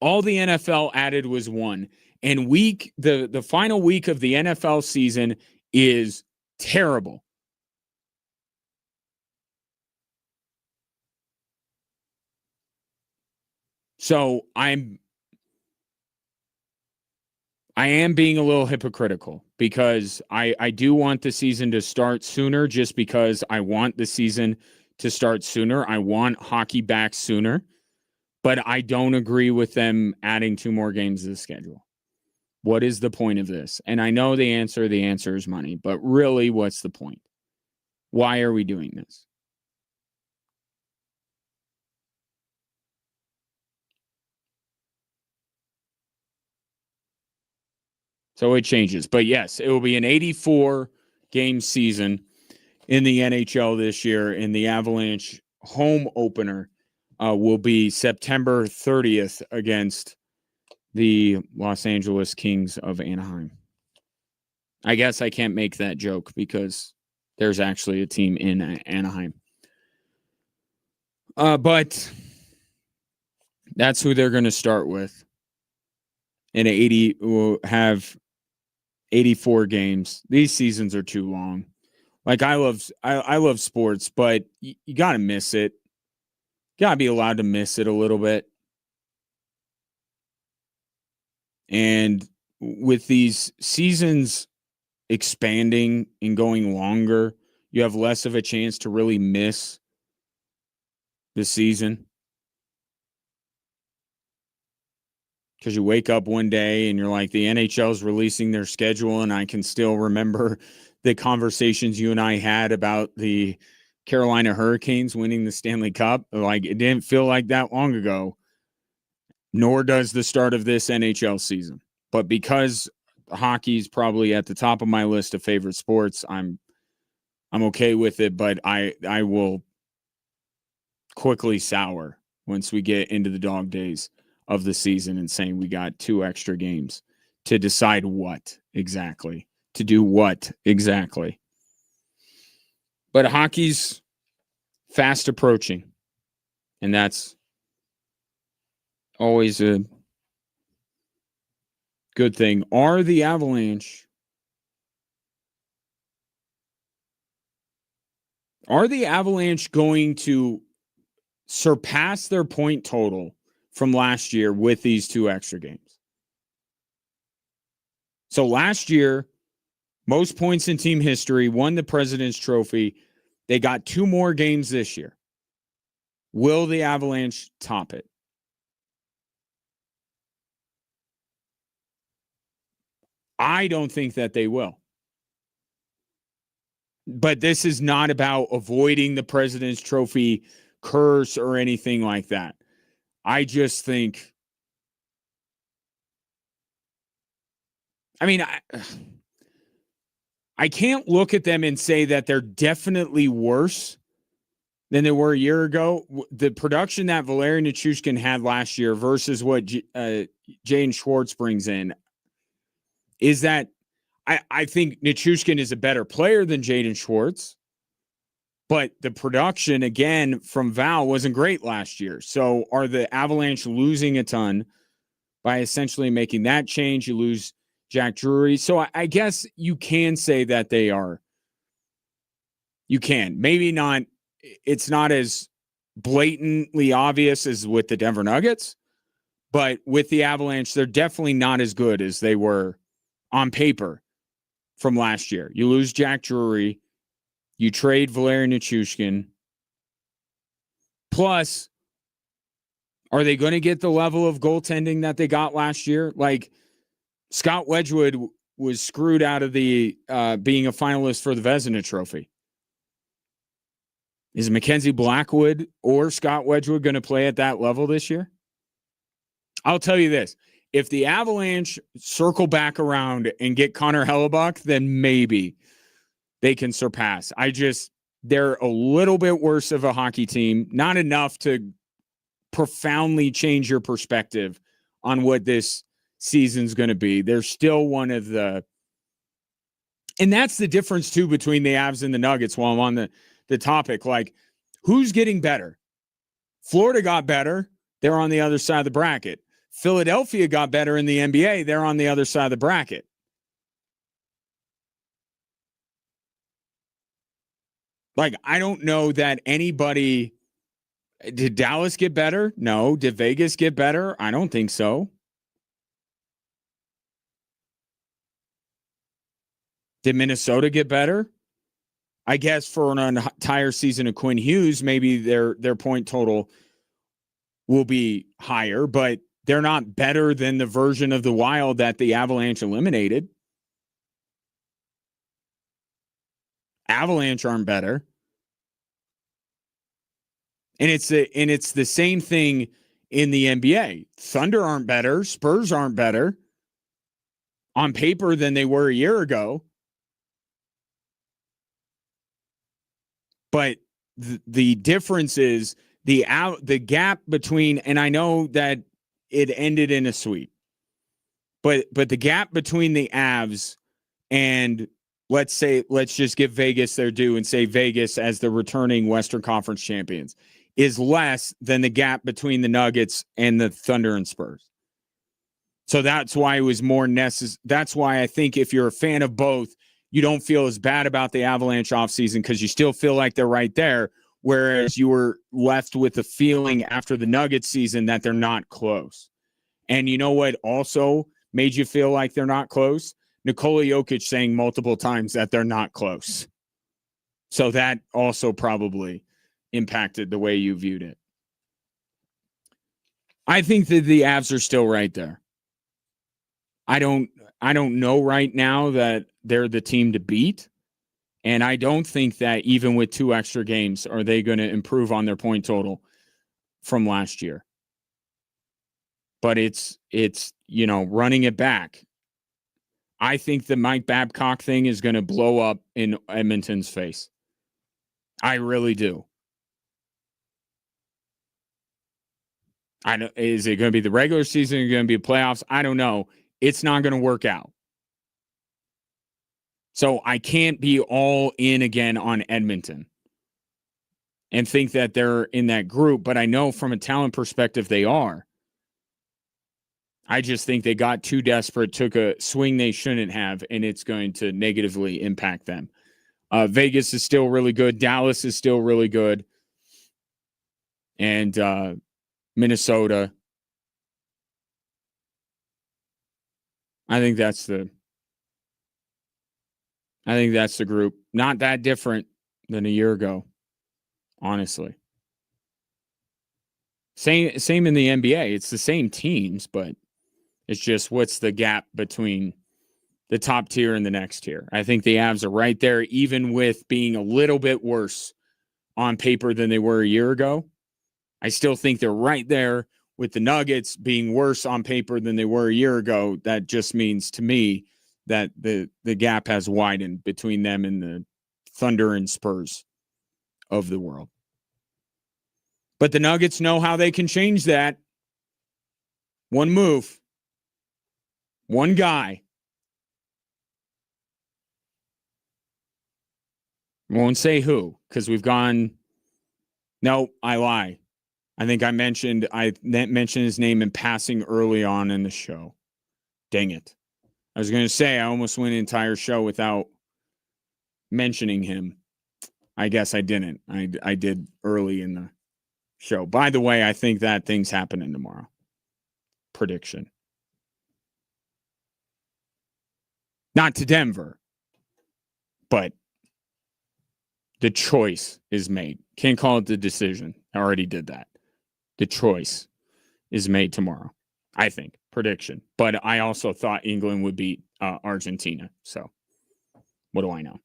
All the NFL added was 1. And the final week of the NFL season is terrible. So I am being a little hypocritical because I do want the season to start sooner just because I want the season to start sooner. I want hockey back sooner, but I don't agree with them adding 2 more games to the schedule. What is the point of this? And I know the answer is money, but really, what's the point? Why are we doing this? So it changes. But yes, it will be an 84-game season in the NHL this year, and the Avalanche home opener will be September 30th against the Los Angeles Kings of Anaheim. I guess I can't make that joke because there's actually a team in Anaheim. But that's who they're going to start with. And 80 will have 84 games. These seasons are too long. Like I love sports, but you got to miss it. Got to be allowed to miss it a little bit. And with these seasons expanding and going longer, you have less of a chance to really miss the season. Because you wake up one day and you're like, the NHL is releasing their schedule, and I can still remember the conversations you and I had about the Carolina Hurricanes winning the Stanley Cup. Like, it didn't feel like that long ago, nor does the start of this NHL season. But because hockey's probably at the top of my list of favorite sports, I'm okay with it, but I will quickly sour once we get into the dog days of the season and saying we got 2 extra games to decide what exactly, to do what exactly. But hockey's fast approaching, and that's always a good thing. Are the Avalanche going to surpass their point total from last year with these 2 extra games. So last year, most points in team history, won the President's Trophy. They got 2 more games this year. Will the Avalanche top it? I don't think that they will. But this is not about avoiding the President's Trophy curse or anything like that. I just think, I mean, I can't look at them and say that they're definitely worse than they were a year ago. The production that Valeri Nichushkin had last year versus what Jane Schwartz brings in is that I think Nichushkin is a better player than Jaden Schwartz, but the production, again, from Val wasn't great last year. So are the Avalanche losing a ton by essentially making that change? You lose Jack Drury. So I guess you can say that they are. You can. Maybe not. It's not as blatantly obvious as with the Denver Nuggets, but with the Avalanche, they're definitely not as good as they were on paper from last year. You lose Jack Drury. You trade Valeri Nichushkin. Plus, are they going to get the level of goaltending that they got last year? Like, Scott Wedgwood was screwed out of the being a finalist for the Vezina Trophy. Is Mackenzie Blackwood or Scott Wedgwood going to play at that level this year? I'll tell you this. If the Avalanche circle back around and get Connor Hellebuck, then maybe they can surpass. They're a little bit worse of a hockey team. Not enough to profoundly change your perspective on what this season's going to be. They're still one of the, and that's the difference too between the Avs and the Nuggets while I'm on the topic. Like, who's getting better? Florida got better. They're on the other side of the bracket. Philadelphia got better in the NBA. They're on the other side of the bracket. Like, I don't know that anybody. Did Dallas get better? No. Did Vegas get better? I don't think so. Did Minnesota get better? I guess for an entire season of Quinn Hughes, maybe their point total will be higher, but they're not better than the version of the Wild that the Avalanche eliminated. Avalanche aren't better. And it's the same thing in the NBA. Thunder aren't better. Spurs aren't better on paper than they were a year ago. But the difference is the gap between, and I know that it ended in a sweep, but the gap between the Avs and let's just give Vegas their due and say Vegas as the returning Western Conference champions is less than the gap between the Nuggets and the Thunder and Spurs. So that's why it was more necessary. That's why I think if you're a fan of both, you don't feel as bad about the Avalanche offseason because you still feel like they're right there, whereas you were left with the feeling after the Nuggets season that they're not close. And you know what also made you feel like they're not close? Nikola Jokic saying multiple times that they're not close. So that also probably impacted the way you viewed it. I think that the Avs are still right there. I don't know right now that they're the team to beat. And I don't think that even with 2 extra games, are they going to improve on their point total from last year. But it's running it back. I think the Mike Babcock thing is going to blow up in Edmonton's face. I really do. Is it going to be the regular season? Is it going to be playoffs? I don't know. It's not going to work out. So I can't be all in again on Edmonton and think that they're in that group, but I know from a talent perspective they are. I just think they got too desperate, took a swing they shouldn't have, and it's going to negatively impact them. Vegas is still really good. Dallas is still really good. and Minnesota. I think that's the group. Not that different than a year ago, honestly. Same in the NBA. It's the same teams, but it's just what's the gap between the top tier and the next tier. I think the Avs are right there, even with being a little bit worse on paper than they were a year ago. I still think they're right there with the Nuggets being worse on paper than they were a year ago. That just means to me that the gap has widened between them and the Thunder and Spurs of the world. But the Nuggets know how they can change that. One move, one guy. Won't say who, because we've gone. No, I lie. I think I mentioned his name in passing early on in the show. Dang it. I was going to say I almost went an entire show without mentioning him. I guess I didn't. I did early in the show. By the way, I think that thing's happening tomorrow. Prediction. Not to Denver, but the choice is made. Can't call it the decision. I already did that. The choice is made tomorrow, I think. Prediction. But I also thought England would beat Argentina. So what do I know?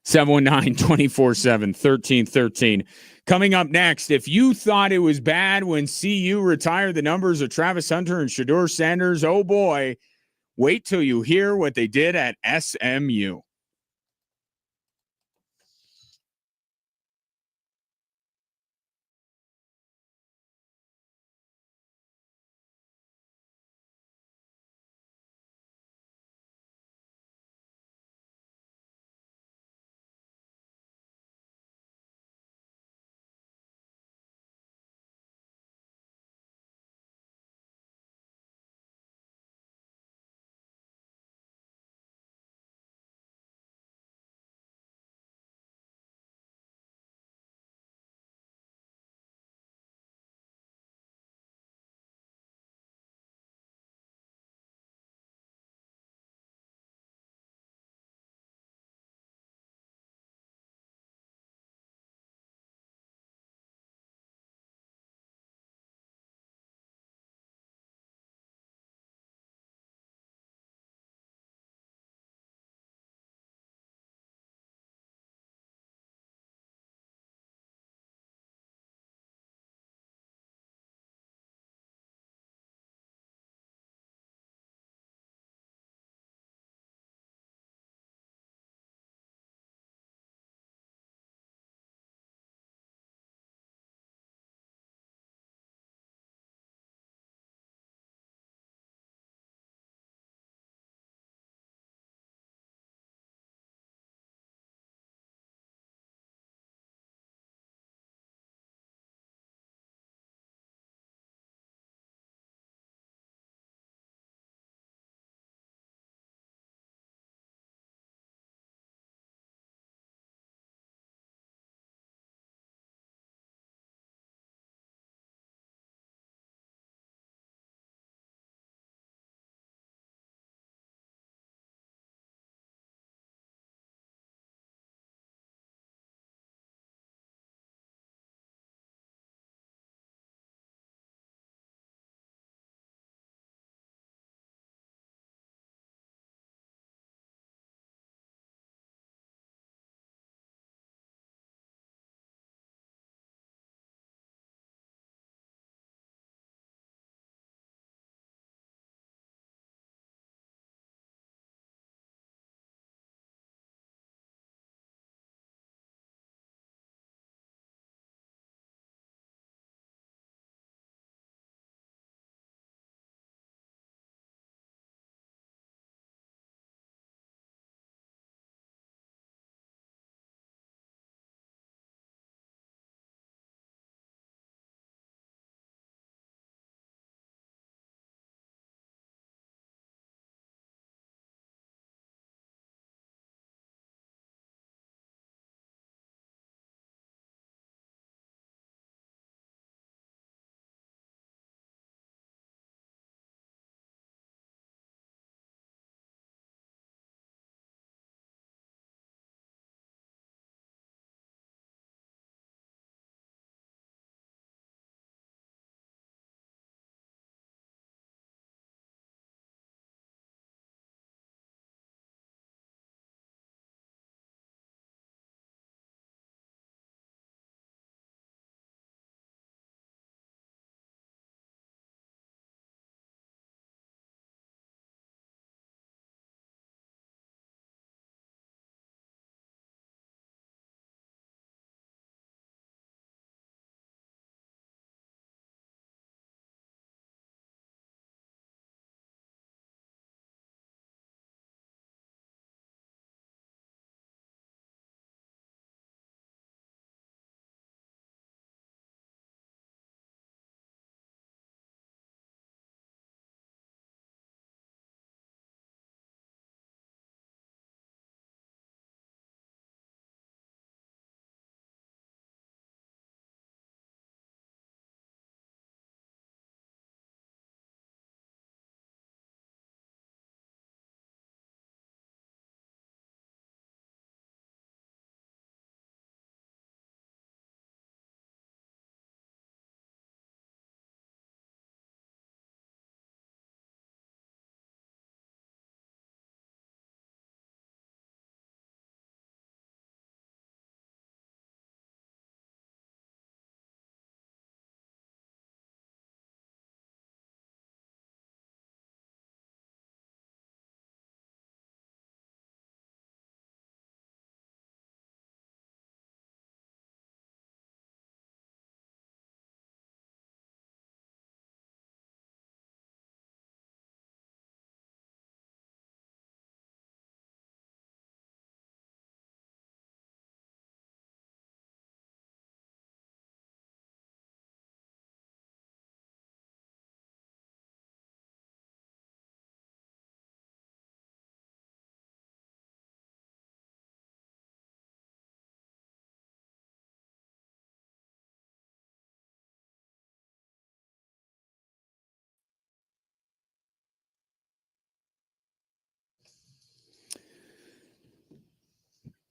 719-247-1313. Coming up next, if you thought it was bad when CU retired the numbers of Travis Hunter and Shedeur Sanders, oh boy, wait till you hear what they did at SMU.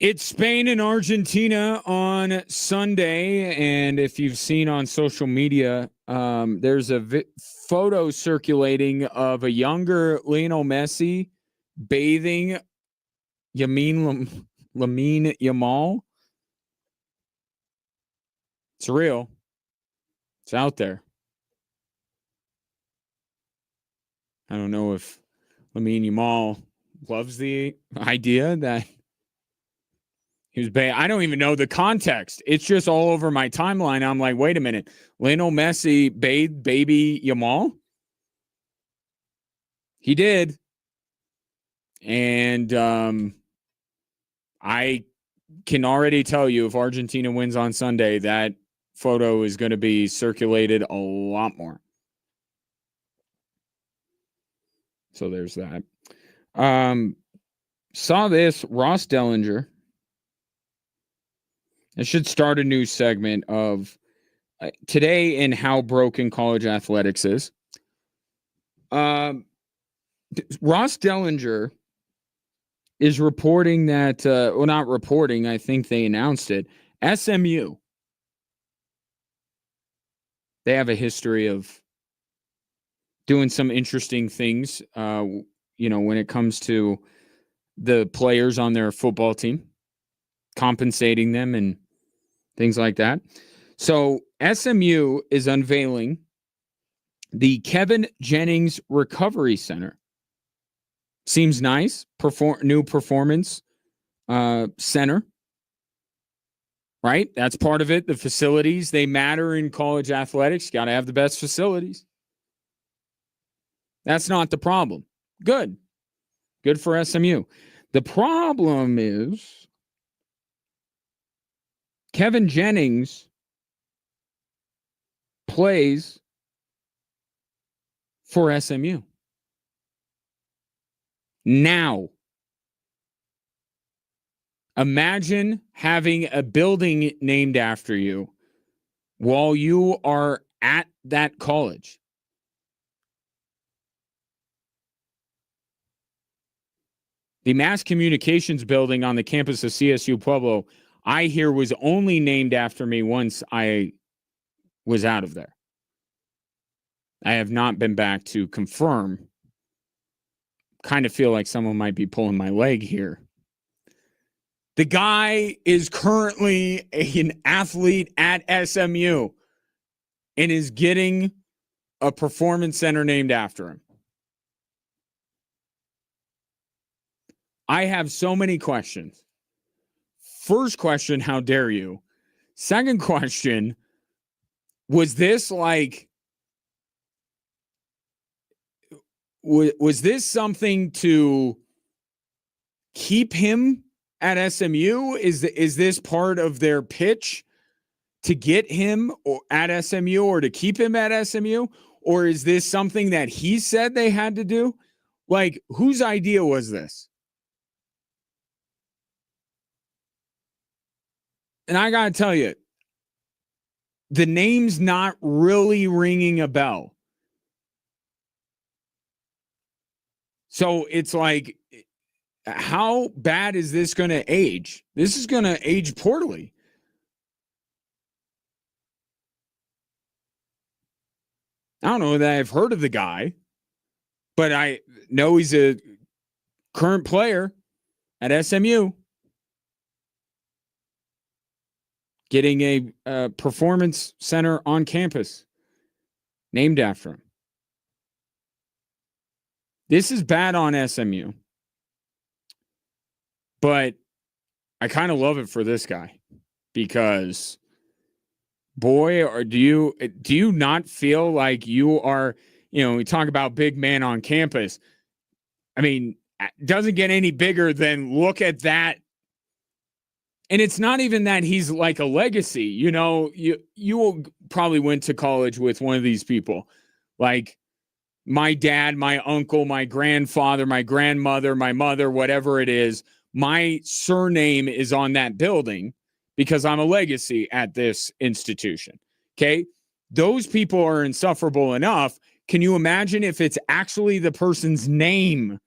It's Spain and Argentina on Sunday, and if you've seen on social media, there's a photo circulating of a younger Lionel Messi bathing Lamine Yamal. It's real. It's out there. I don't know if Lamine Yamal loves the idea that he was I don't even know the context. It's just all over my timeline. I'm like, wait a minute. Lionel Messi bathed baby Yamal? He did. And I can already tell you if Argentina wins on Sunday, that photo is going to be circulated a lot more. So there's that. Saw this, Ross Dellinger. I should start a new segment of today in how broken college athletics is. Ross Dellinger is reporting that, well, not reporting, I think they announced it. SMU. They have a history of doing some interesting things, when it comes to the players on their football team, compensating them and things like that. So SMU is unveiling the Kevin Jennings Recovery Center. Seems nice. New performance center. Right? That's part of it. The facilities, they matter in college athletics. Got to have the best facilities. That's not the problem. Good. Good for SMU. The problem is Kevin Jennings plays for SMU. Now, imagine having a building named after you while you are at that college. The Mass Communications building on the campus of CSU Pueblo, I hear, was only named after me once I was out of there. I have not been back to confirm. Kind of feel like someone might be pulling my leg here. The guy is currently an athlete at SMU and is getting a performance center named after him. I have so many questions. First question, how dare you? Second question, was this something to keep him at SMU? Is this part of their pitch to get him at SMU or to keep him at SMU? Or is this something that he said they had to do? Like, whose idea was this? And I got to tell you, the name's not really ringing a bell. So it's like, how bad is this going to age? This is going to age poorly. I don't know that I've heard of the guy, but I know he's a current player at SMU. Getting a performance center on campus named after him. This is bad on SMU. But I kind of love it for this guy because, boy, or do you not feel like you are, we talk about big man on campus. I mean, it doesn't get any bigger than look at that. And it's not even that he's like a legacy. You probably went to college with one of these people. Like my dad, my uncle, my grandfather, my grandmother, my mother, whatever it is. My surname is on that building because I'm a legacy at this institution. Okay? Those people are insufferable enough. Can you imagine if it's actually the person's name?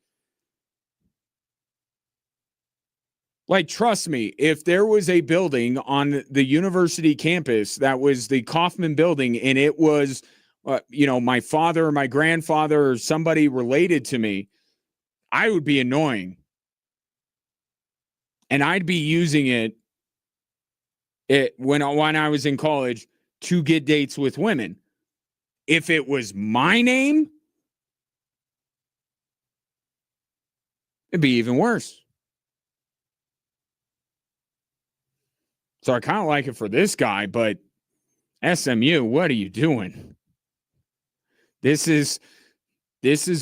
Like, trust me, if there was a building on the university campus that was the Kaufman building and it was, my father or my grandfather or somebody related to me, I would be annoying. And I'd be using it when I was in college to get dates with women. If it was my name, it'd be even worse. So I kind of like it for this guy, but SMU, what are you doing? This is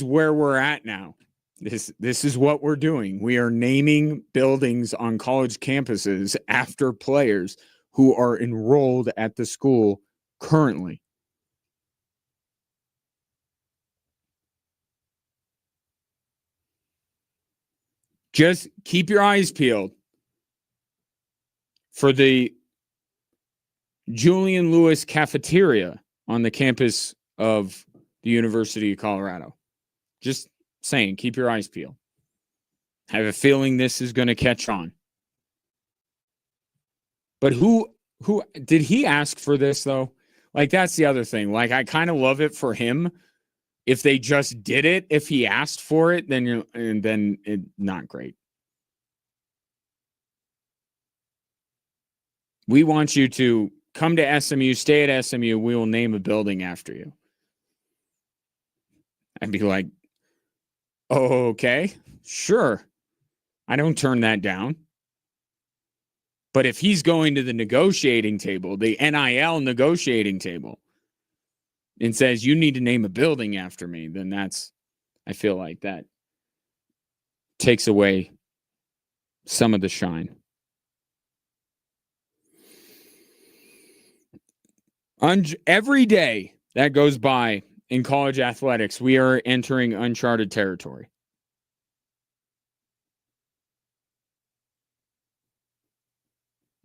where we're at now. This is what we're doing. We are naming buildings on college campuses after players who are enrolled at the school currently. Just keep your eyes peeled for the Julian Lewis cafeteria on the campus of the University of Colorado. Just saying, keep your eyes peeled. I have a feeling this is going to catch on. But who did he ask for this, though? Like, that's the other thing. Like, I kind of love it for him. If they just did it, if he asked for it, then it's not great. We want you to come to SMU, stay at SMU. We will name a building after you. I'd be like, oh, okay, sure. I don't turn that down. But if he's going to the negotiating table, the NIL negotiating table, and says, you need to name a building after me, then I feel like that takes away some of the shine. Every day that goes by in college athletics, we are entering uncharted territory.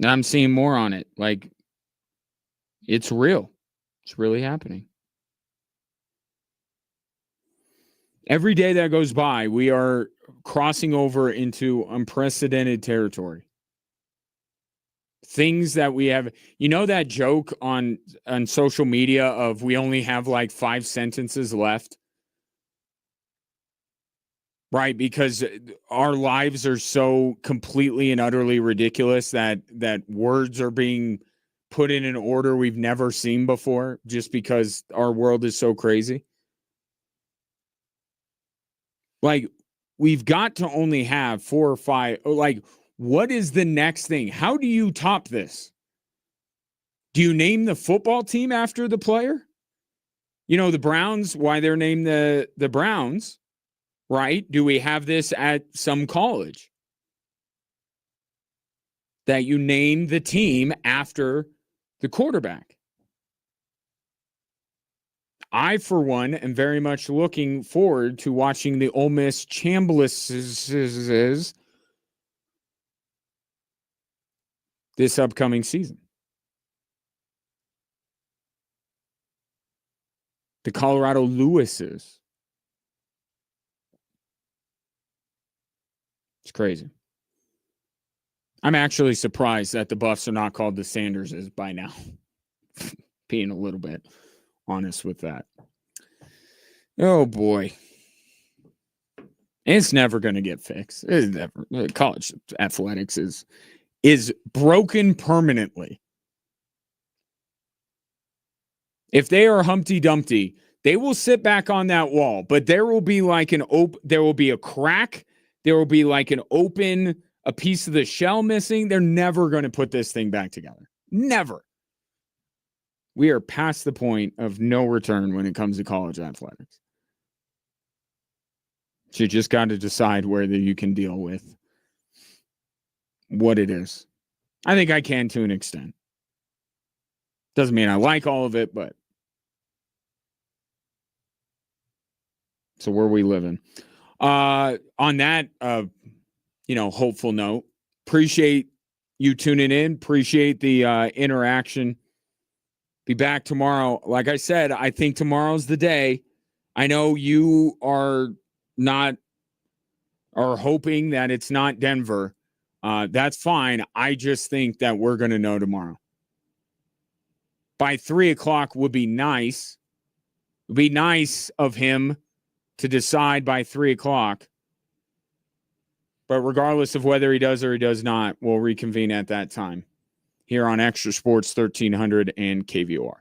And I'm seeing more on it. Like, it's real. It's really happening. Every day that goes by, we are crossing over into unprecedented territory. Things that we have, that joke on social media of we only have like 5 sentences left, right? Because our lives are so completely and utterly ridiculous that words are being put in an order we've never seen before just because our world is so crazy. Like, we've got to only have 4 or 5, like, what is the next thing? How do you top this? Do you name the football team after the player? The Browns, why they're named the Browns, right? Do we have this at some college? That you name the team after the quarterback. I, for one, am very much looking forward to watching the Ole Miss Chamblises this upcoming season. The Colorado Lewises. It's crazy. I'm actually surprised that the Buffs are not called the Sanderses by now. Being a little bit honest with that. Oh boy. It's never going to get fixed. It's never. College athletics is broken permanently. If they are Humpty Dumpty, they will sit back on that wall, but there will be like there will be a crack, there will be like a piece of the shell missing. They're never going to put this thing back together. Never. We are past the point of no return when it comes to college athletics. So you just got to decide whether you can deal with what it is. I think I can to an extent. Doesn't mean I like all of it, but so where we living. On that, hopeful note, appreciate you tuning in. Appreciate the interaction. Be back tomorrow. Like I said, I think tomorrow's the day. I know you are hoping that it's not Denver. That's fine. I just think that we're going to know tomorrow. By 3 o'clock would be nice. It would be nice of him to decide by 3 o'clock. But regardless of whether he does or he does not, we'll reconvene at that time here on Extra Sports 1300 and KVOR.